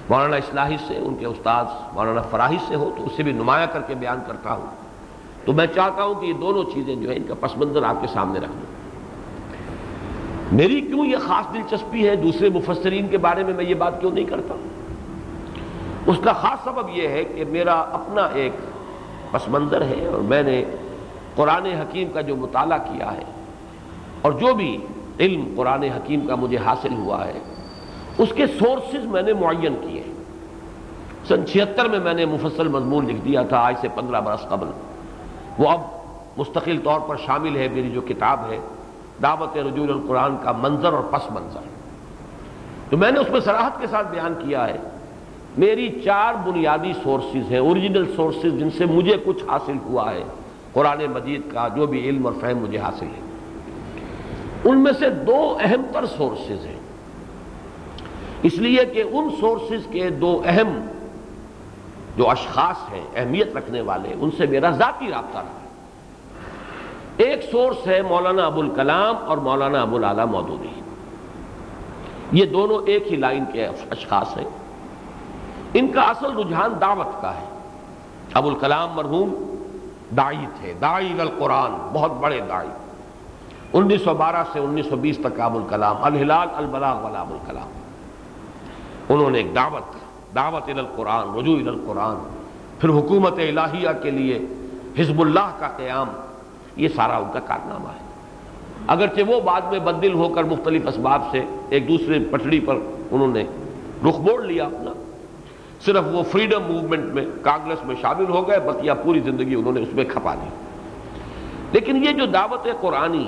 مولانا اصلاحی سے، ان کے استاد مولانا فراہی سے ہو تو اسے بھی نمایاں کر کے بیان کرتا ہوں۔ تو میں چاہتا ہوں کہ یہ دونوں چیزیں جو ہیں ان کا پس منظر آپ کے سامنے رکھ دوں۔ میری کیوں یہ خاص دلچسپی ہے دوسرے مفسرین کے بارے میں یہ بات کیوں نہیں کرتا؟ اس کا خاص سبب یہ ہے کہ میرا اپنا ایک پس منظر ہے، اور میں نے قرآن حکیم کا جو مطالعہ کیا ہے اور جو بھی علم قرآن حکیم کا مجھے حاصل ہوا ہے، اس کے سورسز میں نے معین کیے۔ سن 76 میں نے مفصل مضمون لکھ دیا تھا، آج سے 15 برس قبل۔ وہ اب مستقل طور پر شامل ہے میری جو کتاب ہے دعوت رجوع القرآن کا منظر اور پس منظر۔ تو میں نے اس میں صراحت کے ساتھ بیان کیا ہے میری 4 بنیادی سورسز ہیں، اوریجنل سورسز، جن سے مجھے کچھ حاصل ہوا ہے قرآن مجید کا، جو بھی علم اور فہم مجھے حاصل ہے۔ ان میں سے 2 اہم تر سورسز ہیں، اس لیے کہ ان سورسز کے 2 اہم جو اشخاص ہیں اہمیت رکھنے والے، ان سے میرا ذاتی رابطہ رہا۔ ایک سورس ہے مولانا ابوالکلام اور مولانا ابوالعلا مودودی، یہ دونوں ایک ہی لائن کے اشخاص ہیں۔ ان کا اصل رجحان دعوت کا ہے۔ ابوالکلام مرحوم داعی تھے، داعی القرآن، بہت بڑے داعی۔ 1912 سے 1920 تک ابوالکلام، الہلال البلاغ والا ابوالکلام، انہوں نے ایک دعوت القرآن، رجوع القرآن، پھر حکومت الہیہ کے لیے حزب اللہ کا قیام، یہ سارا ان کا کارنامہ ہے۔ اگرچہ وہ بعد میں بدل ہو کر مختلف اسباب سے ایک دوسرے پٹڑی پر انہوں نے رخ موڑ لیا اپنا، صرف وہ فریڈم موومنٹ میں کانگریس میں شامل ہو گئے، بقیہ پوری زندگی انہوں نے اس میں کھپا دی۔ لیکن یہ جو دعوت قرآنی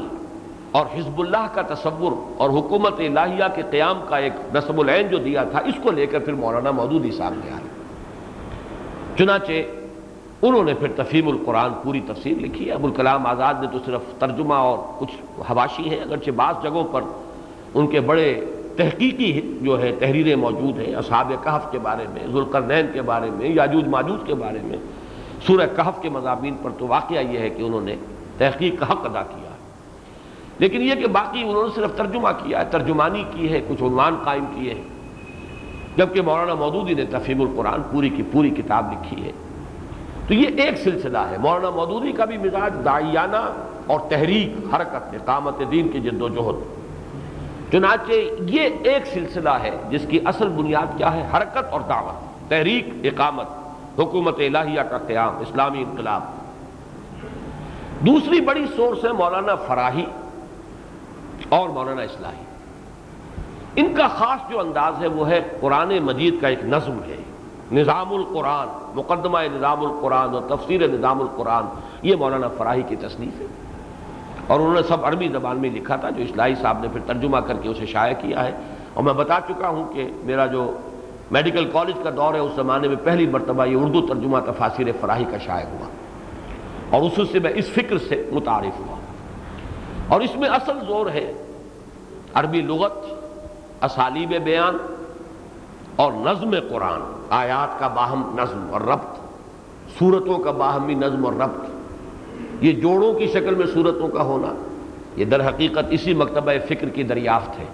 اور حزب اللہ کا تصور اور حکومت الہیہ کے قیام کا ایک نصب العین جو دیا تھا، اس کو لے کر پھر مولانا مودودی سامنے آئے۔ چنانچہ انہوں نے پھر تفہیم القرآن پوری تفسیر لکھی ہے۔ ابوالکلام آزاد نے تو صرف ترجمہ اور کچھ حواشی ہیں، اگرچہ بعض جگہوں پر ان کے بڑے تحقیقی جو ہے تحریریں موجود ہیں، اصحاب کہف کے بارے میں، ذوالقرنین کے بارے میں، یاجوج ماجوج کے بارے میں، سورہ کہف کے مضامین پر تو واقعہ یہ ہے کہ انہوں نے تحقیق کا حق ادا کیا ہے۔ لیکن یہ کہ باقی انہوں نے صرف ترجمہ کیا ہے، ترجمانی کی ہے، کچھ عنوان قائم کیے ہیں، جبکہ مولانا مودودی نے تفہیم القرآن پوری کی پوری کتاب لکھی ہے۔ تو یہ ایک سلسلہ ہے۔ مولانا مودودی کا بھی مزاج داعیانہ اور تحریک، حرکت، اقامت دین کی جد و جہد۔ چنانچہ یہ ایک سلسلہ ہے جس کی اصل بنیاد کیا ہے؟ حرکت اور دعوت، تحریک، اقامت، حکومت الہیہ کا قیام، اسلامی انقلاب۔ دوسری بڑی سورس ہے مولانا فراہی اور مولانا اصلاحی۔ ان کا خاص جو انداز ہے وہ ہے قرآن مجید کا ایک نظم ہے، نظام القرآن، مقدمہ نظام القرآن اور تفسیر نظام القرآن، یہ مولانا فراہی کی تصنیف ہے، اور انہوں نے سب عربی زبان میں لکھا تھا، جو اصلاحی صاحب نے پھر ترجمہ کر کے اسے شائع کیا ہے۔ اور میں بتا چکا ہوں کہ میرا جو میڈیکل کالج کا دور ہے اس زمانے میں پہلی مرتبہ یہ اردو ترجمہ تفاسیر فراہی کا شائع ہوا، اور اس سے میں اس فکر سے متعارف ہوا، اور اس میں اصل زور ہے عربی لغت، اسالیب بیان اور نظم قرآن، آیات کا باہم نظم اور ربط، سورتوں کا باہمی نظم اور ربط، یہ جوڑوں کی شکل میں سورتوں کا ہونا، یہ در حقیقت اسی مکتبہ فکر کی دریافت ہے۔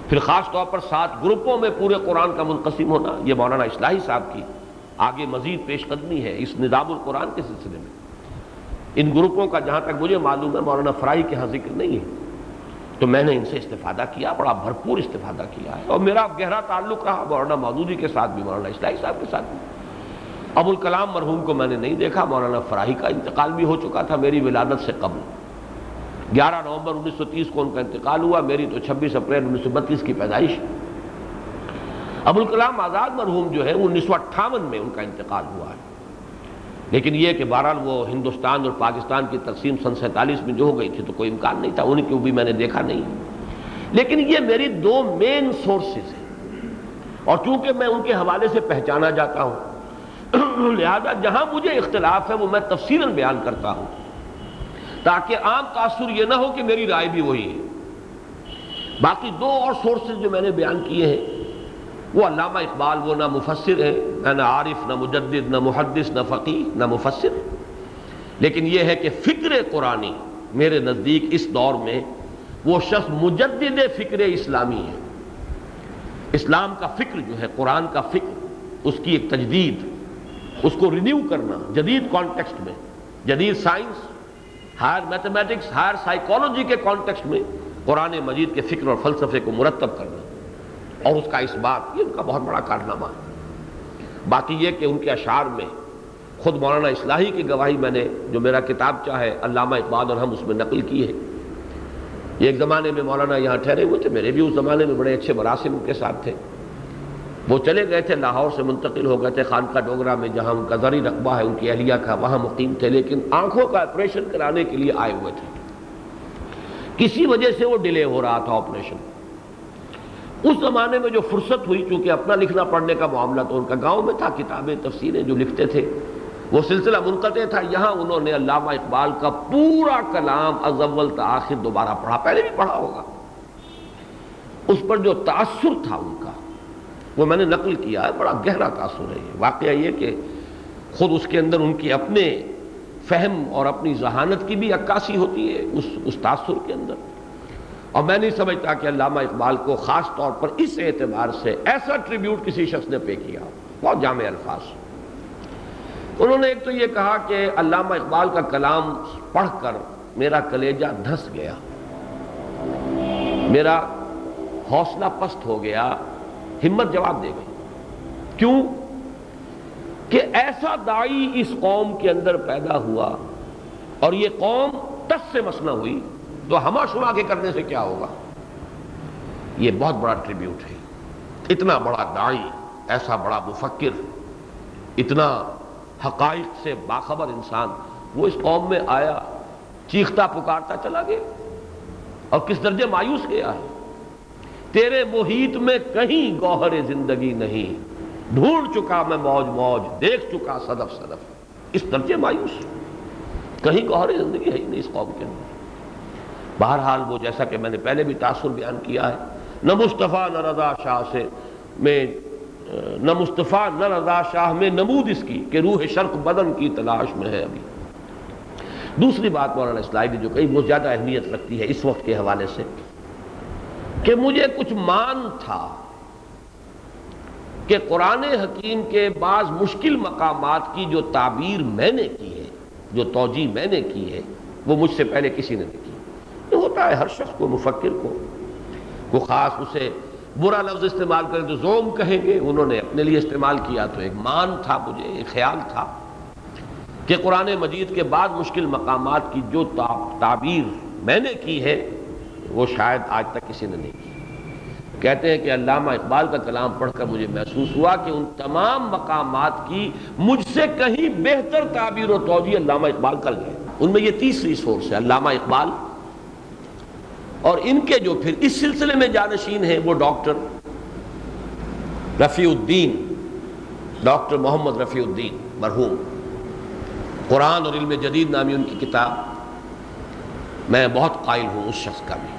پھر خاص طور پر 7 گروپوں میں پورے قرآن کا منقسم ہونا، یہ مولانا اصلاحی صاحب کی آگے مزید پیش قدمی ہے اس نظام القرآن کے سلسلے میں۔ ان گروپوں کا جہاں تک مجھے معلوم ہے مولانا فراہی کے ہاں ذکر نہیں ہے، تو میں نے ان سے استفادہ کیا، بڑا بھرپور استفادہ کیا ہے، اور میرا گہرا تعلق رہا مولانا مودودی کے ساتھ بھی، مولانا اصلاحی صاحب کے ساتھ بھی۔ ابوالکلام مرحوم کو میں نے نہیں دیکھا، مولانا فراہی کا انتقال بھی ہو چکا تھا میری ولادت سے قبل، 11 نومبر 1930 کو ان کا انتقال ہوا، میری تو 26 اپریل 1932 کی پیدائش۔ ابوالکلام آزاد مرحوم جو ہے 1958 میں ان کا انتقال ہوا ہے، لیکن یہ کہ بہرحال وہ ہندوستان اور پاکستان کی تقسیم سن 47 میں جو ہو گئی تھی تو کوئی امکان نہیں تھا، ان کو بھی میں نے دیکھا نہیں، لیکن یہ میری 2 مین سورسز ہیں، اور چونکہ میں ان کے حوالے سے پہچانا جاتا ہوں لہذا جہاں مجھے اختلاف ہے وہ میں تفصیلاً بیان کرتا ہوں، تاکہ عام تاثر یہ نہ ہو کہ میری رائے بھی وہی ہے۔ باقی 2 اور سورسز جو میں نے بیان کیے ہیں وہ علامہ اقبال، وہ نہ مفسر ہے، نہ عارف، نہ مجدد، نہ محدث، نہ فقیہ، نہ مفسر، لیکن یہ ہے کہ فکر قرآنی میرے نزدیک اس دور میں وہ شخص مجدد فکر اسلامی ہے۔ اسلام کا فکر جو ہے، قرآن کا فکر، اس کی ایک تجدید، اس کو رینیو کرنا جدید کانٹیکسٹ میں، جدید science, higher mathematics, higher psychology کے کانٹیکسٹ میں قرآن مجید کے فکر اور فلسفے کو مرتب کرنا اور اس کا اس بات، یہ ان کا بہت بڑا کارنامہ ہے۔ باقی یہ کہ ان کے اشعار میں خود مولانا اصلاحی کی گواہی میں نے، جو میرا کتاب چاہے علامہ اقبال اور ہم، اس میں نقل کی ہے۔ یہ ایک زمانے میں مولانا یہاں ٹھہرے ہوئے تھے، میرے بھی اس زمانے میں بڑے اچھے مراسم ان کے ساتھ تھے، وہ چلے گئے تھے لاہور سے منتقل ہو گئے تھے خانقاہ ڈوگرہ میں جہاں ان کا زرعی رقبہ ہے، ان کی اہلیہ کا، وہاں مقیم تھے، لیکن آنکھوں کا آپریشن کرانے کے لیے آئے ہوئے تھے، کسی وجہ سے وہ ڈیلے ہو رہا تھا آپریشن۔ اس زمانے میں جو فرصت ہوئی، چونکہ اپنا لکھنا پڑھنے کا معاملہ تو ان کا گاؤں میں تھا، کتابیں تفسیریں جو لکھتے تھے وہ سلسلہ منقطع تھا، یہاں انہوں نے علامہ اقبال کا پورا کلام از اول تا آخر دوبارہ پڑھا، پہلے بھی پڑھا ہوگا، اس پر جو تاثر تھا ان کا وہ میں نے نقل کیا ہے، بڑا گہرا تاثر ہے۔ یہ واقعہ یہ کہ خود اس کے اندر ان کی اپنے فہم اور اپنی ذہانت کی بھی عکاسی ہوتی ہے اس تاثر کے اندر، اور میں نہیں سمجھتا کہ علامہ اقبال کو خاص طور پر اس اعتبار سے ایسا ٹریبیوٹ کسی شخص نے پے کیا، بہت جامع الفاظ۔ انہوں نے ایک تو یہ کہا کہ علامہ اقبال کا کلام پڑھ کر میرا کلیجہ دھس گیا، میرا حوصلہ پست ہو گیا، ہمت جواب دے گئی۔ کیوں؟ کہ ایسا داعی اس قوم کے اندر پیدا ہوا، اور یہ قوم تس سے مس نہ ہوئی تو ہما شما کے کرنے سے کیا ہوگا۔ یہ بہت بڑا ٹریبیوٹ ہے، اتنا بڑا داعی، ایسا بڑا مفکر، اتنا حقائق سے باخبر انسان، وہ اس قوم میں آیا، چیختا پکارتا چلا گیا، اور کس درجے مایوس گیا ہے۔ تیرے محیط میں کہیں گوہر زندگی نہیں، ڈھونڈ چکا میں موج موج، دیکھ چکا صدف صدف، اس درجے مایوس، کہیں گوہر زندگی ہے ہی نہیں اس قوم کے اندر۔ بہرحال وہ جیسا کہ میں نے پہلے بھی تاثر بیان کیا ہے، نہ مصطفیٰ نہ رضا شاہ سے میں، نہ مصطفیٰ نہ رضا شاہ میں نمود اس کی کہ روح شرق بدن کی تلاش میں ہے ابھی۔ دوسری بات مولانا اصلاحی نے جو کہی وہ زیادہ اہمیت رکھتی ہے اس وقت کے حوالے سے، کہ مجھے کچھ مان تھا کہ قرآن حکیم کے بعض مشکل مقامات کی جو تعبیر میں نے کی ہے، جو توجیہ میں نے کی ہے، وہ مجھ سے پہلے کسی نے نہیں کی۔ یہ ہوتا ہے ہر شخص کو، مفکر کو خاص اسے برا لفظ استعمال کریں تو زوم کہیں گے، انہوں نے اپنے لیے استعمال کیا تو ایک مان تھا، مجھے ایک خیال تھا کہ قرآن مجید کے بعد مشکل مقامات کی جو تعبیر میں نے کی ہے وہ شاید آج تک کسی نے نہیں کی۔ کہتے ہیں کہ علامہ اقبال کا کلام پڑھ کر مجھے محسوس ہوا کہ ان تمام مقامات کی مجھ سے کہیں بہتر تعبیر و توجیہ علامہ اقبال کر گئے۔ ان میں یہ تیسری سورس ہے علامہ اقبال، اور ان کے جو پھر اس سلسلے میں جانشین ہیں وہ ڈاکٹر رفیع الدین، ڈاکٹر محمد رفیع الدین مرحوم، قرآن اور علم جدید نامی ان کی کتاب میں بہت قائل ہوں اس شخص کا بھی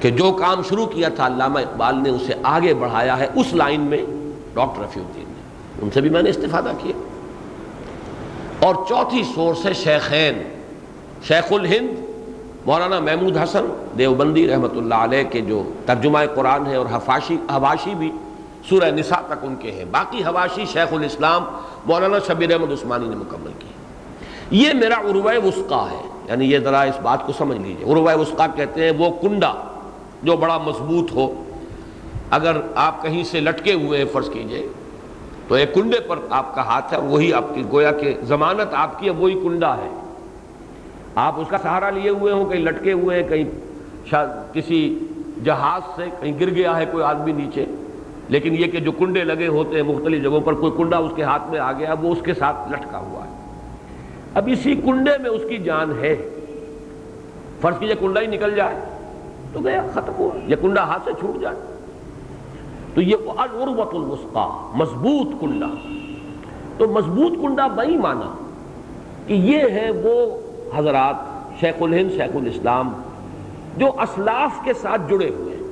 کہ جو کام شروع کیا تھا علامہ اقبال نے اسے آگے بڑھایا ہے اس لائن میں ڈاکٹر رفیع الدین نے، ان سے بھی میں نے استفادہ کیا۔ اور چوتھی سورس ہے شیخین، شیخ الہند مولانا محمود حسن دیوبندی رحمۃ اللہ علیہ کے جو ترجمہ قرآن ہے، اور حواشی بھی سورہ نساء تک ان کے ہیں، باقی حواشی شیخ الاسلام مولانا شبیر احمد عثمانی نے مکمل کی۔ یہ میرا عروہ وثقیٰ ہے، یعنی یہ ذرا اس بات کو سمجھ لیجئے، عروہ وثقیٰ کہتے ہیں وہ کنڈا جو بڑا مضبوط ہو، اگر آپ کہیں سے لٹکے ہوئے فرض کیجئے تو ایک کنڈے پر آپ کا ہاتھ ہے، وہی آپ کی گویا کہ ضمانت آپ کی ہے، وہی کنڈا ہے، آپ اس کا سہارا لیے ہوئے ہوں، کہیں لٹکے ہوئے ہیں، کہیں کسی جہاز سے کہیں گر گیا ہے کوئی آدمی نیچے، لیکن یہ کہ جو کنڈے لگے ہوتے ہیں مختلف جگہوں پر، کوئی کنڈا اس کے ہاتھ میں آ گیا، وہ اس کے ساتھ لٹکا ہوا ہے، اب اسی کنڈے میں اس کی جان ہے، فرض کیجئے کنڈا ہی نکل جائے تو گیا، ختم ہوا، یہ کنڈا ہاتھ سے چھوٹ جائے، تو یہ العروۃ الوثقیٰ مضبوط کنڈا۔ تو مضبوط کنڈا بئی مانا کہ یہ ہے وہ حضرات شیخ الہند شیخ الاسلام جو اسلاف کے ساتھ جڑے ہوئے ہیں،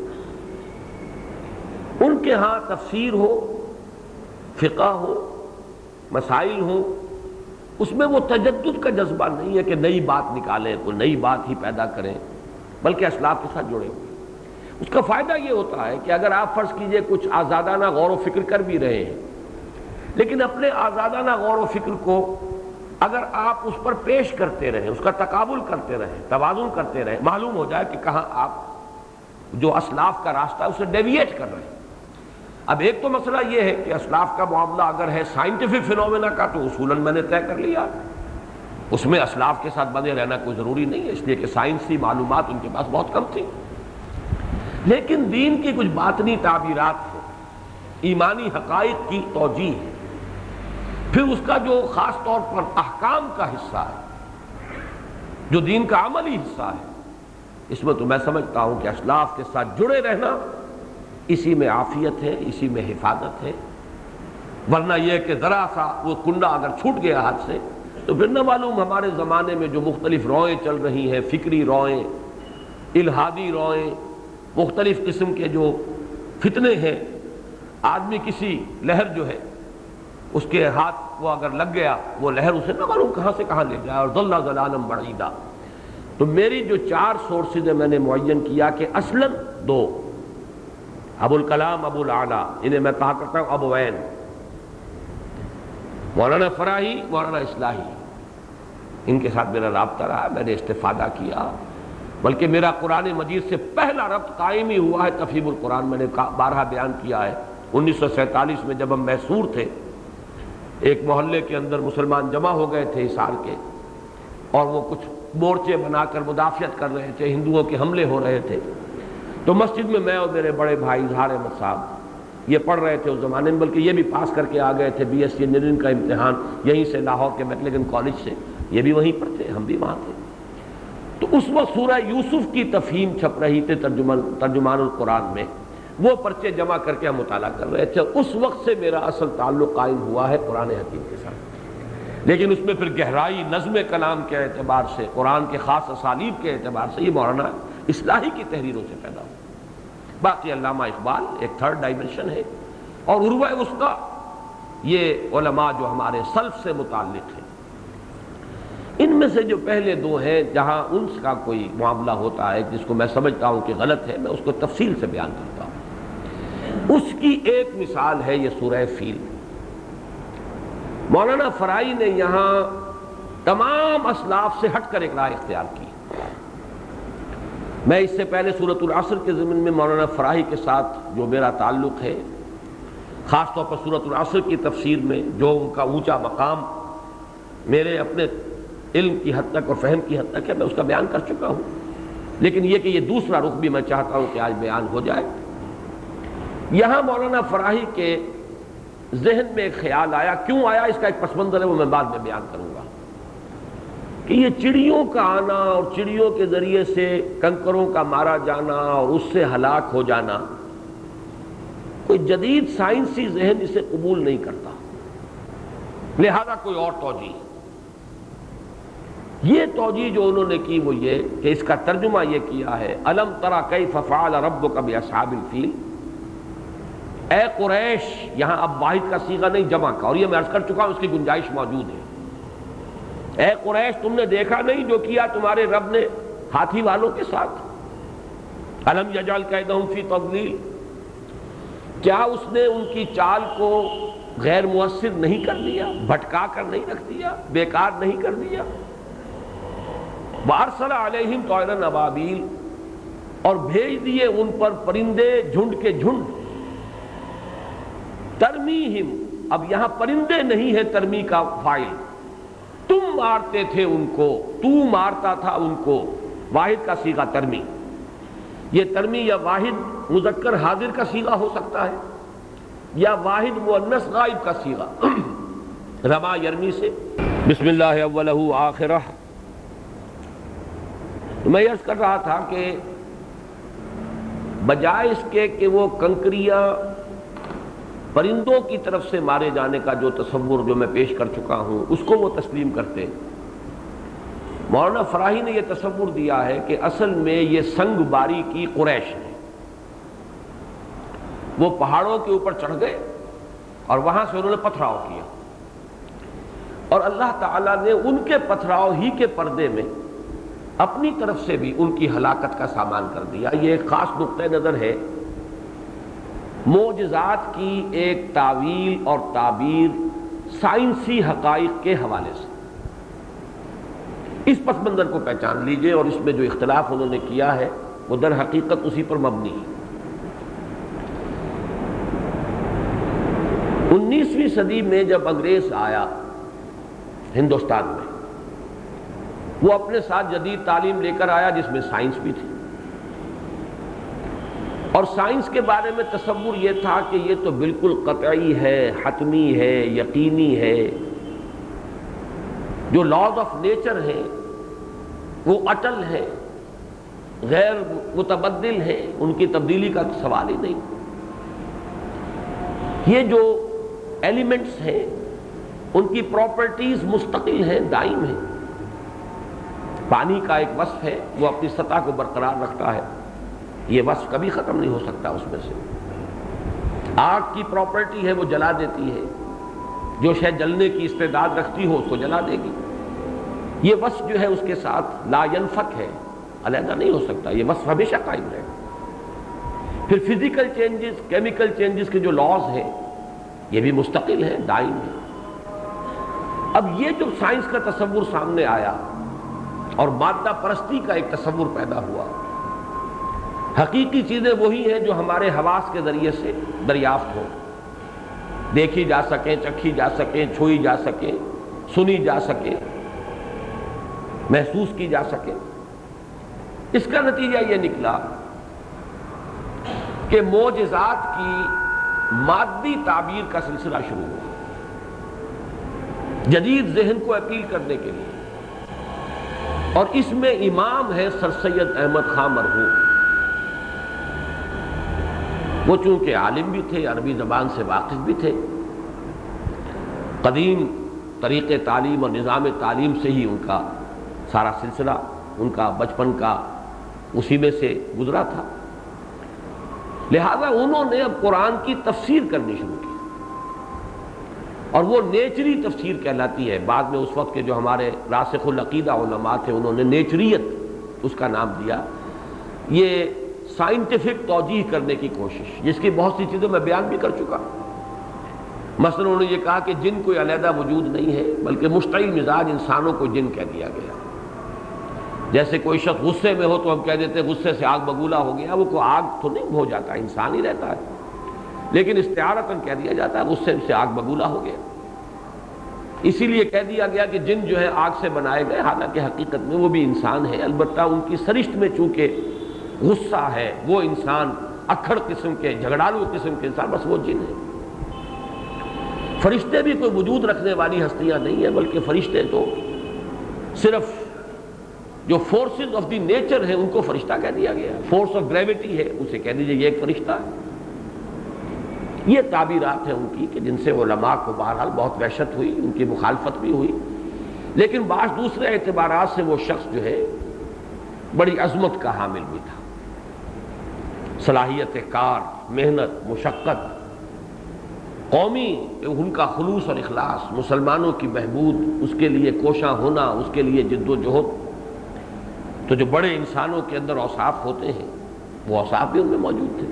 ان کے ہاں تفسیر ہو، فقہ ہو، مسائل ہو، اس میں وہ تجدد کا جذبہ نہیں ہے کہ نئی بات نکالیں، کوئی نئی بات ہی پیدا کریں، بلکہ اسلاف کے ساتھ جڑے ہوئے۔ اس کا فائدہ یہ ہوتا ہے کہ اگر آپ فرض کیجئے کچھ آزادانہ غور و فکر کر بھی رہے ہیں، لیکن اپنے آزادانہ غور و فکر کو اگر آپ اس پر پیش کرتے رہیں، اس کا تقابل کرتے رہیں، توازن کرتے رہیں، معلوم ہو جائے کہ کہاں آپ جو اسلاف کا راستہ ہے اسے ڈیویٹ کر رہے ہیں۔ اب ایک تو مسئلہ یہ ہے کہ اسلاف کا معاملہ اگر ہے سائنٹیفک فینومینا کا تو اصولاً میں نے طے کر لیا، اس میں اسلاف کے ساتھ بندے رہنا کوئی ضروری نہیں ہے، اس لیے کہ سائنسی معلومات ان کے پاس بہت کم تھی، لیکن دین کی کچھ باطنی تعبیرات ہیں، ایمانی حقائق کی توجیہ ہے، پھر اس کا جو خاص طور پر احکام کا حصہ ہے، جو دین کا عملی حصہ ہے، اس میں تو میں سمجھتا ہوں کہ اسلاف کے ساتھ جڑے رہنا اسی میں عافیت ہے، اسی میں حفاظت ہے، ورنہ یہ کہ ذرا سا وہ کنڈا اگر چھوٹ گیا ہاتھ سے تو پھر نہ معلوم ہمارے زمانے میں جو مختلف روئیں چل رہی ہیں، فکری روئیں، الہادی روئیں، مختلف قسم کے جو فتنے ہیں، آدمی کسی لہر جو ہے اس کے ہاتھ وہ اگر لگ گیا، وہ لہر اسے نہ معلوم کہاں سے کہاں لے جائے، اور ضل ضلالا بعیدا۔ تو میری جو 4 سورسز میں نے معین کیا کہ اصلاً 2، ابو الکلام ابو الاعلیٰ، انہیں میں کہا کرتا ہوں ابوین، مولانا فراہی مولانا اصلاحی، ان کے ساتھ میرا رابطہ رہا، میں نے استفادہ کیا، بلکہ میرا قرآن مجید سے پہلا ربط قائم ہی ہوا ہے تفہیم القرآن۔ میں نے بارہا بیان کیا ہے، 1947 میں جب ہم میسور تھے، ایک محلے کے اندر مسلمان جمع ہو گئے تھے حصار کے، اور وہ کچھ مورچے بنا کر مدافعت کر رہے تھے، ہندوؤں کے حملے ہو رہے تھے، تو مسجد میں اور میرے بڑے بھائی اظہار احمد صاحب یہ پڑھ رہے تھے اس زمانے میں، بلکہ یہ بھی پاس کر کے آ گئے تھے BSc انجینئرنگ کا امتحان یہیں سے، لاہور کے میکلگن کالج سے، یہ بھی وہیں پر تھے، ہم بھی وہاں تھے۔ تو اس وقت سورہ یوسف کی تفہیم چھپ رہی تھی ترجمان القرآن میں، وہ پرچے جمع کر کے ہم مطالعہ کر رہے تھے، اس وقت سے میرا اصل تعلق قائم ہوا ہے قرآن حکیم کے ساتھ، لیکن اس میں پھر گہرائی نظم کلام کے اعتبار سے، قرآن کے خاص اسالیب کے اعتبار سے یہ مولانا اصلاحی کی تحریروں سے پیدا ہوا۔ باقی علامہ اقبال ایک 3rd ڈائمنشن ہے، اور عروہ وثقیٰ یہ علماء جو ہمارے سلف سے متعلق ہیں، ان میں سے جو پہلے 2 ہیں جہاں انس کا کوئی معاملہ ہوتا ہے جس کو میں سمجھتا ہوں کہ غلط ہے، میں اس کو تفصیل سے بیان کرتا ہوں۔ اس کی ایک مثال ہے یہ سورہ فیل۔ مولانا فرائی نے یہاں تمام اسلاف سے ہٹ کر ایک رائے اختیار کی، میں اس سے پہلے سورۃ العصر کے ضمن میں مولانا فراہی کے ساتھ جو میرا تعلق ہے، خاص طور پر سورۃ العصر کی تفسیر میں جو ان کا اونچا مقام میرے اپنے علم کی حد تک اور فہم کی حد تک ہے، میں اس کا بیان کر چکا ہوں، لیکن یہ کہ یہ دوسرا رخ بھی میں چاہتا ہوں کہ آج بیان ہو جائے۔ یہاں مولانا فراہی کے ذہن میں ایک خیال آیا، کیوں آیا اس کا ایک پس منظر ہے، وہ میں بعد میں بیان کروں گا، کہ یہ چڑیوں کا آنا اور چڑیوں کے ذریعے سے کنکروں کا مارا جانا اور اس سے ہلاک ہو جانا، کوئی جدید سائنسی ذہن اسے قبول نہیں کرتا، لہذا کوئی اور توجیہ۔ یہ توجیہ جو انہوں نے کی وہ یہ کہ اس کا ترجمہ یہ کیا ہے، الم تری کیف فعل ربک باصحاب الفیل، اے قریش، یہاں اب واحد کا صیغہ نہیں جمع کا، اور یہ میں عرض کر چکا ہوں اس کی گنجائش موجود ہے۔ اے قریش، تم نے دیکھا نہیں جو کیا تمہارے رب نے ہاتھی والوں کے ساتھ، الم یجعل کیدہم فی تضلیل، کیا اس نے ان کی چال کو غیر مؤثر نہیں کر دیا، بھٹکا کر نہیں رکھ دیا، بیکار نہیں کر دیا۔ وارسل علیہم طیرا ابابیل، اور بھیج دیے ان پر پرندے جھنڈ کے جھنڈ، ترمیہم، اب یہاں پرندے نہیں ہے ترمی کا فاعل، تم مارتے تھے ان کو، تو مارتا تھا ان کو، واحد کا صیغہ ترمی۔ یہ ترمی یا واحد مذکر حاضر کا صیغہ ہو سکتا ہے یا واحد مؤنث غائب کا صیغہ، رما یرمی سے بسم اللہ اولہ آخرہ۔ میں عرض کر رہا تھا کہ بجائے اس کے کہ وہ کنکریاں پرندوں کی طرف سے مارے جانے کا جو تصور جو میں پیش کر چکا ہوں اس کو وہ تسلیم کرتے، مولانا فراہی نے یہ تصور دیا ہے کہ اصل میں یہ سنگ باری کی قریش ہے، وہ پہاڑوں کے اوپر چڑھ گئے اور وہاں سے انہوں نے پتھراؤ کیا، اور اللہ تعالیٰ نے ان کے پتھراؤ ہی کے پردے میں اپنی طرف سے بھی ان کی ہلاکت کا سامان کر دیا۔ یہ ایک خاص نقطہ نظر ہے معجزات کی ایک تعویل اور تعبیر سائنسی حقائق کے حوالے سے۔ اس پس منظر کو پہچان لیجئے، اور اس میں جو اختلاف انہوں نے کیا ہے وہ در حقیقت اسی پر مبنی ہے۔ 19ویں صدی میں جب انگریز آیا ہندوستان میں، وہ اپنے ساتھ جدید تعلیم لے کر آیا جس میں سائنس بھی تھی، اور سائنس کے بارے میں تصور یہ تھا کہ یہ تو بالکل قطعی ہے، حتمی ہے، یقینی ہے، جو لاز آف نیچر ہیں وہ اٹل ہیں، غیر متبدل ہیں، ان کی تبدیلی کا سوال ہی نہیں۔ یہ جو ایلیمنٹس ہیں ان کی پراپرٹیز مستقل ہیں، دائم ہیں۔ پانی کا ایک وصف ہے، وہ اپنی سطح کو برقرار رکھتا ہے، یہ وصف کبھی ختم نہیں ہو سکتا اس میں سے۔ آگ کی پراپرٹی ہے، وہ جلا دیتی ہے، جو شے جلنے کی استعداد رکھتی ہو اس کو جلا دے گی۔ یہ وصف جو ہے اس کے ساتھ لا ینفک ہے، علیحدہ نہیں ہو سکتا، یہ وصف ہمیشہ قائم رہے۔ پھر فزیکل چینجز، کیمیکل چینجز کے جو لاز ہیں یہ بھی مستقل ہیں، دائم ہیں۔ اب یہ جو سائنس کا تصور سامنے آیا اور مادہ پرستی کا ایک تصور پیدا ہوا، حقیقی چیزیں وہی ہیں جو ہمارے حواس کے ذریعے سے دریافت ہوں، دیکھی جا سکیں، چکھی جا سکیں، چھوئی جا سکیں، سنی جا سکیں، محسوس کی جا سکیں۔ اس کا نتیجہ یہ نکلا کہ معجزات کی مادی تعبیر کا سلسلہ شروع ہوا، جدید ذہن کو اپیل کرنے کے لیے، اور اس میں امام ہے سر سید احمد خاں مرحوم۔ وہ چونکہ عالم بھی تھے، عربی زبان سے واقف بھی تھے، قدیم طریقے تعلیم اور نظام تعلیم سے ہی ان کا سارا سلسلہ، ان کا بچپن کا اسی میں سے گزرا تھا، لہذا انہوں نے اب قرآن کی تفسیر کرنی شروع کی، اور وہ نیچری تفسیر کہلاتی ہے۔ بعد میں اس وقت کے جو ہمارے راسخ العقیدہ علماء تھے انہوں نے نیچریت اس کا نام دیا، یہ سائنٹیفک توجیہ کرنے کی کوشش، جس کی بہت سی چیزیں میں بیان بھی کر چکا۔ مثلا انہوں نے یہ کہا کہ جن کوئی علیحدہ وجود نہیں ہے، بلکہ مشتعل مزاج انسانوں کو جن کہہ دیا گیا، جیسے کوئی شخص غصے میں ہو تو ہم کہہ دیتے ہیں غصے سے آگ بگولا ہو گیا، وہ کوئی آگ تو نہیں ہو جاتا، انسان ہی رہتا ہے، لیکن استعارتاً کہہ دیا جاتا ہے غصے سے آگ بگولا ہو گیا۔ اسی لیے کہہ دیا گیا کہ جن جو ہے آگ سے بنائے گئے، حالانکہ حقیقت میں وہ بھی انسان ہے، البتہ ان کی سرشت میں چونکہ غصہ ہے، وہ انسان اکھڑ قسم کے، جھگڑالو قسم کے انسان، بس وہ جن ہے۔ فرشتے بھی کوئی وجود رکھنے والی ہستیاں نہیں ہیں، بلکہ فرشتے تو صرف جو فورسز آف دی نیچر ہیں ان کو فرشتہ کہہ دیا گیا، فورس آف گریوٹی ہے اسے کہہ دیجئے یہ ایک فرشتہ ہے۔ یہ تعبیرات ہیں ان کی کہ جن سے علماء کو بہرحال بہت وحشت ہوئی، ان کی مخالفت بھی ہوئی، لیکن بعض دوسرے اعتبارات سے وہ شخص جو ہے بڑی عظمت کا حامل بھی تھا، صلاحیت کار، محنت، مشقت، قومی ان کا خلوص اور اخلاص، مسلمانوں کی بہبود، اس کے لیے کوشاں ہونا، اس کے لیے جد و جہد۔ تو جو بڑے انسانوں کے اندر اوصاف ہوتے ہیں وہ اوصاف بھی ان میں موجود تھے۔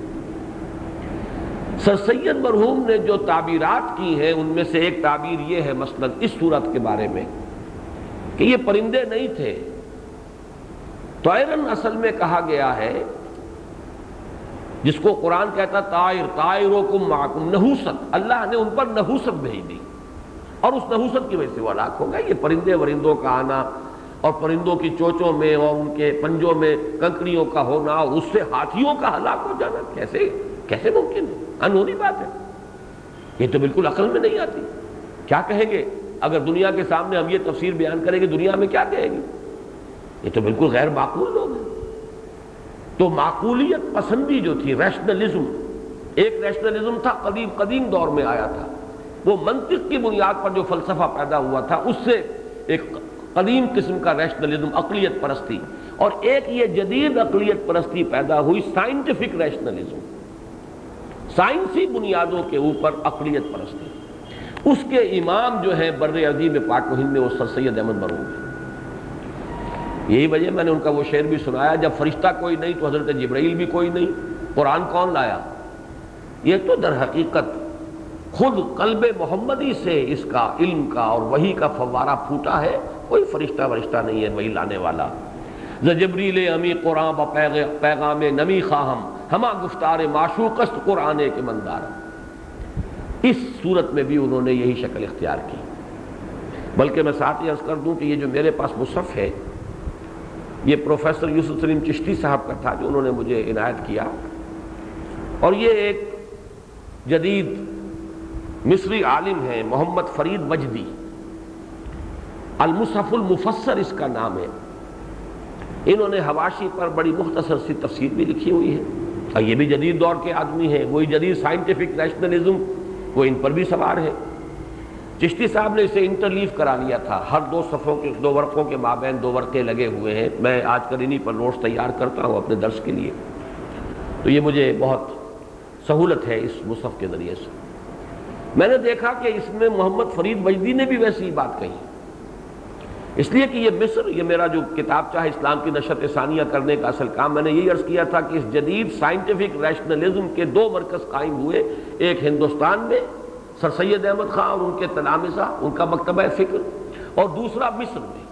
سر سید مرحوم نے جو تعبیرات کی ہیں ان میں سے ایک تعبیر یہ ہے مثلا اس صورت کے بارے میں کہ یہ پرندے نہیں تھے، طائرن اصل میں کہا گیا ہے، جس کو قرآن کہتا طائر طائرکم معکم، نحوست، اللہ نے ان پر نحوست بھیج دی اور اس نحوست کی وجہ سے وہ ہلاک ہو گئے۔ یہ پرندے ورندوں کا آنا اور پرندوں کی چوچوں میں اور ان کے پنجوں میں کنکریوں کا ہونا اور اس سے ہاتھیوں کا ہلاک ہو جانا کیسے ممکن ہے؟ انہونی بات ہے، یہ تو بالکل عقل میں نہیں آتی۔ کیا کہیں گے اگر دنیا کے سامنے ہم یہ تفسیر بیان کریں گے، دنیا میں کیا کہے گی؟ یہ تو بالکل غیر معقول لوگ ہیں۔ تو معقولیت پسندی جو تھی، ریشنلزم، ایک ریشنلزم تھا قدیم دور میں آیا تھا، وہ منطق کی بنیاد پر جو فلسفہ پیدا ہوا تھا اس سے ایک قدیم قسم کا ریشنلزم، عقلیت پرستی، اور ایک یہ جدید عقلیت پرستی پیدا ہوئی، سائنٹیفک ریشنلزم، سائنسی بنیادوں کے اوپر عقلیت پرستی۔ اس کے امام جو ہیں بر عظیم پاک و ہند میں وہ سر سید احمد مرحوم ہیں۔ یہی وجہ میں نے ان کا وہ شعر بھی سنایا، جب فرشتہ کوئی نہیں تو حضرت جبرائیل بھی کوئی نہیں، قرآن کون لایا؟ یہ تو در حقیقت خود قلب محمدی سے اس کا علم کا اور وحی کا فوارہ پھوٹا ہے، کوئی فرشتہ نہیں ہے وحی لانے والا۔ ز جبریل امی قرآن پیغام نمی خواہم، ہما گفتار معشوق است قرآن کے مندار۔ اس صورت میں بھی انہوں نے یہی شکل اختیار کی۔ بلکہ میں ساتھ ہی عرض کر دوں کہ یہ جو میرے پاس مصحف ہے یہ پروفیسر یوسف سلیم چشتی صاحب کا تھا جو انہوں نے مجھے عنایت کیا، اور یہ ایک جدید مصری عالم ہیں محمد فرید وجدی، المصحف المفسر اس کا نام ہے۔ انہوں نے حواشی پر بڑی مختصر سی تفسیر بھی لکھی ہوئی ہے، اور یہ بھی جدید دور کے آدمی ہیں، وہی جدید سائنٹیفک نیشنلزم وہ ان پر بھی سوار ہے۔ چشتی صاحب نے اسے انٹرلیف کرا لیا تھا، ہر دو ورقوں کے مابین 2 ورقے لگے ہوئے ہیں۔ میں آج کل انہی پر نوٹس تیار کرتا ہوں اپنے درس کے لیے، تو یہ مجھے بہت سہولت ہے اس مصحف کے ذریعے سے۔ میں نے دیکھا کہ اس میں محمد فرید وجدی نے بھی ویسی ہی بات کہی، اس لیے کہ یہ مصر، یہ میرا جو کتاب چاہے اسلام کی نشت ثانیہ کرنے کا اصل کام، میں نے یہی عرض کیا تھا کہ اس جدید سائنٹیفک ریشنلزم کے 2 مرکز قائم ہوئے، ایک ہندوستان میں سر سید احمد خان اور ان کے تلامذہ، ان کا مکتبہ فکر، اور دوسرا مصر میں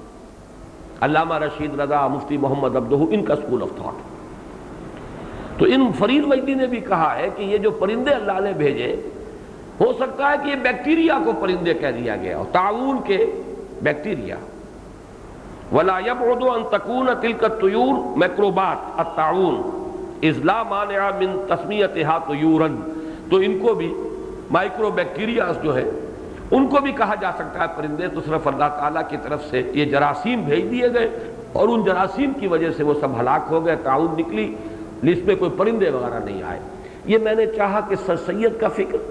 علامہ رشید رضا، مفتی محمد عبدہ، ان کا اسکول آف تھاٹ۔ تو ان فرید وجدی نے بھی کہا ہے کہ یہ جو پرندے اللہ نے بھیجے، ہو سکتا ہے کہ یہ بیکٹیریا کو پرندے کہہ دیا گیا ہو، تعاون کے بیکٹیریا۔ ولا يبعد ان تكون تلك الطيور میکروبات الطاعون اذ لا مانع من تسمیتها طیورا، تو ان کو بھی مائکرو بیکٹیریاز جو ہے ان کو بھی کہا جا سکتا ہے پرندے، تو صرف اللہ تعالیٰ کی طرف سے یہ جراثیم بھیج دیے گئے اور ان جراثیم کی وجہ سے وہ سب ہلاک ہو گئے، تعاون نکلی، اس میں کوئی پرندے وغیرہ نہیں آئے۔ یہ میں نے چاہا کہ سر سید کا فکر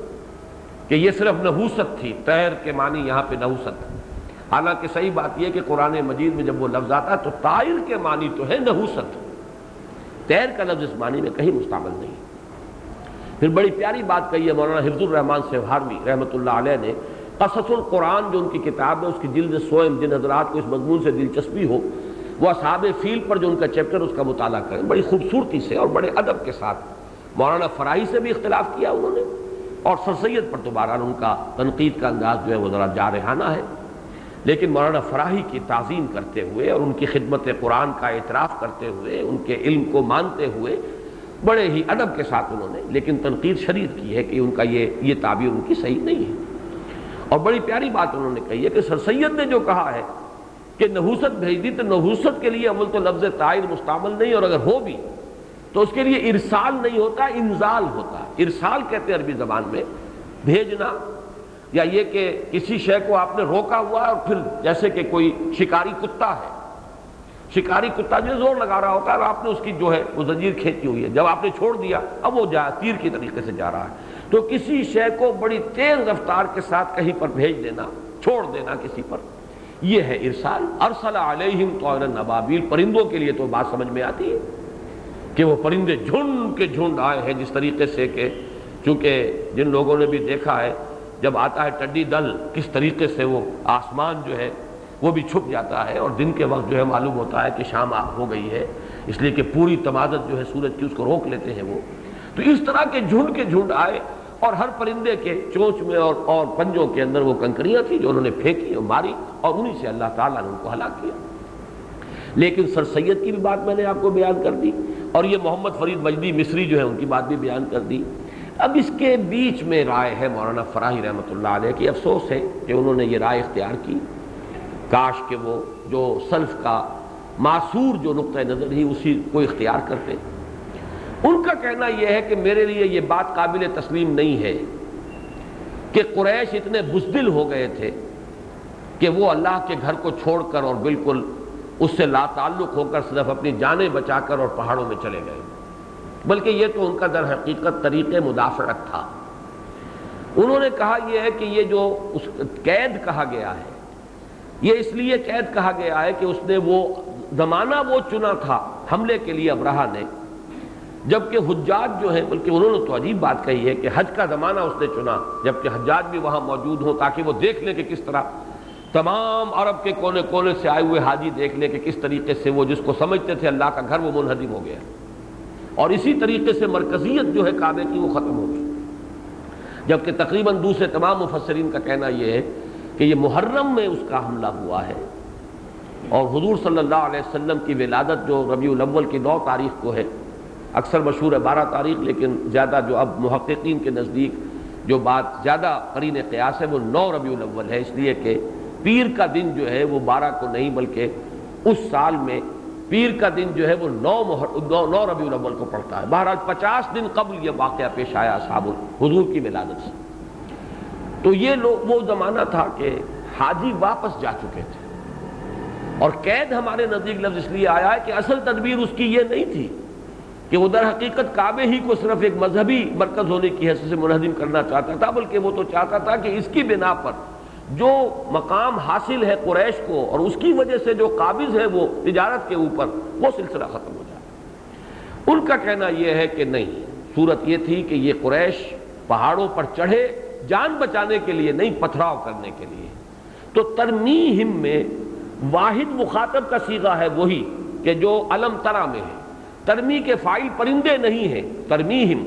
کہ یہ صرف نحوست تھی، طیر کے معنی یہاں پہ نحوست، حالانکہ صحیح بات یہ کہ قرآن مجید میں جب وہ لفظ آتا ہے تو طائر کے معنی تو ہے نحوست، طیر کا لفظ اس معنی میں کہیں مستعمل نہیں۔ پھر بڑی پیاری بات کہی ہے مولانا حفظ الرحمان سہاروی رحمۃ اللہ علیہ نے، قصص القرآن جو ان کی کتاب ہے اس کی جلد سوئم، جن حضرات کو اس مضمون سے دلچسپی ہو وہ اصحاب فیل پر جو ان کا چیپٹر اس کا مطالعہ کریں، بڑی خوبصورتی سے اور بڑے ادب کے ساتھ۔ مولانا فراہی سے بھی اختلاف کیا انہوں نے، اور سر سید پر تو بہرحال ان کا تنقید کا انداز جو ہے وہ ذرا جارحانہ ہے، لیکن مولانا فراہی کی تعظیم کرتے ہوئے اور ان کی خدمت قرآن کا اعتراف کرتے ہوئے، ان کے علم کو مانتے ہوئے بڑے ہی ادب کے ساتھ انہوں نے لیکن تنقید شدید کی ہے کہ ان کا یہ تعبیر ان کی صحیح نہیں ہے۔ اور بڑی پیاری بات انہوں نے کہی ہے کہ سر سید نے جو کہا ہے کہ نحوست بھیج دی، تو نحوست کے لیے اول تو لفظ تائید مستعمل نہیں، اور اگر ہو بھی تو اس کے لیے ارسال نہیں ہوتا، انزال ہوتا۔ ارسال کہتے ہیں عربی زبان میں بھیجنا، یا یہ کہ کسی شے کو آپ نے روکا ہوا ہے اور پھر جیسے کہ کوئی شکاری کتا ہے، شکاری کتا جو زور لگا رہا ہوتا ہے اور آپ نے اس کی جو ہے وہ زنجیر کھینچی ہوئی ہے، جب آپ نے چھوڑ دیا اب وہ تیر کی طریقے سے جا رہا ہے، تو کسی شے کو بڑی تیز رفتار کے ساتھ کہیں پر بھیج دینا، چھوڑ دینا کسی پر، یہ ہے ارسال۔ ارسل علیہم طیرا ابابیل، پرندوں کے لیے تو بات سمجھ میں آتی ہے کہ وہ پرندے جھنڈ کے جھنڈ آئے ہیں، جس طریقے سے کہ چونکہ جن لوگوں نے بھی دیکھا ہے جب آتا ہے ٹڈی دل کس طریقے سے وہ آسمان جو ہے وہ بھی چھپ جاتا ہے، اور دن کے وقت جو ہے معلوم ہوتا ہے کہ شام ہو گئی ہے، اس لیے کہ پوری تمازت جو ہے سورج کی اس کو روک لیتے ہیں وہ، تو اس طرح کے جھنڈ آئے، اور ہر پرندے کے چونچ میں اور پنجوں کے اندر وہ کنکریاں تھیں جو انہوں نے پھینکی اور ماری، اور انہی سے اللہ تعالیٰ نے ان کو ہلاک کیا۔ لیکن سر سید کی بھی بات میں نے آپ کو بیان کر دی، اور یہ محمد فرید مجدی مصری جو ہے ان کی بات بھی بیان کر دی۔ اب اس کے بیچ میں رائے ہے مولانا فراہی رحمۃ اللہ علیہ کی، افسوس ہے کہ انہوں نے یہ رائے اختیار کی، کاش کہ وہ جو سلف کا معصور جو نقطہ نظر ہی اسی کو اختیار کرتے۔ ان کا کہنا یہ ہے کہ میرے لیے یہ بات قابل تسلیم نہیں ہے کہ قریش اتنے بزدل ہو گئے تھے کہ وہ اللہ کے گھر کو چھوڑ کر اور بالکل اس سے لا تعلق ہو کر صرف اپنی جانیں بچا کر اور پہاڑوں میں چلے گئے، بلکہ یہ تو ان کا در حقیقت طریقے مدافعت تھا۔ انہوں نے کہا یہ ہے کہ یہ جو اس قید کہا گیا ہے، یہ اس لیے قید کہا گیا ہے کہ اس نے وہ زمانہ وہ چنا تھا حملے کے لیے ابرہہ نے، جبکہ حجاج جو ہیں، بلکہ انہوں نے تو عجیب بات کہی ہے کہ حج کا زمانہ اس نے چنا جبکہ حجاج بھی وہاں موجود ہوں، تاکہ وہ دیکھ لیں کہ کس طرح تمام عرب کے کونے کونے سے آئے ہوئے حاجی دیکھ لیں کہ کس طریقے سے وہ جس کو سمجھتے تھے اللہ کا گھر وہ منہدم ہو گیا، اور اسی طریقے سے مرکزیت جو ہے کعبے کی وہ ختم ہو گئی۔ جبکہ تقریباً دوسرے تمام مفسرین کا کہنا یہ ہے کہ یہ محرم میں اس کا حملہ ہوا ہے، اور حضور صلی اللہ علیہ وسلم کی ولادت جو ربیع الاول کی 9 تاریخ کو ہے، اکثر مشہور ہے 12 تاریخ، لیکن زیادہ جو اب محققین کے نزدیک جو بات زیادہ قرین قیاس ہے وہ 9 ربیع الاول ہے، اس لیے کہ پیر کا دن جو ہے وہ 12 کو نہیں بلکہ اس سال میں پیر کا دن جو ہے وہ 9 ربیع الاول کو پڑتا ہے۔ بہرحال 50 دن قبل یہ واقعہ پیش آیا اصحاب حضور کی ولادت سے۔ تو یہ وہ زمانہ تھا کہ حاجی واپس جا چکے تھے، اور قید ہمارے نزدیک لفظ اس لیے آیا ہے کہ اصل تدبیر اس کی یہ نہیں تھی کہ وہ در حقیقت کعبے ہی کو صرف ایک مذہبی مرکز ہونے کی حیثیت سے منہدم کرنا چاہتا تھا، بلکہ وہ تو چاہتا تھا کہ اس کی بنا پر جو مقام حاصل ہے قریش کو اور اس کی وجہ سے جو قابض ہے وہ تجارت کے اوپر، وہ سلسلہ ختم ہو جائے۔ ان کا کہنا یہ ہے کہ نہیں، صورت یہ تھی کہ یہ قریش پہاڑوں پر چڑھے جان بچانے کے لیے نہیں، پتھراؤ کرنے کے لیے۔ تو ترمیہم میں واحد مخاطب کا صیغہ ہے وہی کہ جو علم ترا میں ہے، ترمی کے فاعل پرندے نہیں ہیں، ترمیہم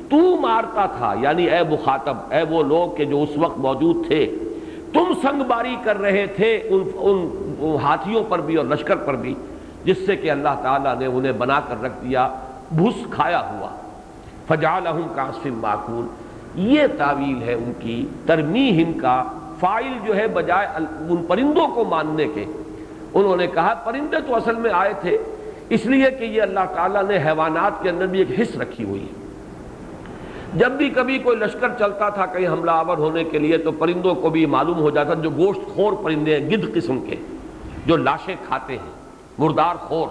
تو مارتا تھا، یعنی اے مخاطب، اے وہ لوگ کہ جو اس وقت موجود تھے، تم سنگ باری کر رہے تھے ان ہاتھیوں پر بھی اور لشکر پر بھی، جس سے کہ اللہ تعالیٰ نے انہیں بنا کر رکھ دیا بھس کھایا ہوا، فجعلہم کعصف مأکول۔ یہ تعویل ہے ان کی، ترمیہم کا فاعل جو ہے بجائے ان پرندوں کو ماننے کے، انہوں نے کہا پرندے تو اصل میں آئے تھے اس لیے کہ یہ اللہ تعالیٰ نے حیوانات کے اندر بھی ایک حص رکھی ہوئی ہے۔ جب بھی کبھی کوئی لشکر چلتا تھا کہیں حملہ آور ہونے کے لیے تو پرندوں کو بھی معلوم ہو جاتا، جو گوشت خور پرندے ہیں، گدھ قسم کے جو لاشیں کھاتے ہیں، مردار خور،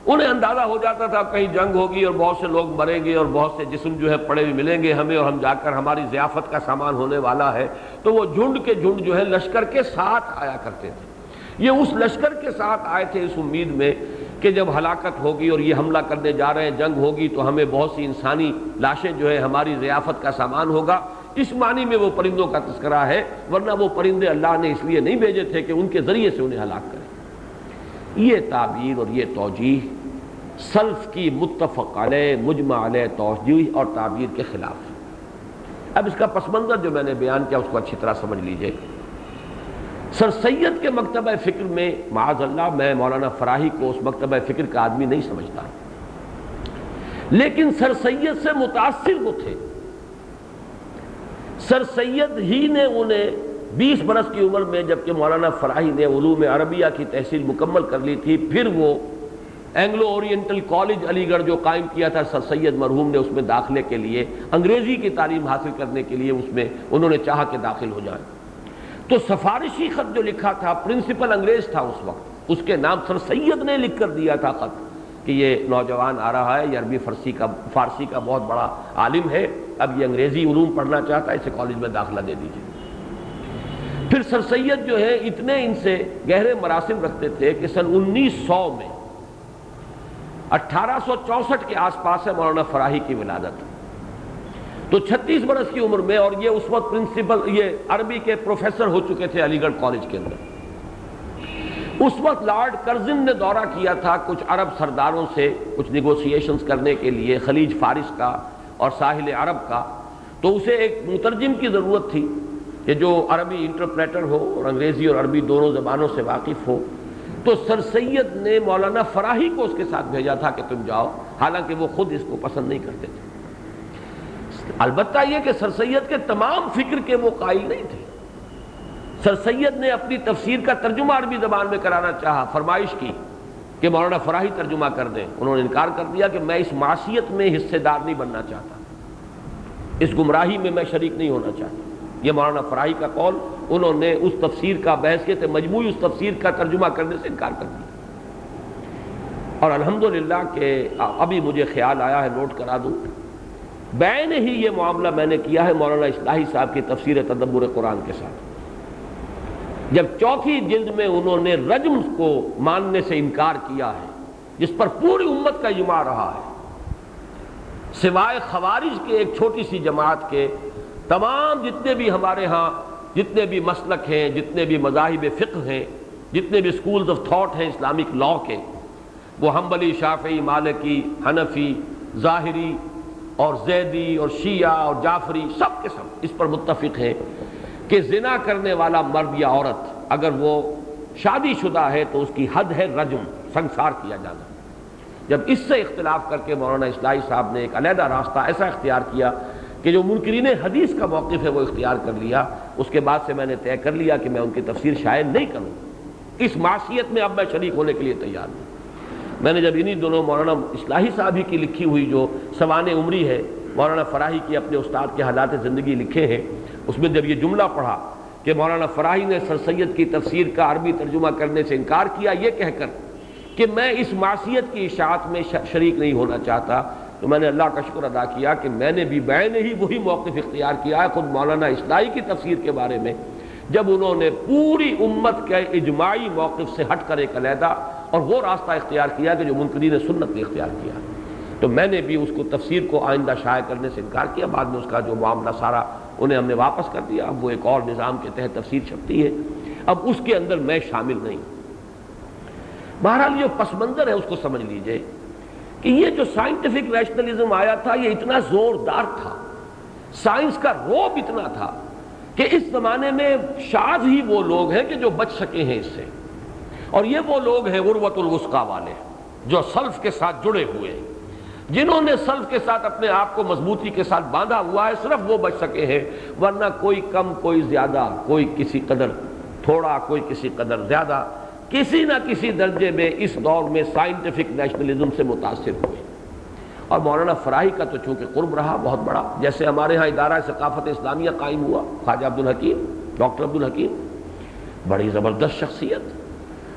انہیں اندازہ ہو جاتا تھا کہیں جنگ ہوگی اور بہت سے لوگ مریں گے اور بہت سے جسم جو ہے پڑے ہوئے ملیں گے ہمیں، اور ہم جا کر ہماری ضیافت کا سامان ہونے والا ہے، تو وہ جھنڈ کے جھنڈ جو ہے لشکر کے ساتھ آیا کرتے تھے۔ یہ اس لشکر کے ساتھ آئے تھے اس امید میں کہ جب ہلاکت ہوگی اور یہ حملہ کرنے جا رہے ہیں، جنگ ہوگی تو ہمیں بہت سی انسانی لاشیں جو ہے ہماری ضیافت کا سامان ہوگا، اس معنی میں وہ پرندوں کا تذکرہ ہے، ورنہ وہ پرندے اللہ نے اس لیے نہیں بھیجے تھے کہ ان کے ذریعے سے انہیں ہلاک کریں۔ یہ تعبیر اور یہ توجیہ سلف کی متفق علیہ مجمع علیہ توجیہ اور تعبیر کے خلاف ہے۔ اب اس کا پس منظر جو میں نے بیان کیا اس کو اچھی طرح سمجھ لیجئے۔ سر سید کے مکتبہ فکر میں معاذ اللہ میں مولانا فراہی کو اس مکتبہ فکر کا آدمی نہیں سمجھتا، لیکن سر سید سے متاثر وہ تھے۔ سر سید ہی نے انہیں 20 برس کی عمر میں، جبکہ مولانا فراہی نے علوم عربیہ کی تحصیل مکمل کر لی تھی، پھر وہ اینگلو اورینٹل کالج علی گڑھ جو قائم کیا تھا سر سید مرحوم نے، اس میں داخلے کے لیے انگریزی کی تعلیم حاصل کرنے کے لیے اس میں انہوں نے چاہا کہ داخل ہو جائیں، تو سفارشی خط جو لکھا تھا، پرنسپل انگریز تھا اس وقت، اس کے نام سر سید نے لکھ کر دیا تھا خط کہ یہ نوجوان آ رہا ہے، یہ عربی فارسی کا بہت بڑا عالم ہے، اب یہ انگریزی علوم پڑھنا چاہتا ہے، اسے کالج میں داخلہ دے دیجیے۔ پھر سر سید جو ہے اتنے ان سے گہرے مراسم رکھتے تھے کہ سن 1900 میں 1864 کے آس پاس ہے مولانا فراہی کی ولادت، تو 36 برس کی عمر میں، اور یہ اس وقت پرنسپل، یہ عربی کے پروفیسر ہو چکے تھے علی گڑھ کالج کے اندر۔ اس وقت لارڈ کرزن نے دورہ کیا تھا کچھ عرب سرداروں سے کچھ نیگوسیشنز کرنے کے لیے، خلیج فارس کا اور ساحل عرب کا، تو اسے ایک مترجم کی ضرورت تھی کہ جو عربی انٹرپریٹر ہو اور انگریزی اور عربی دونوں زبانوں سے واقف ہو، تو سر سید نے مولانا فراہی کو اس کے ساتھ بھیجا تھا کہ تم جاؤ، حالانکہ وہ خود اس کو پسند نہیں کرتے تھے۔ البتہ یہ کہ سر سید کے تمام فکر کے وہ قائل نہیں تھے۔ سر سید نے اپنی تفسیر کا ترجمہ عربی زبان میں کرانا چاہا، فرمائش کی کہ مولانا فراہی ترجمہ کر دیں، انہوں نے انکار کر دیا کہ میں اس معصیت میں حصے دار نہیں بننا چاہتا، اس گمراہی میں میں شریک نہیں ہونا چاہتا۔ یہ مولانا فراہی کا قول، انہوں نے اس تفسیر کا بحث کے تھے، مجموعی اس تفسیر کا ترجمہ کرنے سے انکار کر دیا۔ اور الحمدللہ کہ ابھی مجھے خیال آیا ہے، نوٹ کرا دوں، بعین ہی یہ معاملہ میں نے کیا ہے مولانا اصلاحی صاحب کی تفسیر تدبر قرآن کے ساتھ، جب چوتھی جلد میں انہوں نے رجم کو ماننے سے انکار کیا ہے، جس پر پوری امت کا اجماع رہا ہے، سوائے خوارج کے ایک چھوٹی سی جماعت کے، تمام جتنے بھی ہمارے ہاں جتنے بھی مسلک ہیں، جتنے بھی مذاہب فقہ ہیں، جتنے بھی سکولز آف تھاٹ ہیں اسلامک لا کے، وہ حنبلی، شافعی، مالکی، حنفی، ظاہری اور زیدی اور شیعہ اور جعفری، سب کے سب اس پر متفق ہیں کہ زنا کرنے والا مرد یا عورت اگر وہ شادی شدہ ہے تو اس کی حد ہے رجم، سنسار کیا جانا۔ جب اس سے اختلاف کر کے مولانا اصلاحی صاحب نے ایک علیحدہ راستہ ایسا اختیار کیا کہ جو منکرین حدیث کا موقف ہے وہ اختیار کر لیا، اس کے بعد سے میں نے طے کر لیا کہ میں ان کی تفسیر شائع نہیں کروں، اس معصیت میں اب میں شریک ہونے کے لیے تیار ہوں۔ میں نے جب انہی دونوں مولانا اصلاحی صاحب ہی کی لکھی ہوئی جو سوانح عمری ہے، مولانا فراہی کی اپنے استاد کے حالات زندگی لکھے ہیں، اس میں جب یہ جملہ پڑھا کہ مولانا فراہی نے سر سید کی تفسیر کا عربی ترجمہ کرنے سے انکار کیا یہ کہہ کر کہ میں اس معصیت کی اشاعت میں شریک نہیں ہونا چاہتا، تو میں نے اللہ کا شکر ادا کیا کہ میں نے بھی بعین ہی وہی موقف اختیار کیا ہے خود مولانا اصلاحی کی تفسیر کے بارے میں، جب انہوں نے پوری امت کے اجماعی موقف سے ہٹ کر ایک علیحدہ اور وہ راستہ اختیار کیا کہ جو منکرین سنت نے اختیار کیا، تو میں نے بھی اس کو تفسیر کو آئندہ شائع کرنے سے انکار کیا۔ بعد میں اس کا جو معاملہ سارا انہیں ہم نے واپس کر دیا، اب وہ ایک اور نظام کے تحت تفسیر چھپتی ہے، اب اس کے اندر میں شامل نہیں۔ بہرحال یہ پس منظر ہے، اس کو سمجھ لیجئے کہ یہ جو سائنٹیفک ریشنلزم آیا تھا یہ اتنا زوردار تھا، سائنس کا رعب اتنا تھا کہ اس زمانے میں شاذ ہی وہ لوگ ہیں کہ جو بچ سکے ہیں اس سے، اور یہ وہ لوگ ہیں عروۃ الوثقیٰ والے جو سلف کے ساتھ جڑے ہوئے ہیں، جنہوں نے سلف کے ساتھ اپنے آپ کو مضبوطی کے ساتھ باندھا ہوا ہے، صرف وہ بچ سکے ہیں، ورنہ کوئی کم کوئی زیادہ، کوئی کسی قدر تھوڑا کوئی کسی قدر زیادہ، کسی نہ کسی درجے میں اس دور میں سائنٹیفک نیشنلزم سے متاثر ہوئے۔ اور مولانا فراہی کا تو چونکہ قرب رہا بہت بڑا، جیسے ہمارے ہاں ادارہ ثقافت اسلامیہ قائم ہوا، خواجہ عبدالحکیم، ڈاکٹر عبدالحکیم، بڑی زبردست شخصیت،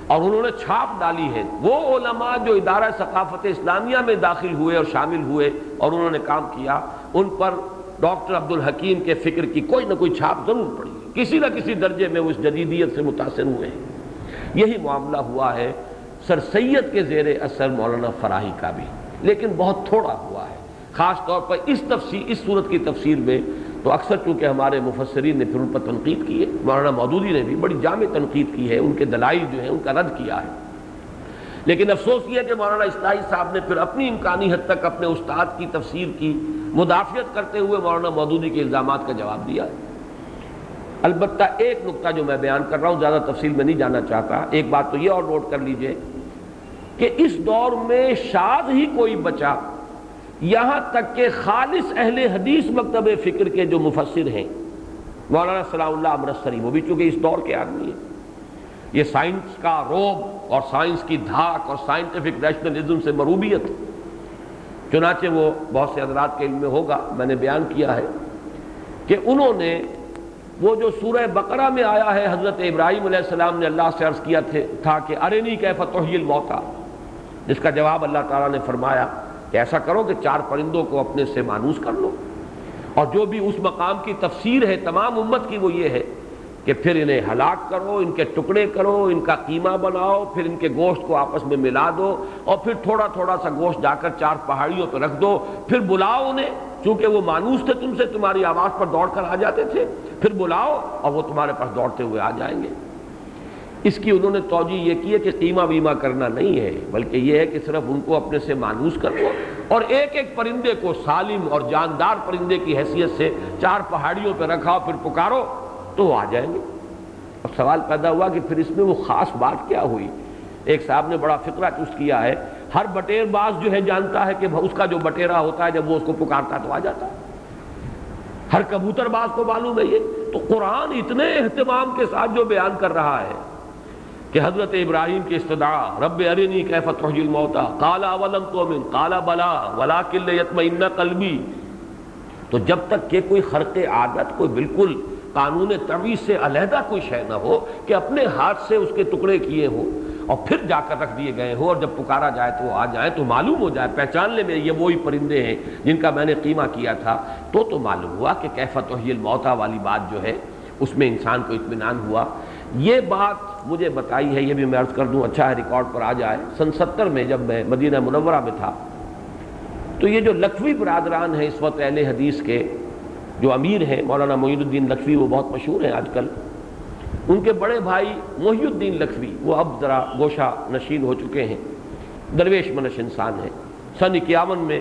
اور انہوں نے چھاپ ڈالی ہے۔ وہ علماء جو ادارہ ثقافت اسلامیہ میں داخل ہوئے اور شامل ہوئے اور انہوں نے کام کیا، ان پر ڈاکٹر عبدالحکیم کے فکر کی کوئی نہ کوئی چھاپ ضرور پڑی ہے، کسی نہ کسی درجے میں وہ اس جدیدیت سے متاثر ہوئے ہیں۔ یہی معاملہ ہوا ہے سر سید کے زیر اثر مولانا فراہی کا بھی، لیکن بہت تھوڑا ہوا ہے، خاص طور پر اس صورت کی تفسیر میں تو اکثر چونکہ ہمارے مفسرین نے پھر ان پر تنقید کی ہے، مولانا مودودی نے بھی بڑی جامع تنقید کی ہے، ان کے دلائل جو ہیں ان کا رد کیا ہے، لیکن افسوس یہ ہے کہ مولانا اصلاحی صاحب نے پھر اپنی امکانی حد تک اپنے استاد کی تفسیر کی مدافعت کرتے ہوئے مولانا مودودی کے الزامات کا جواب دیا ہے۔ البتہ ایک نقطہ جو میں بیان کر رہا ہوں، زیادہ تفصیل میں نہیں جانا چاہتا، ایک بات تو یہ اور نوٹ کر لیجئے کہ اس دور میں شاذ ہی کوئی بچا، یہاں تک کہ خالص اہل حدیث مکتب فکر کے جو مفسر ہیں، مولانا ثناء اللہ امرتسری، وہ بھی چونکہ اس دور کے آدمی ہیں، یہ سائنس کا روب اور سائنس کی دھاک اور سائنٹیفک ریشنلزم سے مروبیت، چنانچہ وہ بہت سے حضرات کے علم میں ہوگا، میں نے بیان کیا ہے کہ انہوں نے وہ جو سورہ بقرہ میں آیا ہے، حضرت ابراہیم علیہ السلام نے اللہ سے عرض کیا تھا کہ ارنی کیف تحیی الموتیٰ، جس کا جواب اللہ تعالیٰ نے فرمایا کہ ایسا کرو کہ 4 پرندوں کو اپنے سے مانوس کر لو، اور جو بھی اس مقام کی تفسیر ہے تمام امت کی وہ یہ ہے کہ پھر انہیں ہلاک کرو، ان کے ٹکڑے کرو، ان کا قیمہ بناؤ، پھر ان کے گوشت کو آپس میں ملا دو، اور پھر تھوڑا تھوڑا سا گوشت جا کر 4 پہاڑیوں پہ رکھ دو، پھر بلاؤ انہیں، چونکہ وہ مانوس تھے تم سے، تمہاری آواز پر دوڑ کر آ جاتے تھے، پھر بلاؤ اور وہ تمہارے پاس دوڑتے ہوئے آ جائیں گے۔ اس کی انہوں نے توجہ یہ کی ہے کہ قیمہ بیمہ کرنا نہیں ہے، بلکہ یہ ہے کہ صرف ان کو اپنے سے مانوس کر دو، اور ایک ایک پرندے کو سالم اور جاندار پرندے کی حیثیت سے 4 پہاڑیوں پہ رکھاؤ، پھر پکارو تو وہ آ جائیں گے۔ اب سوال پیدا ہوا کہ پھر اس میں وہ خاص بات کیا ہوئی؟ ایک صاحب نے بڑا فقرہ چست کیا ہے، ہر بٹیر باز جو ہے جانتا ہے کہ اس کا جو بٹیرا ہوتا ہے جب وہ اس کو پکارتا ہے تو آ جاتا ہے، ہر کبوتر باز کو معلوم ہے یہ۔ تو قرآن اتنے اہتمام کے ساتھ جو بیان کر رہا ہے کہ حضرت ابراہیم کی استدعا، رب ارنی کیف تحیی الموتیٰ، قال اولم تؤمن قال بلی ولکن لیطمئن قلبی، تو جب تک کہ کوئی خرق عادت، کوئی بالکل قانون تعویض سے علیحدہ کوئی شے نہ ہو کہ اپنے ہاتھ سے اس کے ٹکڑے کیے ہوں اور پھر جا کر رکھ دیے گئے ہوں، اور جب پکارا جائے تو وہ آ جائیں، تو معلوم ہو جائے، پہچان لے میں یہ وہی پرندے ہیں جن کا میں نے قیمہ کیا تھا، تو معلوم ہوا کہ کیف تحیی الموتیٰ والی بات جو ہے اس میں انسان کو اطمینان ہوا۔ یہ بات مجھے بتائی ہے، یہ بھی میں عرض کر دوں، اچھا ہے ریکارڈ پر آ جائے، سن 70 میں جب میں مدینہ منورہ میں تھا، تو یہ جو لکھوی برادران ہیں اس وقت اہل حدیث کے جو امیر ہیں، مولانا معین الدین لکھوی، وہ بہت مشہور ہیں آج کل، ان کے بڑے بھائی محی الدین لکھوی، وہ اب ذرا گوشہ نشین ہو چکے ہیں، درویش منش انسان ہیں۔ سن 51 میں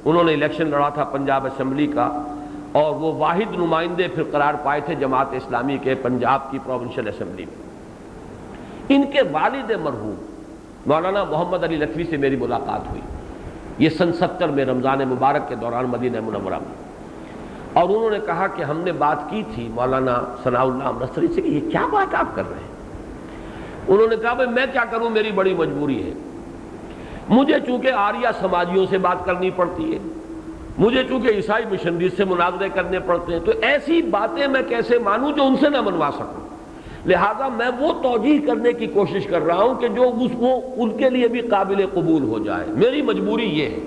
انہوں نے الیکشن لڑا تھا پنجاب اسمبلی کا، اور وہ واحد نمائندے پھر قرار پائے تھے جماعت اسلامی کے پنجاب کی پروونشل اسمبلی میں۔ ان کے والد مرحوم مولانا محمد علی لکھوی سے میری ملاقات ہوئی، یہ سن 70 میں رمضان مبارک کے دوران مدینہ منورہ میں، اور انہوں نے کہا کہ ہم نے بات کی تھی مولانا ثناء اللہ امرتسری سے کہ یہ کیا بات آپ کر رہے ہیں؟ انہوں نے کہا بھائی میں کیا کروں، میری بڑی مجبوری ہے، مجھے چونکہ آریہ سماجیوں سے بات کرنی پڑتی ہے، مجھے چونکہ عیسائی مشنریز سے مناظرے کرنے پڑتے ہیں، تو ایسی باتیں میں کیسے مانوں جو ان سے نہ منوا سکوں، لہذا میں وہ توجیہ کرنے کی کوشش کر رہا ہوں کہ جو وہ ان کے لیے بھی قابل قبول ہو جائے، میری مجبوری یہ ہے۔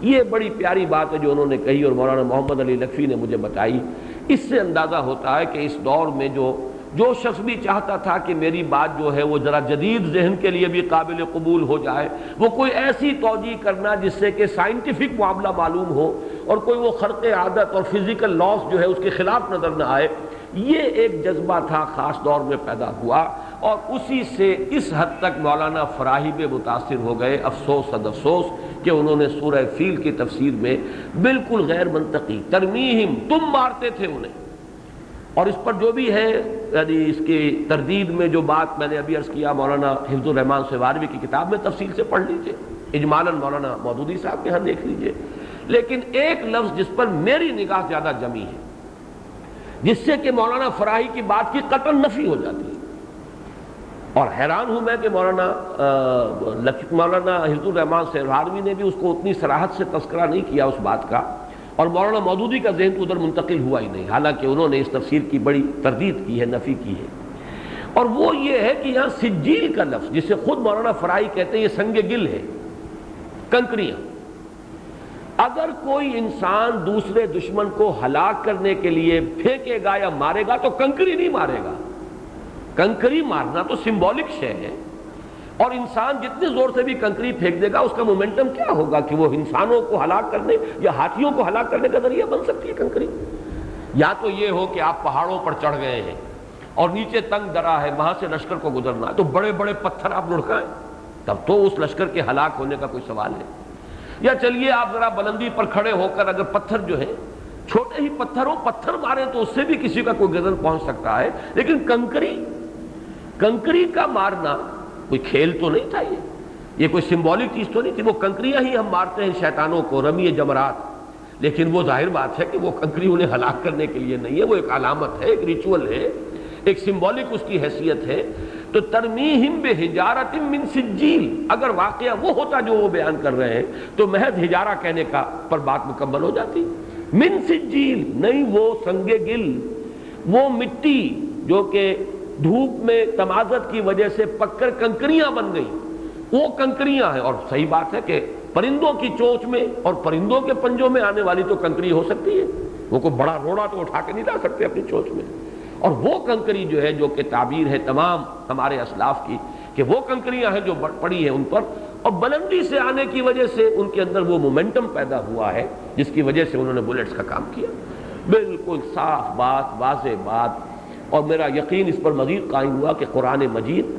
یہ بڑی پیاری بات ہے جو انہوں نے کہی اور مولانا محمد علی لکھوی نے مجھے بتائی۔ اس سے اندازہ ہوتا ہے کہ اس دور میں جو شخص بھی چاہتا تھا کہ میری بات جو ہے وہ ذرا جدید ذہن کے لیے بھی قابل قبول ہو جائے، وہ کوئی ایسی توجیہ کرنا جس سے کہ سائنٹیفک معاملہ معلوم ہو اور کوئی وہ خرق عادت اور فزیکل لاس جو ہے اس کے خلاف نظر نہ آئے، یہ ایک جذبہ تھا خاص دور میں پیدا ہوا، اور اسی سے اس حد تک مولانا فراہی بے متاثر ہو گئے۔ افسوس صد افسوس کہ انہوں نے سورہ فیل کی تفسیر میں بالکل غیر منطقی ترمیہم، تم مارتے تھے انہیں، اور اس پر جو بھی ہے یعنی اس کی تردید میں جو بات میں نے ابھی عرض کیا، مولانا حفظ الرحمان سواروی کی کتاب میں تفصیل سے پڑھ لیجئے، اجمالاً مولانا مودودی صاحب کے ہاں دیکھ لیجئے، لیکن ایک لفظ جس پر میری نگاہ زیادہ جمی ہے، جس سے کہ مولانا فراہی کی بات کی قطعاً نفی ہو جاتی ہے، اور حیران ہوں میں کہ مولانا حفظ الرحمان سواروی نے بھی اس کو اتنی صراحت سے تذکرہ نہیں کیا اس بات کا، اور مولانا مودودی کا ذہن تو ادھر منتقل ہوا ہی نہیں، حالانکہ انہوں نے اس تفسیر کی بڑی تردید کی ہے، نفی کی ہے۔ اور وہ یہ ہے کہ یہاں سجیل کا لفظ، جسے خود مولانا فراہی کہتے ہیں یہ سنگ گل ہے، کنکریاں۔ اگر کوئی انسان دوسرے دشمن کو ہلاک کرنے کے لیے پھینکے گا یا مارے گا تو کنکری نہیں مارے گا، کنکری مارنا تو سمبولک شے ہے، اور انسان جتنے زور سے بھی کنکری پھینک دے گا اس کا مومنٹم کیا ہوگا کہ وہ انسانوں کو ہلاک کرنے یا ہاتھیوں کو ہلاک کرنے کا ذریعہ بن سکتی ہے کنکری۔ یا تو یہ ہو کہ آپ پہاڑوں پر چڑھ گئے ہیں اور نیچے تنگ درا ہے، وہاں سے لشکر کو گزرنا ہے، تو بڑے بڑے پتھر آپ لڑکائیں، تب تو اس لشکر کے ہلاک ہونے کا کوئی سوال ہے۔ یا چلیے آپ ذرا بلندی پر کھڑے ہو کر اگر پتھر جو ہے چھوٹے ہی پتھر مارے تو اس سے بھی کسی کا کوئی گردن پہنچ سکتا ہے، لیکن کنکری کا مارنا کوئی کھیل تو نہیں تھا، یہ کوئی سمبولک چیز تو نہیں تھی۔ وہ کنکریاں ہی ہم مارتے ہیں شیطانوں کو، رمی جمرات، لیکن وہ ظاہر بات ہے کہ وہ کنکری انہیں ہلاک کرنے کے لیے نہیں ہے، وہ ایک علامت ہے، ایک ریچول ہے، ایک سمبولک اس کی حیثیت ہے۔ تو ترمیہم بحجارۃ من سجیل، اگر واقعہ وہ ہوتا جو وہ بیان کر رہے ہیں تو محض حجارہ کہنے کا پر بات مکمل ہو جاتی۔ من سجیل نہیں، وہ سنگ گل، وہ مٹی جو کہ دھوپ میں تمازت کی وجہ سے پک کر کنکریاں بن گئی، وہ کنکریاں ہیں۔ اور صحیح بات ہے کہ پرندوں کی چونچ میں اور پرندوں کے پنجوں میں آنے والی تو کنکری ہو سکتی ہے، وہ کوئی بڑا روڑا تو اٹھا کے نہیں لا سکتے اپنی چونچ میں۔ اور وہ کنکری جو ہے، جو کہ تعبیر ہے تمام ہمارے اسلاف کی کہ وہ کنکریاں ہیں جو پڑی ہیں ان پر، اور بلندی سے آنے کی وجہ سے ان کے اندر وہ مومنٹم پیدا ہوا ہے جس کی وجہ سے انہوں نے بلٹس کا کام کیا۔ بالکل صاف بات، واضح بات، اور میرا یقین اس پر مزید قائم ہوا کہ قرآن مجید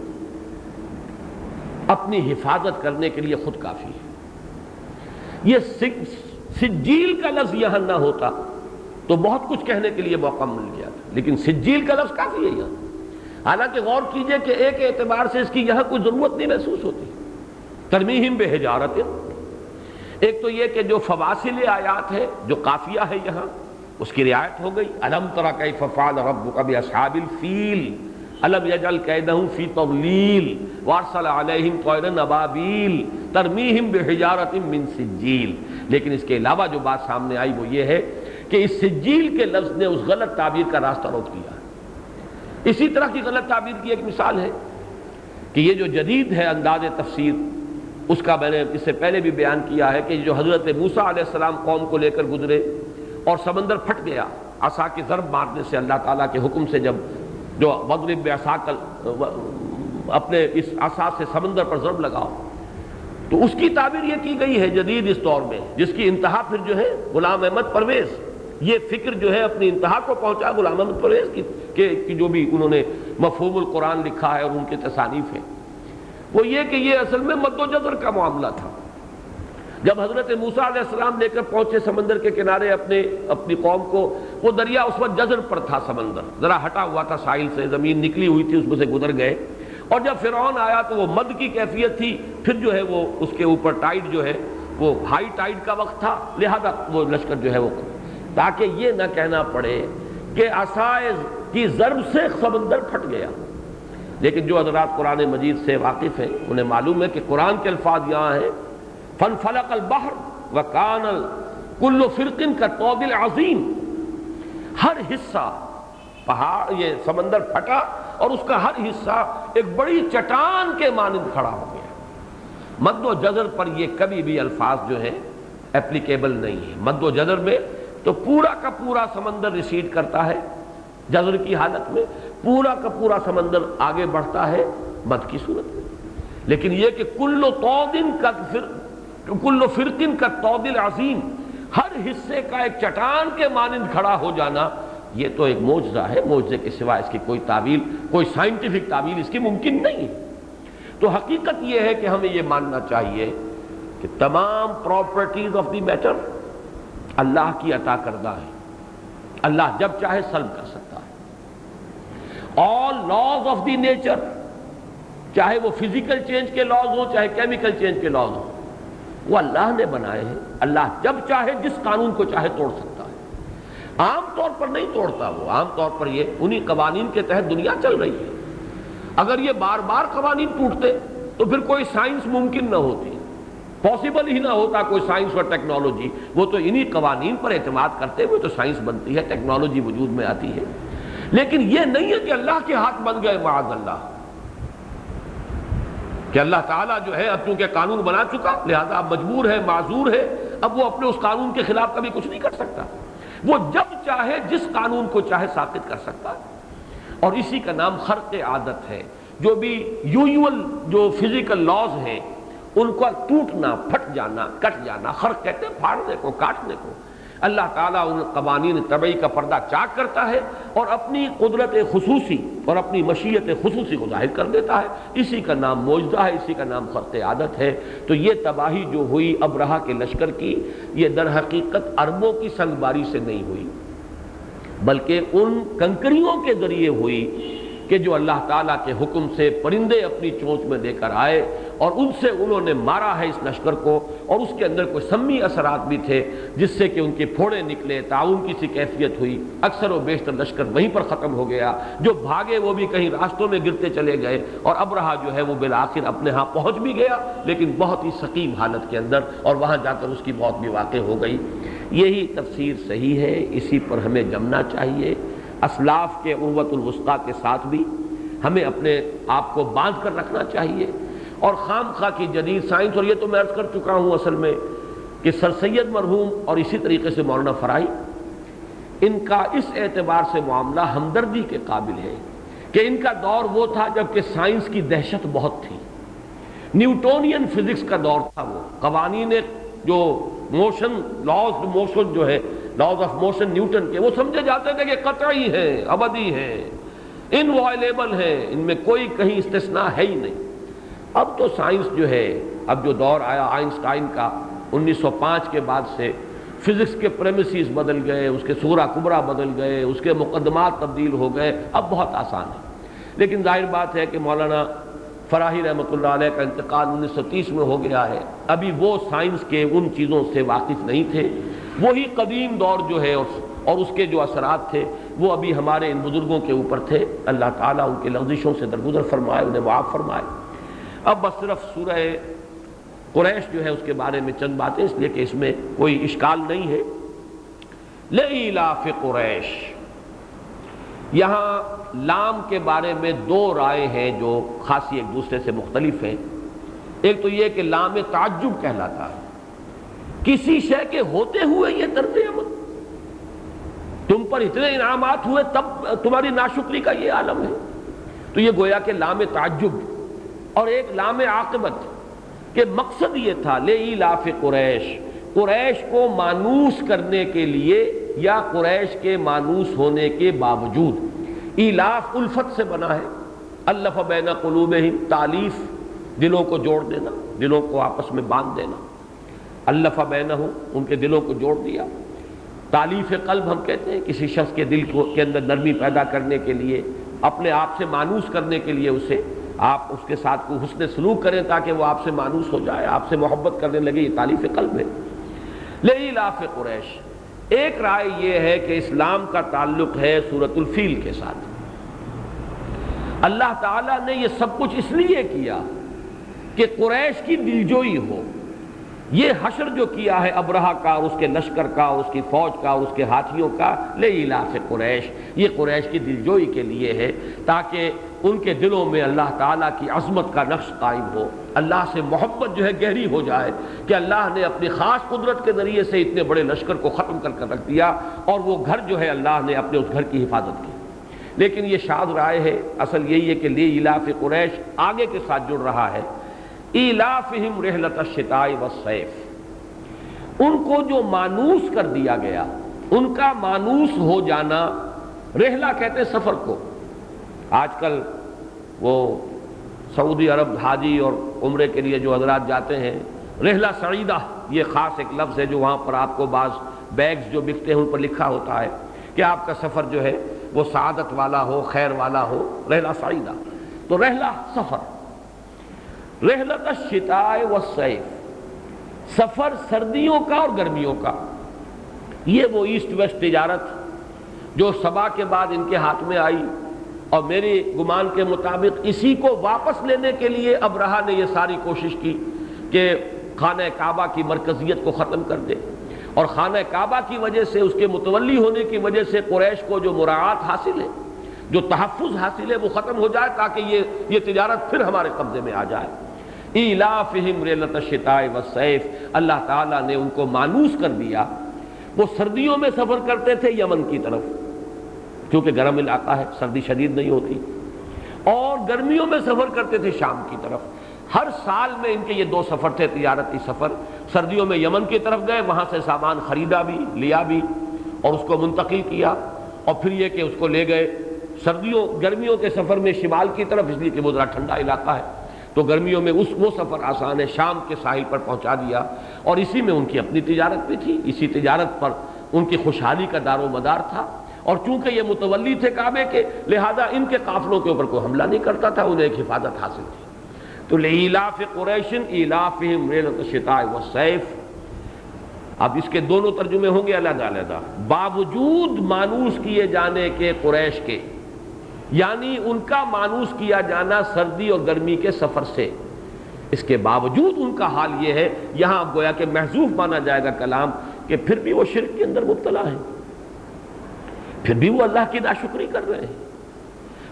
اپنی حفاظت کرنے کے لیے خود کافی ہے۔ یہ سجیل کا لفظ یہاں نہ ہوتا تو بہت کچھ کہنے کے لیے موقع مل گیا تھا، لیکن سجیل کا لفظ کافی ہے یہاں۔ حالانکہ غور کیجئے کہ ایک اعتبار سے اس کی یہاں کوئی ضرورت نہیں محسوس ہوتی۔ ترمیہم بحجارۃ، ایک تو یہ کہ جو فواصل آیات ہے، جو قافیہ ہے یہاں، اس کی رعایت ہو گئی۔ الم تر کیف فعل ربک باصحاب الفیل الم یجعل کیدہم فی تضلیل وارسل علیہم طیرا ابابیل ترمیہم بحجارۃ من سجیل۔ لیکن اس کے علاوہ جو بات سامنے آئی وہ یہ ہے کہ اس سجیل کے لفظ نے اس غلط تعبیر کا راستہ روک دیا۔ اسی طرح کی غلط تعبیر کی ایک مثال ہے کہ یہ جو جدید ہے انداز تفسیر، اس کا میں نے اس سے پہلے بھی بیان کیا ہے کہ جو حضرت موسیٰ علیہ السلام قوم کو لے کر گزرے اور سمندر پھٹ گیا عصا کی ضرب مارنے سے، اللہ تعالیٰ کے حکم سے، جب جو وضرب بعصاک اپنے اس عصا سے سمندر پر ضرب لگاؤ، تو اس کی تعبیر یہ کی گئی ہے جدید اس دور میں، جس کی انتہا پھر جو ہے غلام احمد پرویز، یہ فکر جو ہے اپنی انتہا کو پہنچا غلام احمد پرویز کی جو بھی انہوں نے مفہوم القرآن لکھا ہے اور ان کی تصانیف ہیں، وہ یہ کہ یہ اصل میں مد و جزر کا معاملہ تھا۔ جب حضرت موسیٰ علیہ السلام لے کر پہنچے سمندر کے کنارے اپنی قوم کو، وہ دریا اس وقت جزر پر تھا، سمندر ذرا ہٹا ہوا تھا ساحل سے، زمین نکلی ہوئی تھی، اس میں سے گزر گئے، اور جب فرعون آیا تو وہ مد کی کیفیت تھی، پھر جو ہے وہ اس کے اوپر ٹائیڈ جو ہے وہ ہائی ٹائیڈ کا وقت تھا، لہذا وہ لشکر جو ہے وہ، تاکہ یہ نہ کہنا پڑے کہ عصائے کی ضرب سے سمندر پھٹ گیا۔ لیکن جو حضرات قرآن مجید سے واقف ہیں انہیں معلوم ہے کہ قرآن کے الفاظ یہاں ہیں فانفلق البحر وکان کل فرق کالطود العظیم، ہر حصہ پہاڑ یہ سمندر پھٹا اور اس کا ہر حصہ ایک بڑی چٹان کے مانند کھڑا ہو گیا۔ مد و جزر پر یہ کبھی بھی الفاظ جو ہیں اپلیکیبل نہیں ہے۔ مد و جزر میں تو پورا کا پورا سمندر ریسیڈ کرتا ہے، جزر کی حالت میں پورا کا پورا سمندر آگے بڑھتا ہے مد کی صورت میں، لیکن یہ کہ کل فرقن کا طود العظیم، ہر حصے کا ایک چٹان کے مانند کھڑا ہو جانا، یہ تو ایک معجزہ ہے، معجزے کے سوا اس کی کوئی تعویل، کوئی سائنٹیفک تعویل اس کی ممکن نہیں ہے۔ تو حقیقت یہ ہے کہ ہمیں یہ ماننا چاہیے کہ تمام پراپرٹیز آف دی میٹر اللہ کی عطا کردہ ہے، اللہ جب چاہے سلب کر سکتا ہے۔ آل لاز آف دی نیچر، چاہے وہ فزیکل چینج کے لاز ہوں چاہے کیمیکل چینج کے لاز ہوں، وہ اللہ نے بنائے ہیں، اللہ جب چاہے جس قانون کو چاہے توڑ سکتا ہے، عام طور پر نہیں توڑتا، وہ عام طور پر یہ انہی قوانین کے تحت دنیا چل رہی ہے۔ اگر یہ بار بار قوانین ٹوٹتے تو پھر کوئی سائنس ممکن نہ ہوتی، پاسبل ہی نہ ہوتا کوئی سائنس اور ٹیکنالوجی، وہ تو انہی قوانین پر اعتماد کرتے ہوئے تو سائنس بنتی ہے، ٹیکنالوجی وجود میں آتی ہے۔ لیکن یہ نہیں ہے کہ اللہ کے ہاتھ بن گئے معاذ اللہ، کہ اللہ تعالیٰ جو ہے اب چونکہ قانون بنا چکا لہذا اب مجبور ہے، معذور ہے، اب وہ اپنے اس قانون کے خلاف کبھی کچھ نہیں کر سکتا، وہ جب چاہے جس قانون کو چاہے ساقط کر سکتا ہے۔ اور اسی کا نام خرق عادت ہے۔ جو بھی یوزول جو فزیکل لاز ہیں ان کا ٹوٹنا، پھٹ جانا، کٹ جانا، خرق کہتے ہیں پھاڑنے کو، کاٹنے کو، اللہ تعالیٰ ان قوانین طبعی کا پردہ چاک کرتا ہے اور اپنی قدرت خصوصی اور اپنی مشیت خصوصی کو ظاہر کر دیتا ہے. اسی کا نام معجزہ ہے، اسی کا نام خرق عادت ہے. تو یہ تباہی جو ہوئی ابرہہ کے لشکر کی، یہ در حقیقت اربوں کی سنگ باری سے نہیں ہوئی، بلکہ ان کنکریوں کے ذریعے ہوئی کہ جو اللہ تعالیٰ کے حکم سے پرندے اپنی چونچ میں دے کر آئے اور ان سے انہوں نے مارا ہے اس لشکر کو، اور اس کے اندر کوئی سمی اثرات بھی تھے جس سے کہ ان کے پھوڑے نکلے، تعاون کی سی کیفیت ہوئی. اکثر و بیشتر لشکر وہیں پر ختم ہو گیا. جو بھاگے وہ بھی کہیں راستوں میں گرتے چلے گئے، اور ابرہہ جو ہے وہ بالآخر اپنے ہاں پہنچ بھی گیا، لیکن بہت ہی سقیم حالت کے اندر، اور وہاں جا کر اس کی موت بھی واقع ہو گئی. یہی تفسیر صحیح ہے، اسی پر ہمیں جمنا چاہیے. اسلاف کے عروۃ الوثقیٰ کے ساتھ بھی ہمیں اپنے آپ کو باندھ کر رکھنا چاہیے، اور خام خواہ کی جدید سائنس، اور یہ تو میں عرض کر چکا ہوں اصل میں کہ سر سید مرحوم اور اسی طریقے سے مولانا فرائی، ان کا اس اعتبار سے معاملہ ہمدردی کے قابل ہے کہ ان کا دور وہ تھا جب کہ سائنس کی دہشت بہت تھی. نیوٹونین فزکس کا دور تھا. وہ قوانین جو موشن، لاز موشن جو ہے، لاز آف موشن نیوٹن کے، وہ سمجھے جاتے تھے کہ قطعی ہیں، ابدی ہیں، انوائلیبل ہیں، ان میں کوئی کہیں استثناء ہے ہی نہیں. اب تو سائنس جو ہے، اب جو دور آیا آئنسٹائن کا 1905 کے بعد سے، فزکس کے پریمیسز بدل گئے، اس کے صغرا کبرا بدل گئے، اس کے مقدمات تبدیل ہو گئے. اب بہت آسان ہے. لیکن ظاہر بات ہے کہ مولانا فراہی رحمۃ اللہ علیہ کا انتقال 1930 میں ہو گیا ہے. ابھی وہ سائنس کے ان چیزوں سے واقف نہیں تھے. وہی قدیم دور جو ہے اور اس کے جو اثرات تھے وہ ابھی ہمارے ان بزرگوں کے اوپر تھے. اللہ تعالیٰ ان کے لغزشوں سے درگزر فرمائے، انہیں معاف فرمائے. اب بس صرف سورہ قریش جو ہے اس کے بارے میں چند باتیں، اس لیے کہ اس میں کوئی اشکال نہیں ہے. لإیلاف قریش، یہاں لام کے بارے میں دو رائے ہیں جو خاصی ایک دوسرے سے مختلف ہیں. ایک تو یہ کہ لام تعجب کہلاتا ہے، کسی شے کے ہوتے ہوئے یہ طرز عمل، تم پر اتنے انعامات ہوئے تب تمہاری ناشکری کا یہ عالم ہے. تو یہ گویا کہ لام تعجب. اور ایک لام عاقبت کہ مقصد یہ تھا لإیلاف قریش، قریش کو مانوس کرنے کے لیے یا قریش کے مانوس ہونے کے باوجود. ایلاف الفت سے بنا ہے، الف بین قلوبہم، تالیف، دلوں کو جوڑ دینا، دلوں کو آپس میں باندھ دینا. الف بینہم، ان کے دلوں کو جوڑ دیا. تالیف قلب ہم کہتے ہیں کسی شخص کے دل کے اندر نرمی پیدا کرنے کے لیے، اپنے آپ سے مانوس کرنے کے لیے اسے آپ اس کے ساتھ کو حسن سلوک کریں تاکہ وہ آپ سے مانوس ہو جائے، آپ سے محبت کرنے لگے. یہ تالیف قلب ہے. لإیلاف قریش. ایک رائے یہ ہے کہ اسلام کا تعلق ہے سورۃ الفیل کے ساتھ. اللہ تعالیٰ نے یہ سب کچھ اس لیے کیا کہ قریش کی دلجوئی ہو. یہ حشر جو کیا ہے ابرہہ کا اور اس کے لشکر کا اور اس کی فوج کا اور اس کے ہاتھیوں کا، لإیلاف قریش، یہ قریش کی دلجوئی کے لیے ہے تاکہ ان کے دلوں میں اللہ تعالیٰ کی عظمت کا نقش قائم ہو، اللہ سے محبت جو ہے گہری ہو جائے کہ اللہ نے اپنی خاص قدرت کے ذریعے سے اتنے بڑے لشکر کو ختم کر رکھ دیا، اور وہ گھر جو ہے اللہ نے اپنے اس گھر کی حفاظت کی. لیکن یہ شاذ رائے ہے. اصل یہی ہے کہ لإیلاف قریش آگے کے ساتھ جڑ رہا ہے. ایلافہم رحلۃ الشتاء والصیف، ان کو جو مانوس کر دیا گیا، ان کا مانوس ہو جانا. رحلہ کہتے ہیں سفر کو. آج کل وہ سعودی عرب حاجی اور عمرے کے لیے جو حضرات جاتے ہیں، رحلہ سعیدہ یہ خاص ایک لفظ ہے جو وہاں پر آپ کو بعض بیگز جو بکتے ہیں ان پر لکھا ہوتا ہے کہ آپ کا سفر جو ہے وہ سعادت والا ہو، خیر والا ہو، رحلہ سعیدہ. تو رحلہ سفر. رحلۃ الشتاء والصیف، سفر سردیوں کا اور گرمیوں کا. یہ وہ ایسٹ ویسٹ تجارت جو سبا کے بعد ان کے ہاتھ میں آئی، اور میرے گمان کے مطابق اسی کو واپس لینے کے لیے ابرہہ نے یہ ساری کوشش کی کہ خانہ کعبہ کی مرکزیت کو ختم کر دے، اور خانہ کعبہ کی وجہ سے، اس کے متولی ہونے کی وجہ سے قریش کو جو مراعات حاصل ہے، جو تحفظ حاصل ہے، وہ ختم ہو جائے تاکہ یہ تجارت پھر ہمارے قبضے میں آ جائے. ایلافہم رحلۃ الشتاء والصیف، اللہ تعالیٰ نے ان کو مانوس کر دیا. وہ سردیوں میں سفر کرتے تھے یمن کی طرف کیونکہ گرم علاقہ ہے، سردی شدید نہیں ہوتی، اور گرمیوں میں سفر کرتے تھے شام کی طرف. ہر سال میں ان کے یہ دو سفر تھے، تجارتی سفر. سردیوں میں یمن کی طرف گئے، وہاں سے سامان خریدا بھی، لیا بھی، اور اس کو منتقل کیا. اور پھر یہ کہ اس کو لے گئے گرمیوں کے سفر میں شمال کی طرف، اس لیے کہ وہ ذرا ٹھنڈا علاقہ ہے، تو گرمیوں میں وہ سفر آسان ہے، شام کے ساحل پر پہنچا دیا، اور اسی میں ان کی اپنی تجارت بھی تھی، اسی تجارت پر ان کی خوشحالی کا دار و مدار تھا، اور چونکہ یہ متولی تھے کعبے کے، لہذا ان کے قافلوں کے اوپر کوئی حملہ نہیں کرتا تھا، انہیں ایک حفاظت حاصل تھی۔ تو لإیلاف قریش ایلافہم رحلۃ الشتاء والصیف، اب اس کے دونوں ترجمے ہوں گے علیحدہ علیحدہ۔ باوجود مانوس کیے جانے کے قریش کے، یعنی ان کا مانوس کیا جانا سردی اور گرمی کے سفر سے، اس کے باوجود ان کا حال یہ ہے، یہاں اب گویا کہ محذوف مانا جائے گا کلام، کہ پھر بھی وہ شرک کے اندر مبتلا ہیں، پھر بھی وہ اللہ کی ناشکری کر رہے ہیں،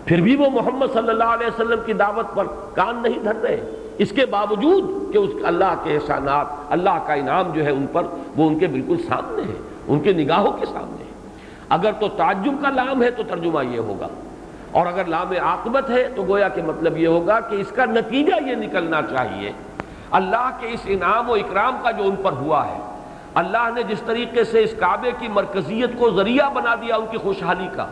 پھر بھی وہ محمد صلی اللہ علیہ وسلم کی دعوت پر کان نہیں دھر رہے، اس کے باوجود کہ اس اللہ کے احسانات، اللہ کا انعام جو ہے ان پر، وہ ان کے بالکل سامنے ہے، ان کے نگاہوں کے سامنے ہے۔ اگر تو تعجب کا لام ہے تو ترجمہ یہ ہوگا، اور اگر لام عاقبت ہے تو گویا کہ مطلب یہ ہوگا کہ اس کا نتیجہ یہ نکلنا چاہیے اللہ کے اس انعام و اکرام کا جو ان پر ہوا ہے، اللہ نے جس طریقے سے اس کعبے کی مرکزیت کو ذریعہ بنا دیا ان کی خوشحالی کا،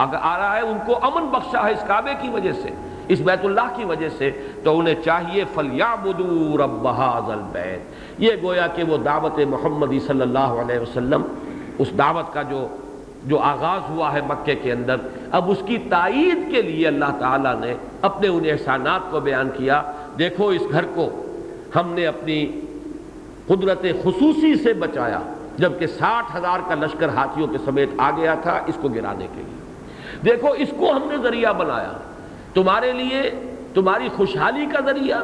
اگر آ رہا ہے ان کو امن بخشا ہے اس کعبے کی وجہ سے، اس بیت اللہ کی وجہ سے، تو انہیں چاہیے فَلْيَعْبُدُوا رَبَّ هَذَا الْبَيْتِ، یہ گویا کہ وہ دعوت محمدی صلی اللہ علیہ وسلم، اس دعوت کا جو آغاز ہوا ہے مکے کے اندر، اب اس کی تائید کے لیے اللہ تعالیٰ نے اپنے ان احسانات کو بیان کیا۔ دیکھو اس گھر کو ہم نے اپنی قدرت خصوصی سے بچایا، جبکہ 60,000 کا لشکر ہاتھیوں کے سمیت آ گیا تھا اس کو گرانے کے لیے، دیکھو اس کو ہم نے ذریعہ بنایا تمہارے لیے، تمہاری خوشحالی کا ذریعہ،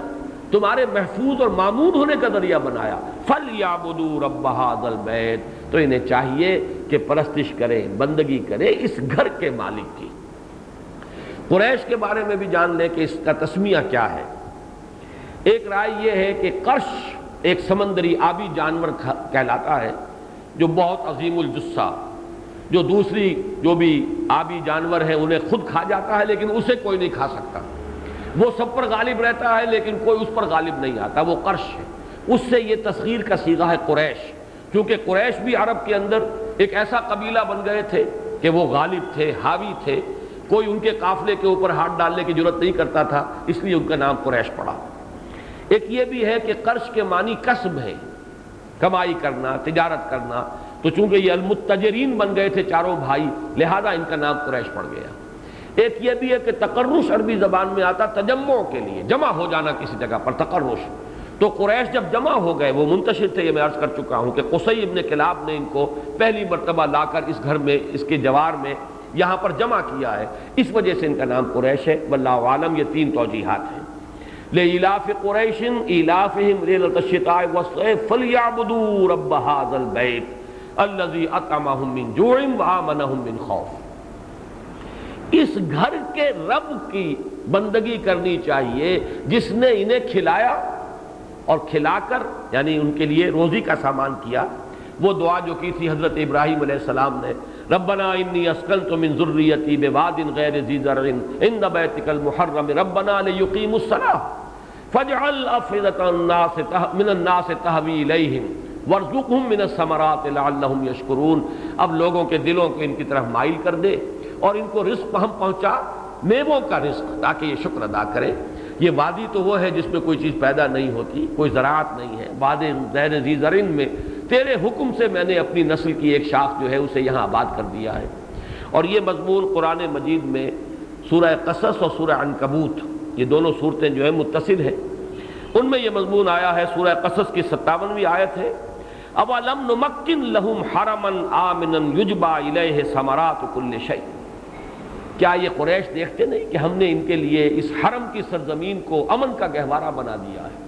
تمہارے محفوظ اور مامون ہونے کا ذریعہ بنایا۔ فَلْيَعْبُدُوا رَبَّ هَذَا الْبَيْتِ، تو انہیں چاہیے کہ پرستش کریں، بندگی کریں اس گھر کے مالک کی۔ قریش کے بارے میں بھی جان لیں کہ اس کا تسمیہ کیا ہے۔ ایک رائے یہ ہے کہ قرش ایک سمندری آبی جانور کہلاتا ہے جو بہت عظیم الجثہ، جو دوسری جو بھی آبی جانور ہیں انہیں خود کھا جاتا ہے لیکن اسے کوئی نہیں کھا سکتا، وہ سب پر غالب رہتا ہے لیکن کوئی اس پر غالب نہیں آتا، وہ قرش ہے۔ اس سے یہ تصغیر کا صیغہ ہے قریش، کیونکہ قریش بھی عرب کے اندر ایک ایسا قبیلہ بن گئے تھے کہ وہ غالب تھے، حاوی تھے، کوئی ان کے قافلے کے اوپر ہاتھ ڈالنے کی ضرورت نہیں کرتا تھا، اس لیے ان کا نام قریش پڑا۔ ایک یہ بھی ہے کہ قرش کے معنی کسب ہے، کمائی کرنا، تجارت کرنا، تو چونکہ یہ المتجرین بن گئے تھے چاروں بھائی، لہذا ان کا نام قریش پڑ گیا۔ ایک یہ بھی ہے کہ تقرش عربی زبان میں آتا تجمع کے لیے، جمع ہو جانا کسی جگہ پر، تقرش، تو قریش جب جمع ہو گئے، وہ منتشر تھے، یہ میں عرض کر چکا ہوں کہ قصی ابن کلاب نے ان کو پہلی مرتبہ لا کر اس گھر میں، اس کے جوار میں یہاں پر جمع کیا ہے، اس وجہ سے ان کا نام قریش ہے۔ واللہ عالم، یہ تین توجیحات ہیں۔ لإیلاف قریش ایلافہم رحلۃ الشتاء والصیف فلیعبدوا رب ھذا البیت الذی اطعمہم من جوع وآمنہم من خوف۔ اس گھر کے رب کی بندگی کرنی چاہیے جس نے انہیں کھلایا اور کھلا کر یعنی ان کے لیے روزی کا سامان کیا۔ وہ دعا جو کی تھی حضرت ابراہیم علیہ السلام نے، ربنا انی اسکنت من ذریتی بواد غیر ذی زرع عند بیتک المحرم ربنا لیقیموا الصلاۃ فاجعل افئدة من الناس تہوی الیہم وارزقہم من الثمرات لعلہم یشکرون۔ اب لوگوں کے دلوں کو ان کی طرف مائل کر دے اور ان کو رزق ہم پہنچا، میووں کا رزق، تاکہ یہ شکر ادا کریں۔ یہ وادی تو وہ ہے جس میں کوئی چیز پیدا نہیں ہوتی، کوئی زراعت نہیں ہے، واد غیر ذی زرع میں تیرے حکم سے میں نے اپنی نسل کی ایک شاخ جو ہے اسے یہاں آباد کر دیا ہے۔ اور یہ مضمون قرآن مجید میں سورہ قصص اور سورہ عنکبوت، یہ دونوں صورتیں جو ہیں متصل ہیں، ان میں یہ مضمون آیا ہے۔ سورہ قصص کی 57ویں آیت ہے، اولم نمکن لہم حرما آمنا یجبا الیہ ثمرات کل شیء۔ کیا یہ قریش دیکھتے نہیں کہ ہم نے ان کے لیے اس حرم کی سرزمین کو امن کا گہوارہ بنا دیا ہے،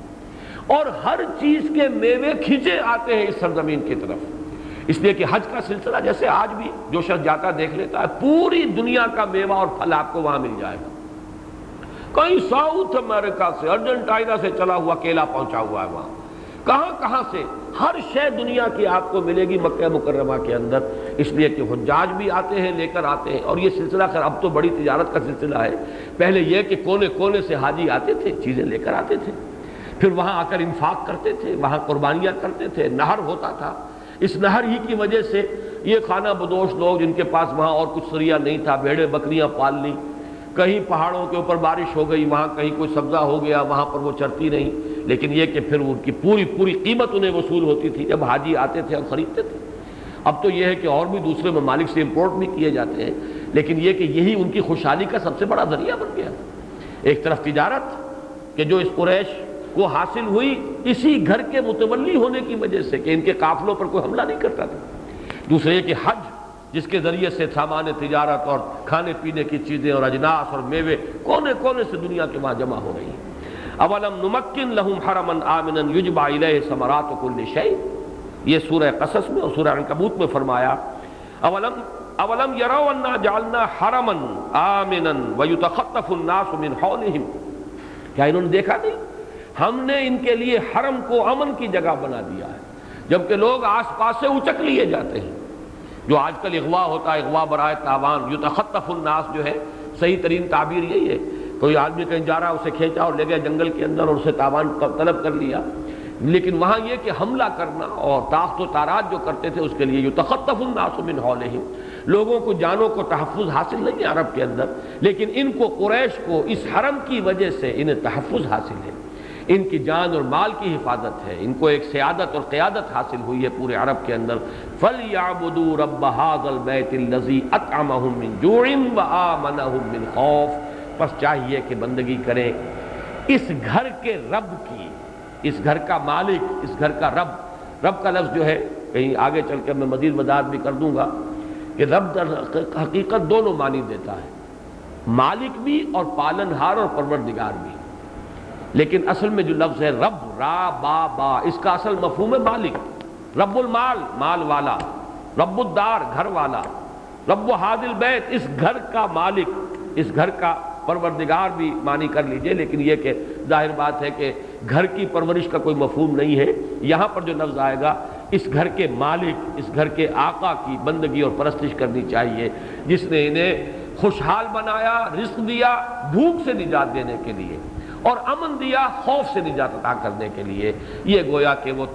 اور ہر چیز کے میوے کھینچے آتے ہیں اس سرزمین کی طرف۔ اس لیے کہ حج کا سلسلہ جیسے آج بھی جو شخص جاتا دیکھ لیتا ہے، پوری دنیا کا میوہ اور پھل آپ کو وہاں مل جائے گا۔ کہیں ساؤتھ امریکہ سے، ارجنٹائنا سے چلا ہوا کیلا پہنچا ہوا ہے وہاں، کہاں کہاں سے ہر شے دنیا کی آپ کو ملے گی مکہ مکرمہ کے اندر۔ اس لیے کہ حجاج بھی آتے ہیں، لے کر آتے ہیں، اور یہ سلسلہ خیر اب تو بڑی تجارت کا سلسلہ ہے۔ پہلے یہ کہ کونے کونے سے حاجی آتے تھے، چیزیں لے کر آتے تھے، پھر وہاں آ کر انفاق کرتے تھے، وہاں قربانیاں کرتے تھے، نہر ہوتا تھا، اس نہر ہی کی وجہ سے یہ خانہ بدوش لوگ جن کے پاس وہاں اور کچھ ذریعہ نہیں تھا، بھیڑیں بکریاں پال لی، کہیں پہاڑوں کے اوپر بارش ہو گئی، وہاں کہیں کوئی سبزہ ہو گیا، وہاں پر وہ چرتی نہیں، لیکن یہ کہ پھر ان کی پوری قیمت انہیں وصول ہوتی تھی جب حاجی آتے تھے اور خریدتے تھے۔ اب تو یہ ہے کہ اور بھی دوسرے ممالک سے امپورٹ بھی کیے جاتے ہیں، لیکن یہ کہ یہی ان کی خوشحالی کا سب سے بڑا ذریعہ بن گیا۔ ایک طرف تجارت کہ جو اس قریش کو حاصل ہوئی اسی گھر کے متولی ہونے کی وجہ سے کہ ان کے قافلوں پر کوئی حملہ نہیں کرتا تھا، دوسرے یہ کہ حج جس کے ذریعے سے سامان تجارت اور کھانے پینے کی چیزیں اور اجناس اور میوے کونے کونے سے دنیا کے وہاں جمع ہو رہی ہیں۔ اولم نمکن لہم حرما آمنا یجبا الیہ ثمرات کل شیء، یہ سورہ قصص میں اور سورہ عنکبوت میں فرمایا اولم یروا انا جعلنا حرما آمنا ویتخطف الناس من حولہم، کیا انہوں نے دیکھا نہیں ہم نے ان کے لیے حرم کو امن کی جگہ بنا دیا ہے، جبکہ لوگ آس پاس سے اچک لیے جاتے ہیں۔ جو آج کل اغوا ہوتا ہے، اغوا برائے تاوان، یتخطف الناس جو ہے صحیح ترین تعبیر یہی ہے، کوئی آدمی کہیں جا رہا اسے کھینچا اور لے گیا جنگل کے اندر اور اسے تاوان طلب کر لیا، لیکن وہاں یہ کہ حملہ کرنا اور تاخت و تاراج جو کرتے تھے اس کے لیے یتخطف الناس من حولہم، لوگوں کو جانوں کو تحفظ حاصل نہیں ہے عرب کے اندر، لیکن ان کو قریش کو اس حرم کی وجہ سے انہیں تحفظ حاصل ہے، ان کی جان اور مال کی حفاظت ہے، ان کو ایک سیادت اور قیادت حاصل ہوئی ہے پورے عرب کے اندر۔ فَلْيَعْبُدُوا رَبَّ هَٰذَا الْبَيْتِ الَّذِي أَطْعَمَهُم مِّن جُوعٍ وَآمَنَهُم مِّن خَوْفٍ، بس چاہیے کہ بندگی کریں اس گھر کے رب کی، اس گھر کا مالک، اس گھر کا رب۔ رب کا لفظ جو ہے کہیں آگے چل کے میں مزید وضاحت بھی کر دوں گا کہ رب در حقیقت دونوں معنی دیتا ہے، مالک بھی اور پالنہار اور پروردگار بھی، لیکن اصل میں جو لفظ ہے رب، را با با، اس کا اصل مفہوم ہے مالک، رب المال، مال والا، رب الدار، گھر والا، رب هذا البیت، اس گھر کا مالک، اس گھر کا پروردگار بھی معنی کر لیجئے، لیکن یہ کہ ظاہر بات ہے کہ گھر کی پرورش کا کوئی مفہوم نہیں ہے، یہاں پر جو لفظ آئے گا اس گھر کے مالک، اس گھر کے آقا کی بندگی اور پرستش کرنی چاہیے، جس نے انہیں خوشحال بنایا، رزق دیا بھوک سے نجات دینے کے لیے، اور امن دیا خوف سے نجات عطا کرنے کے لیے۔ یہ گویا کہ وہ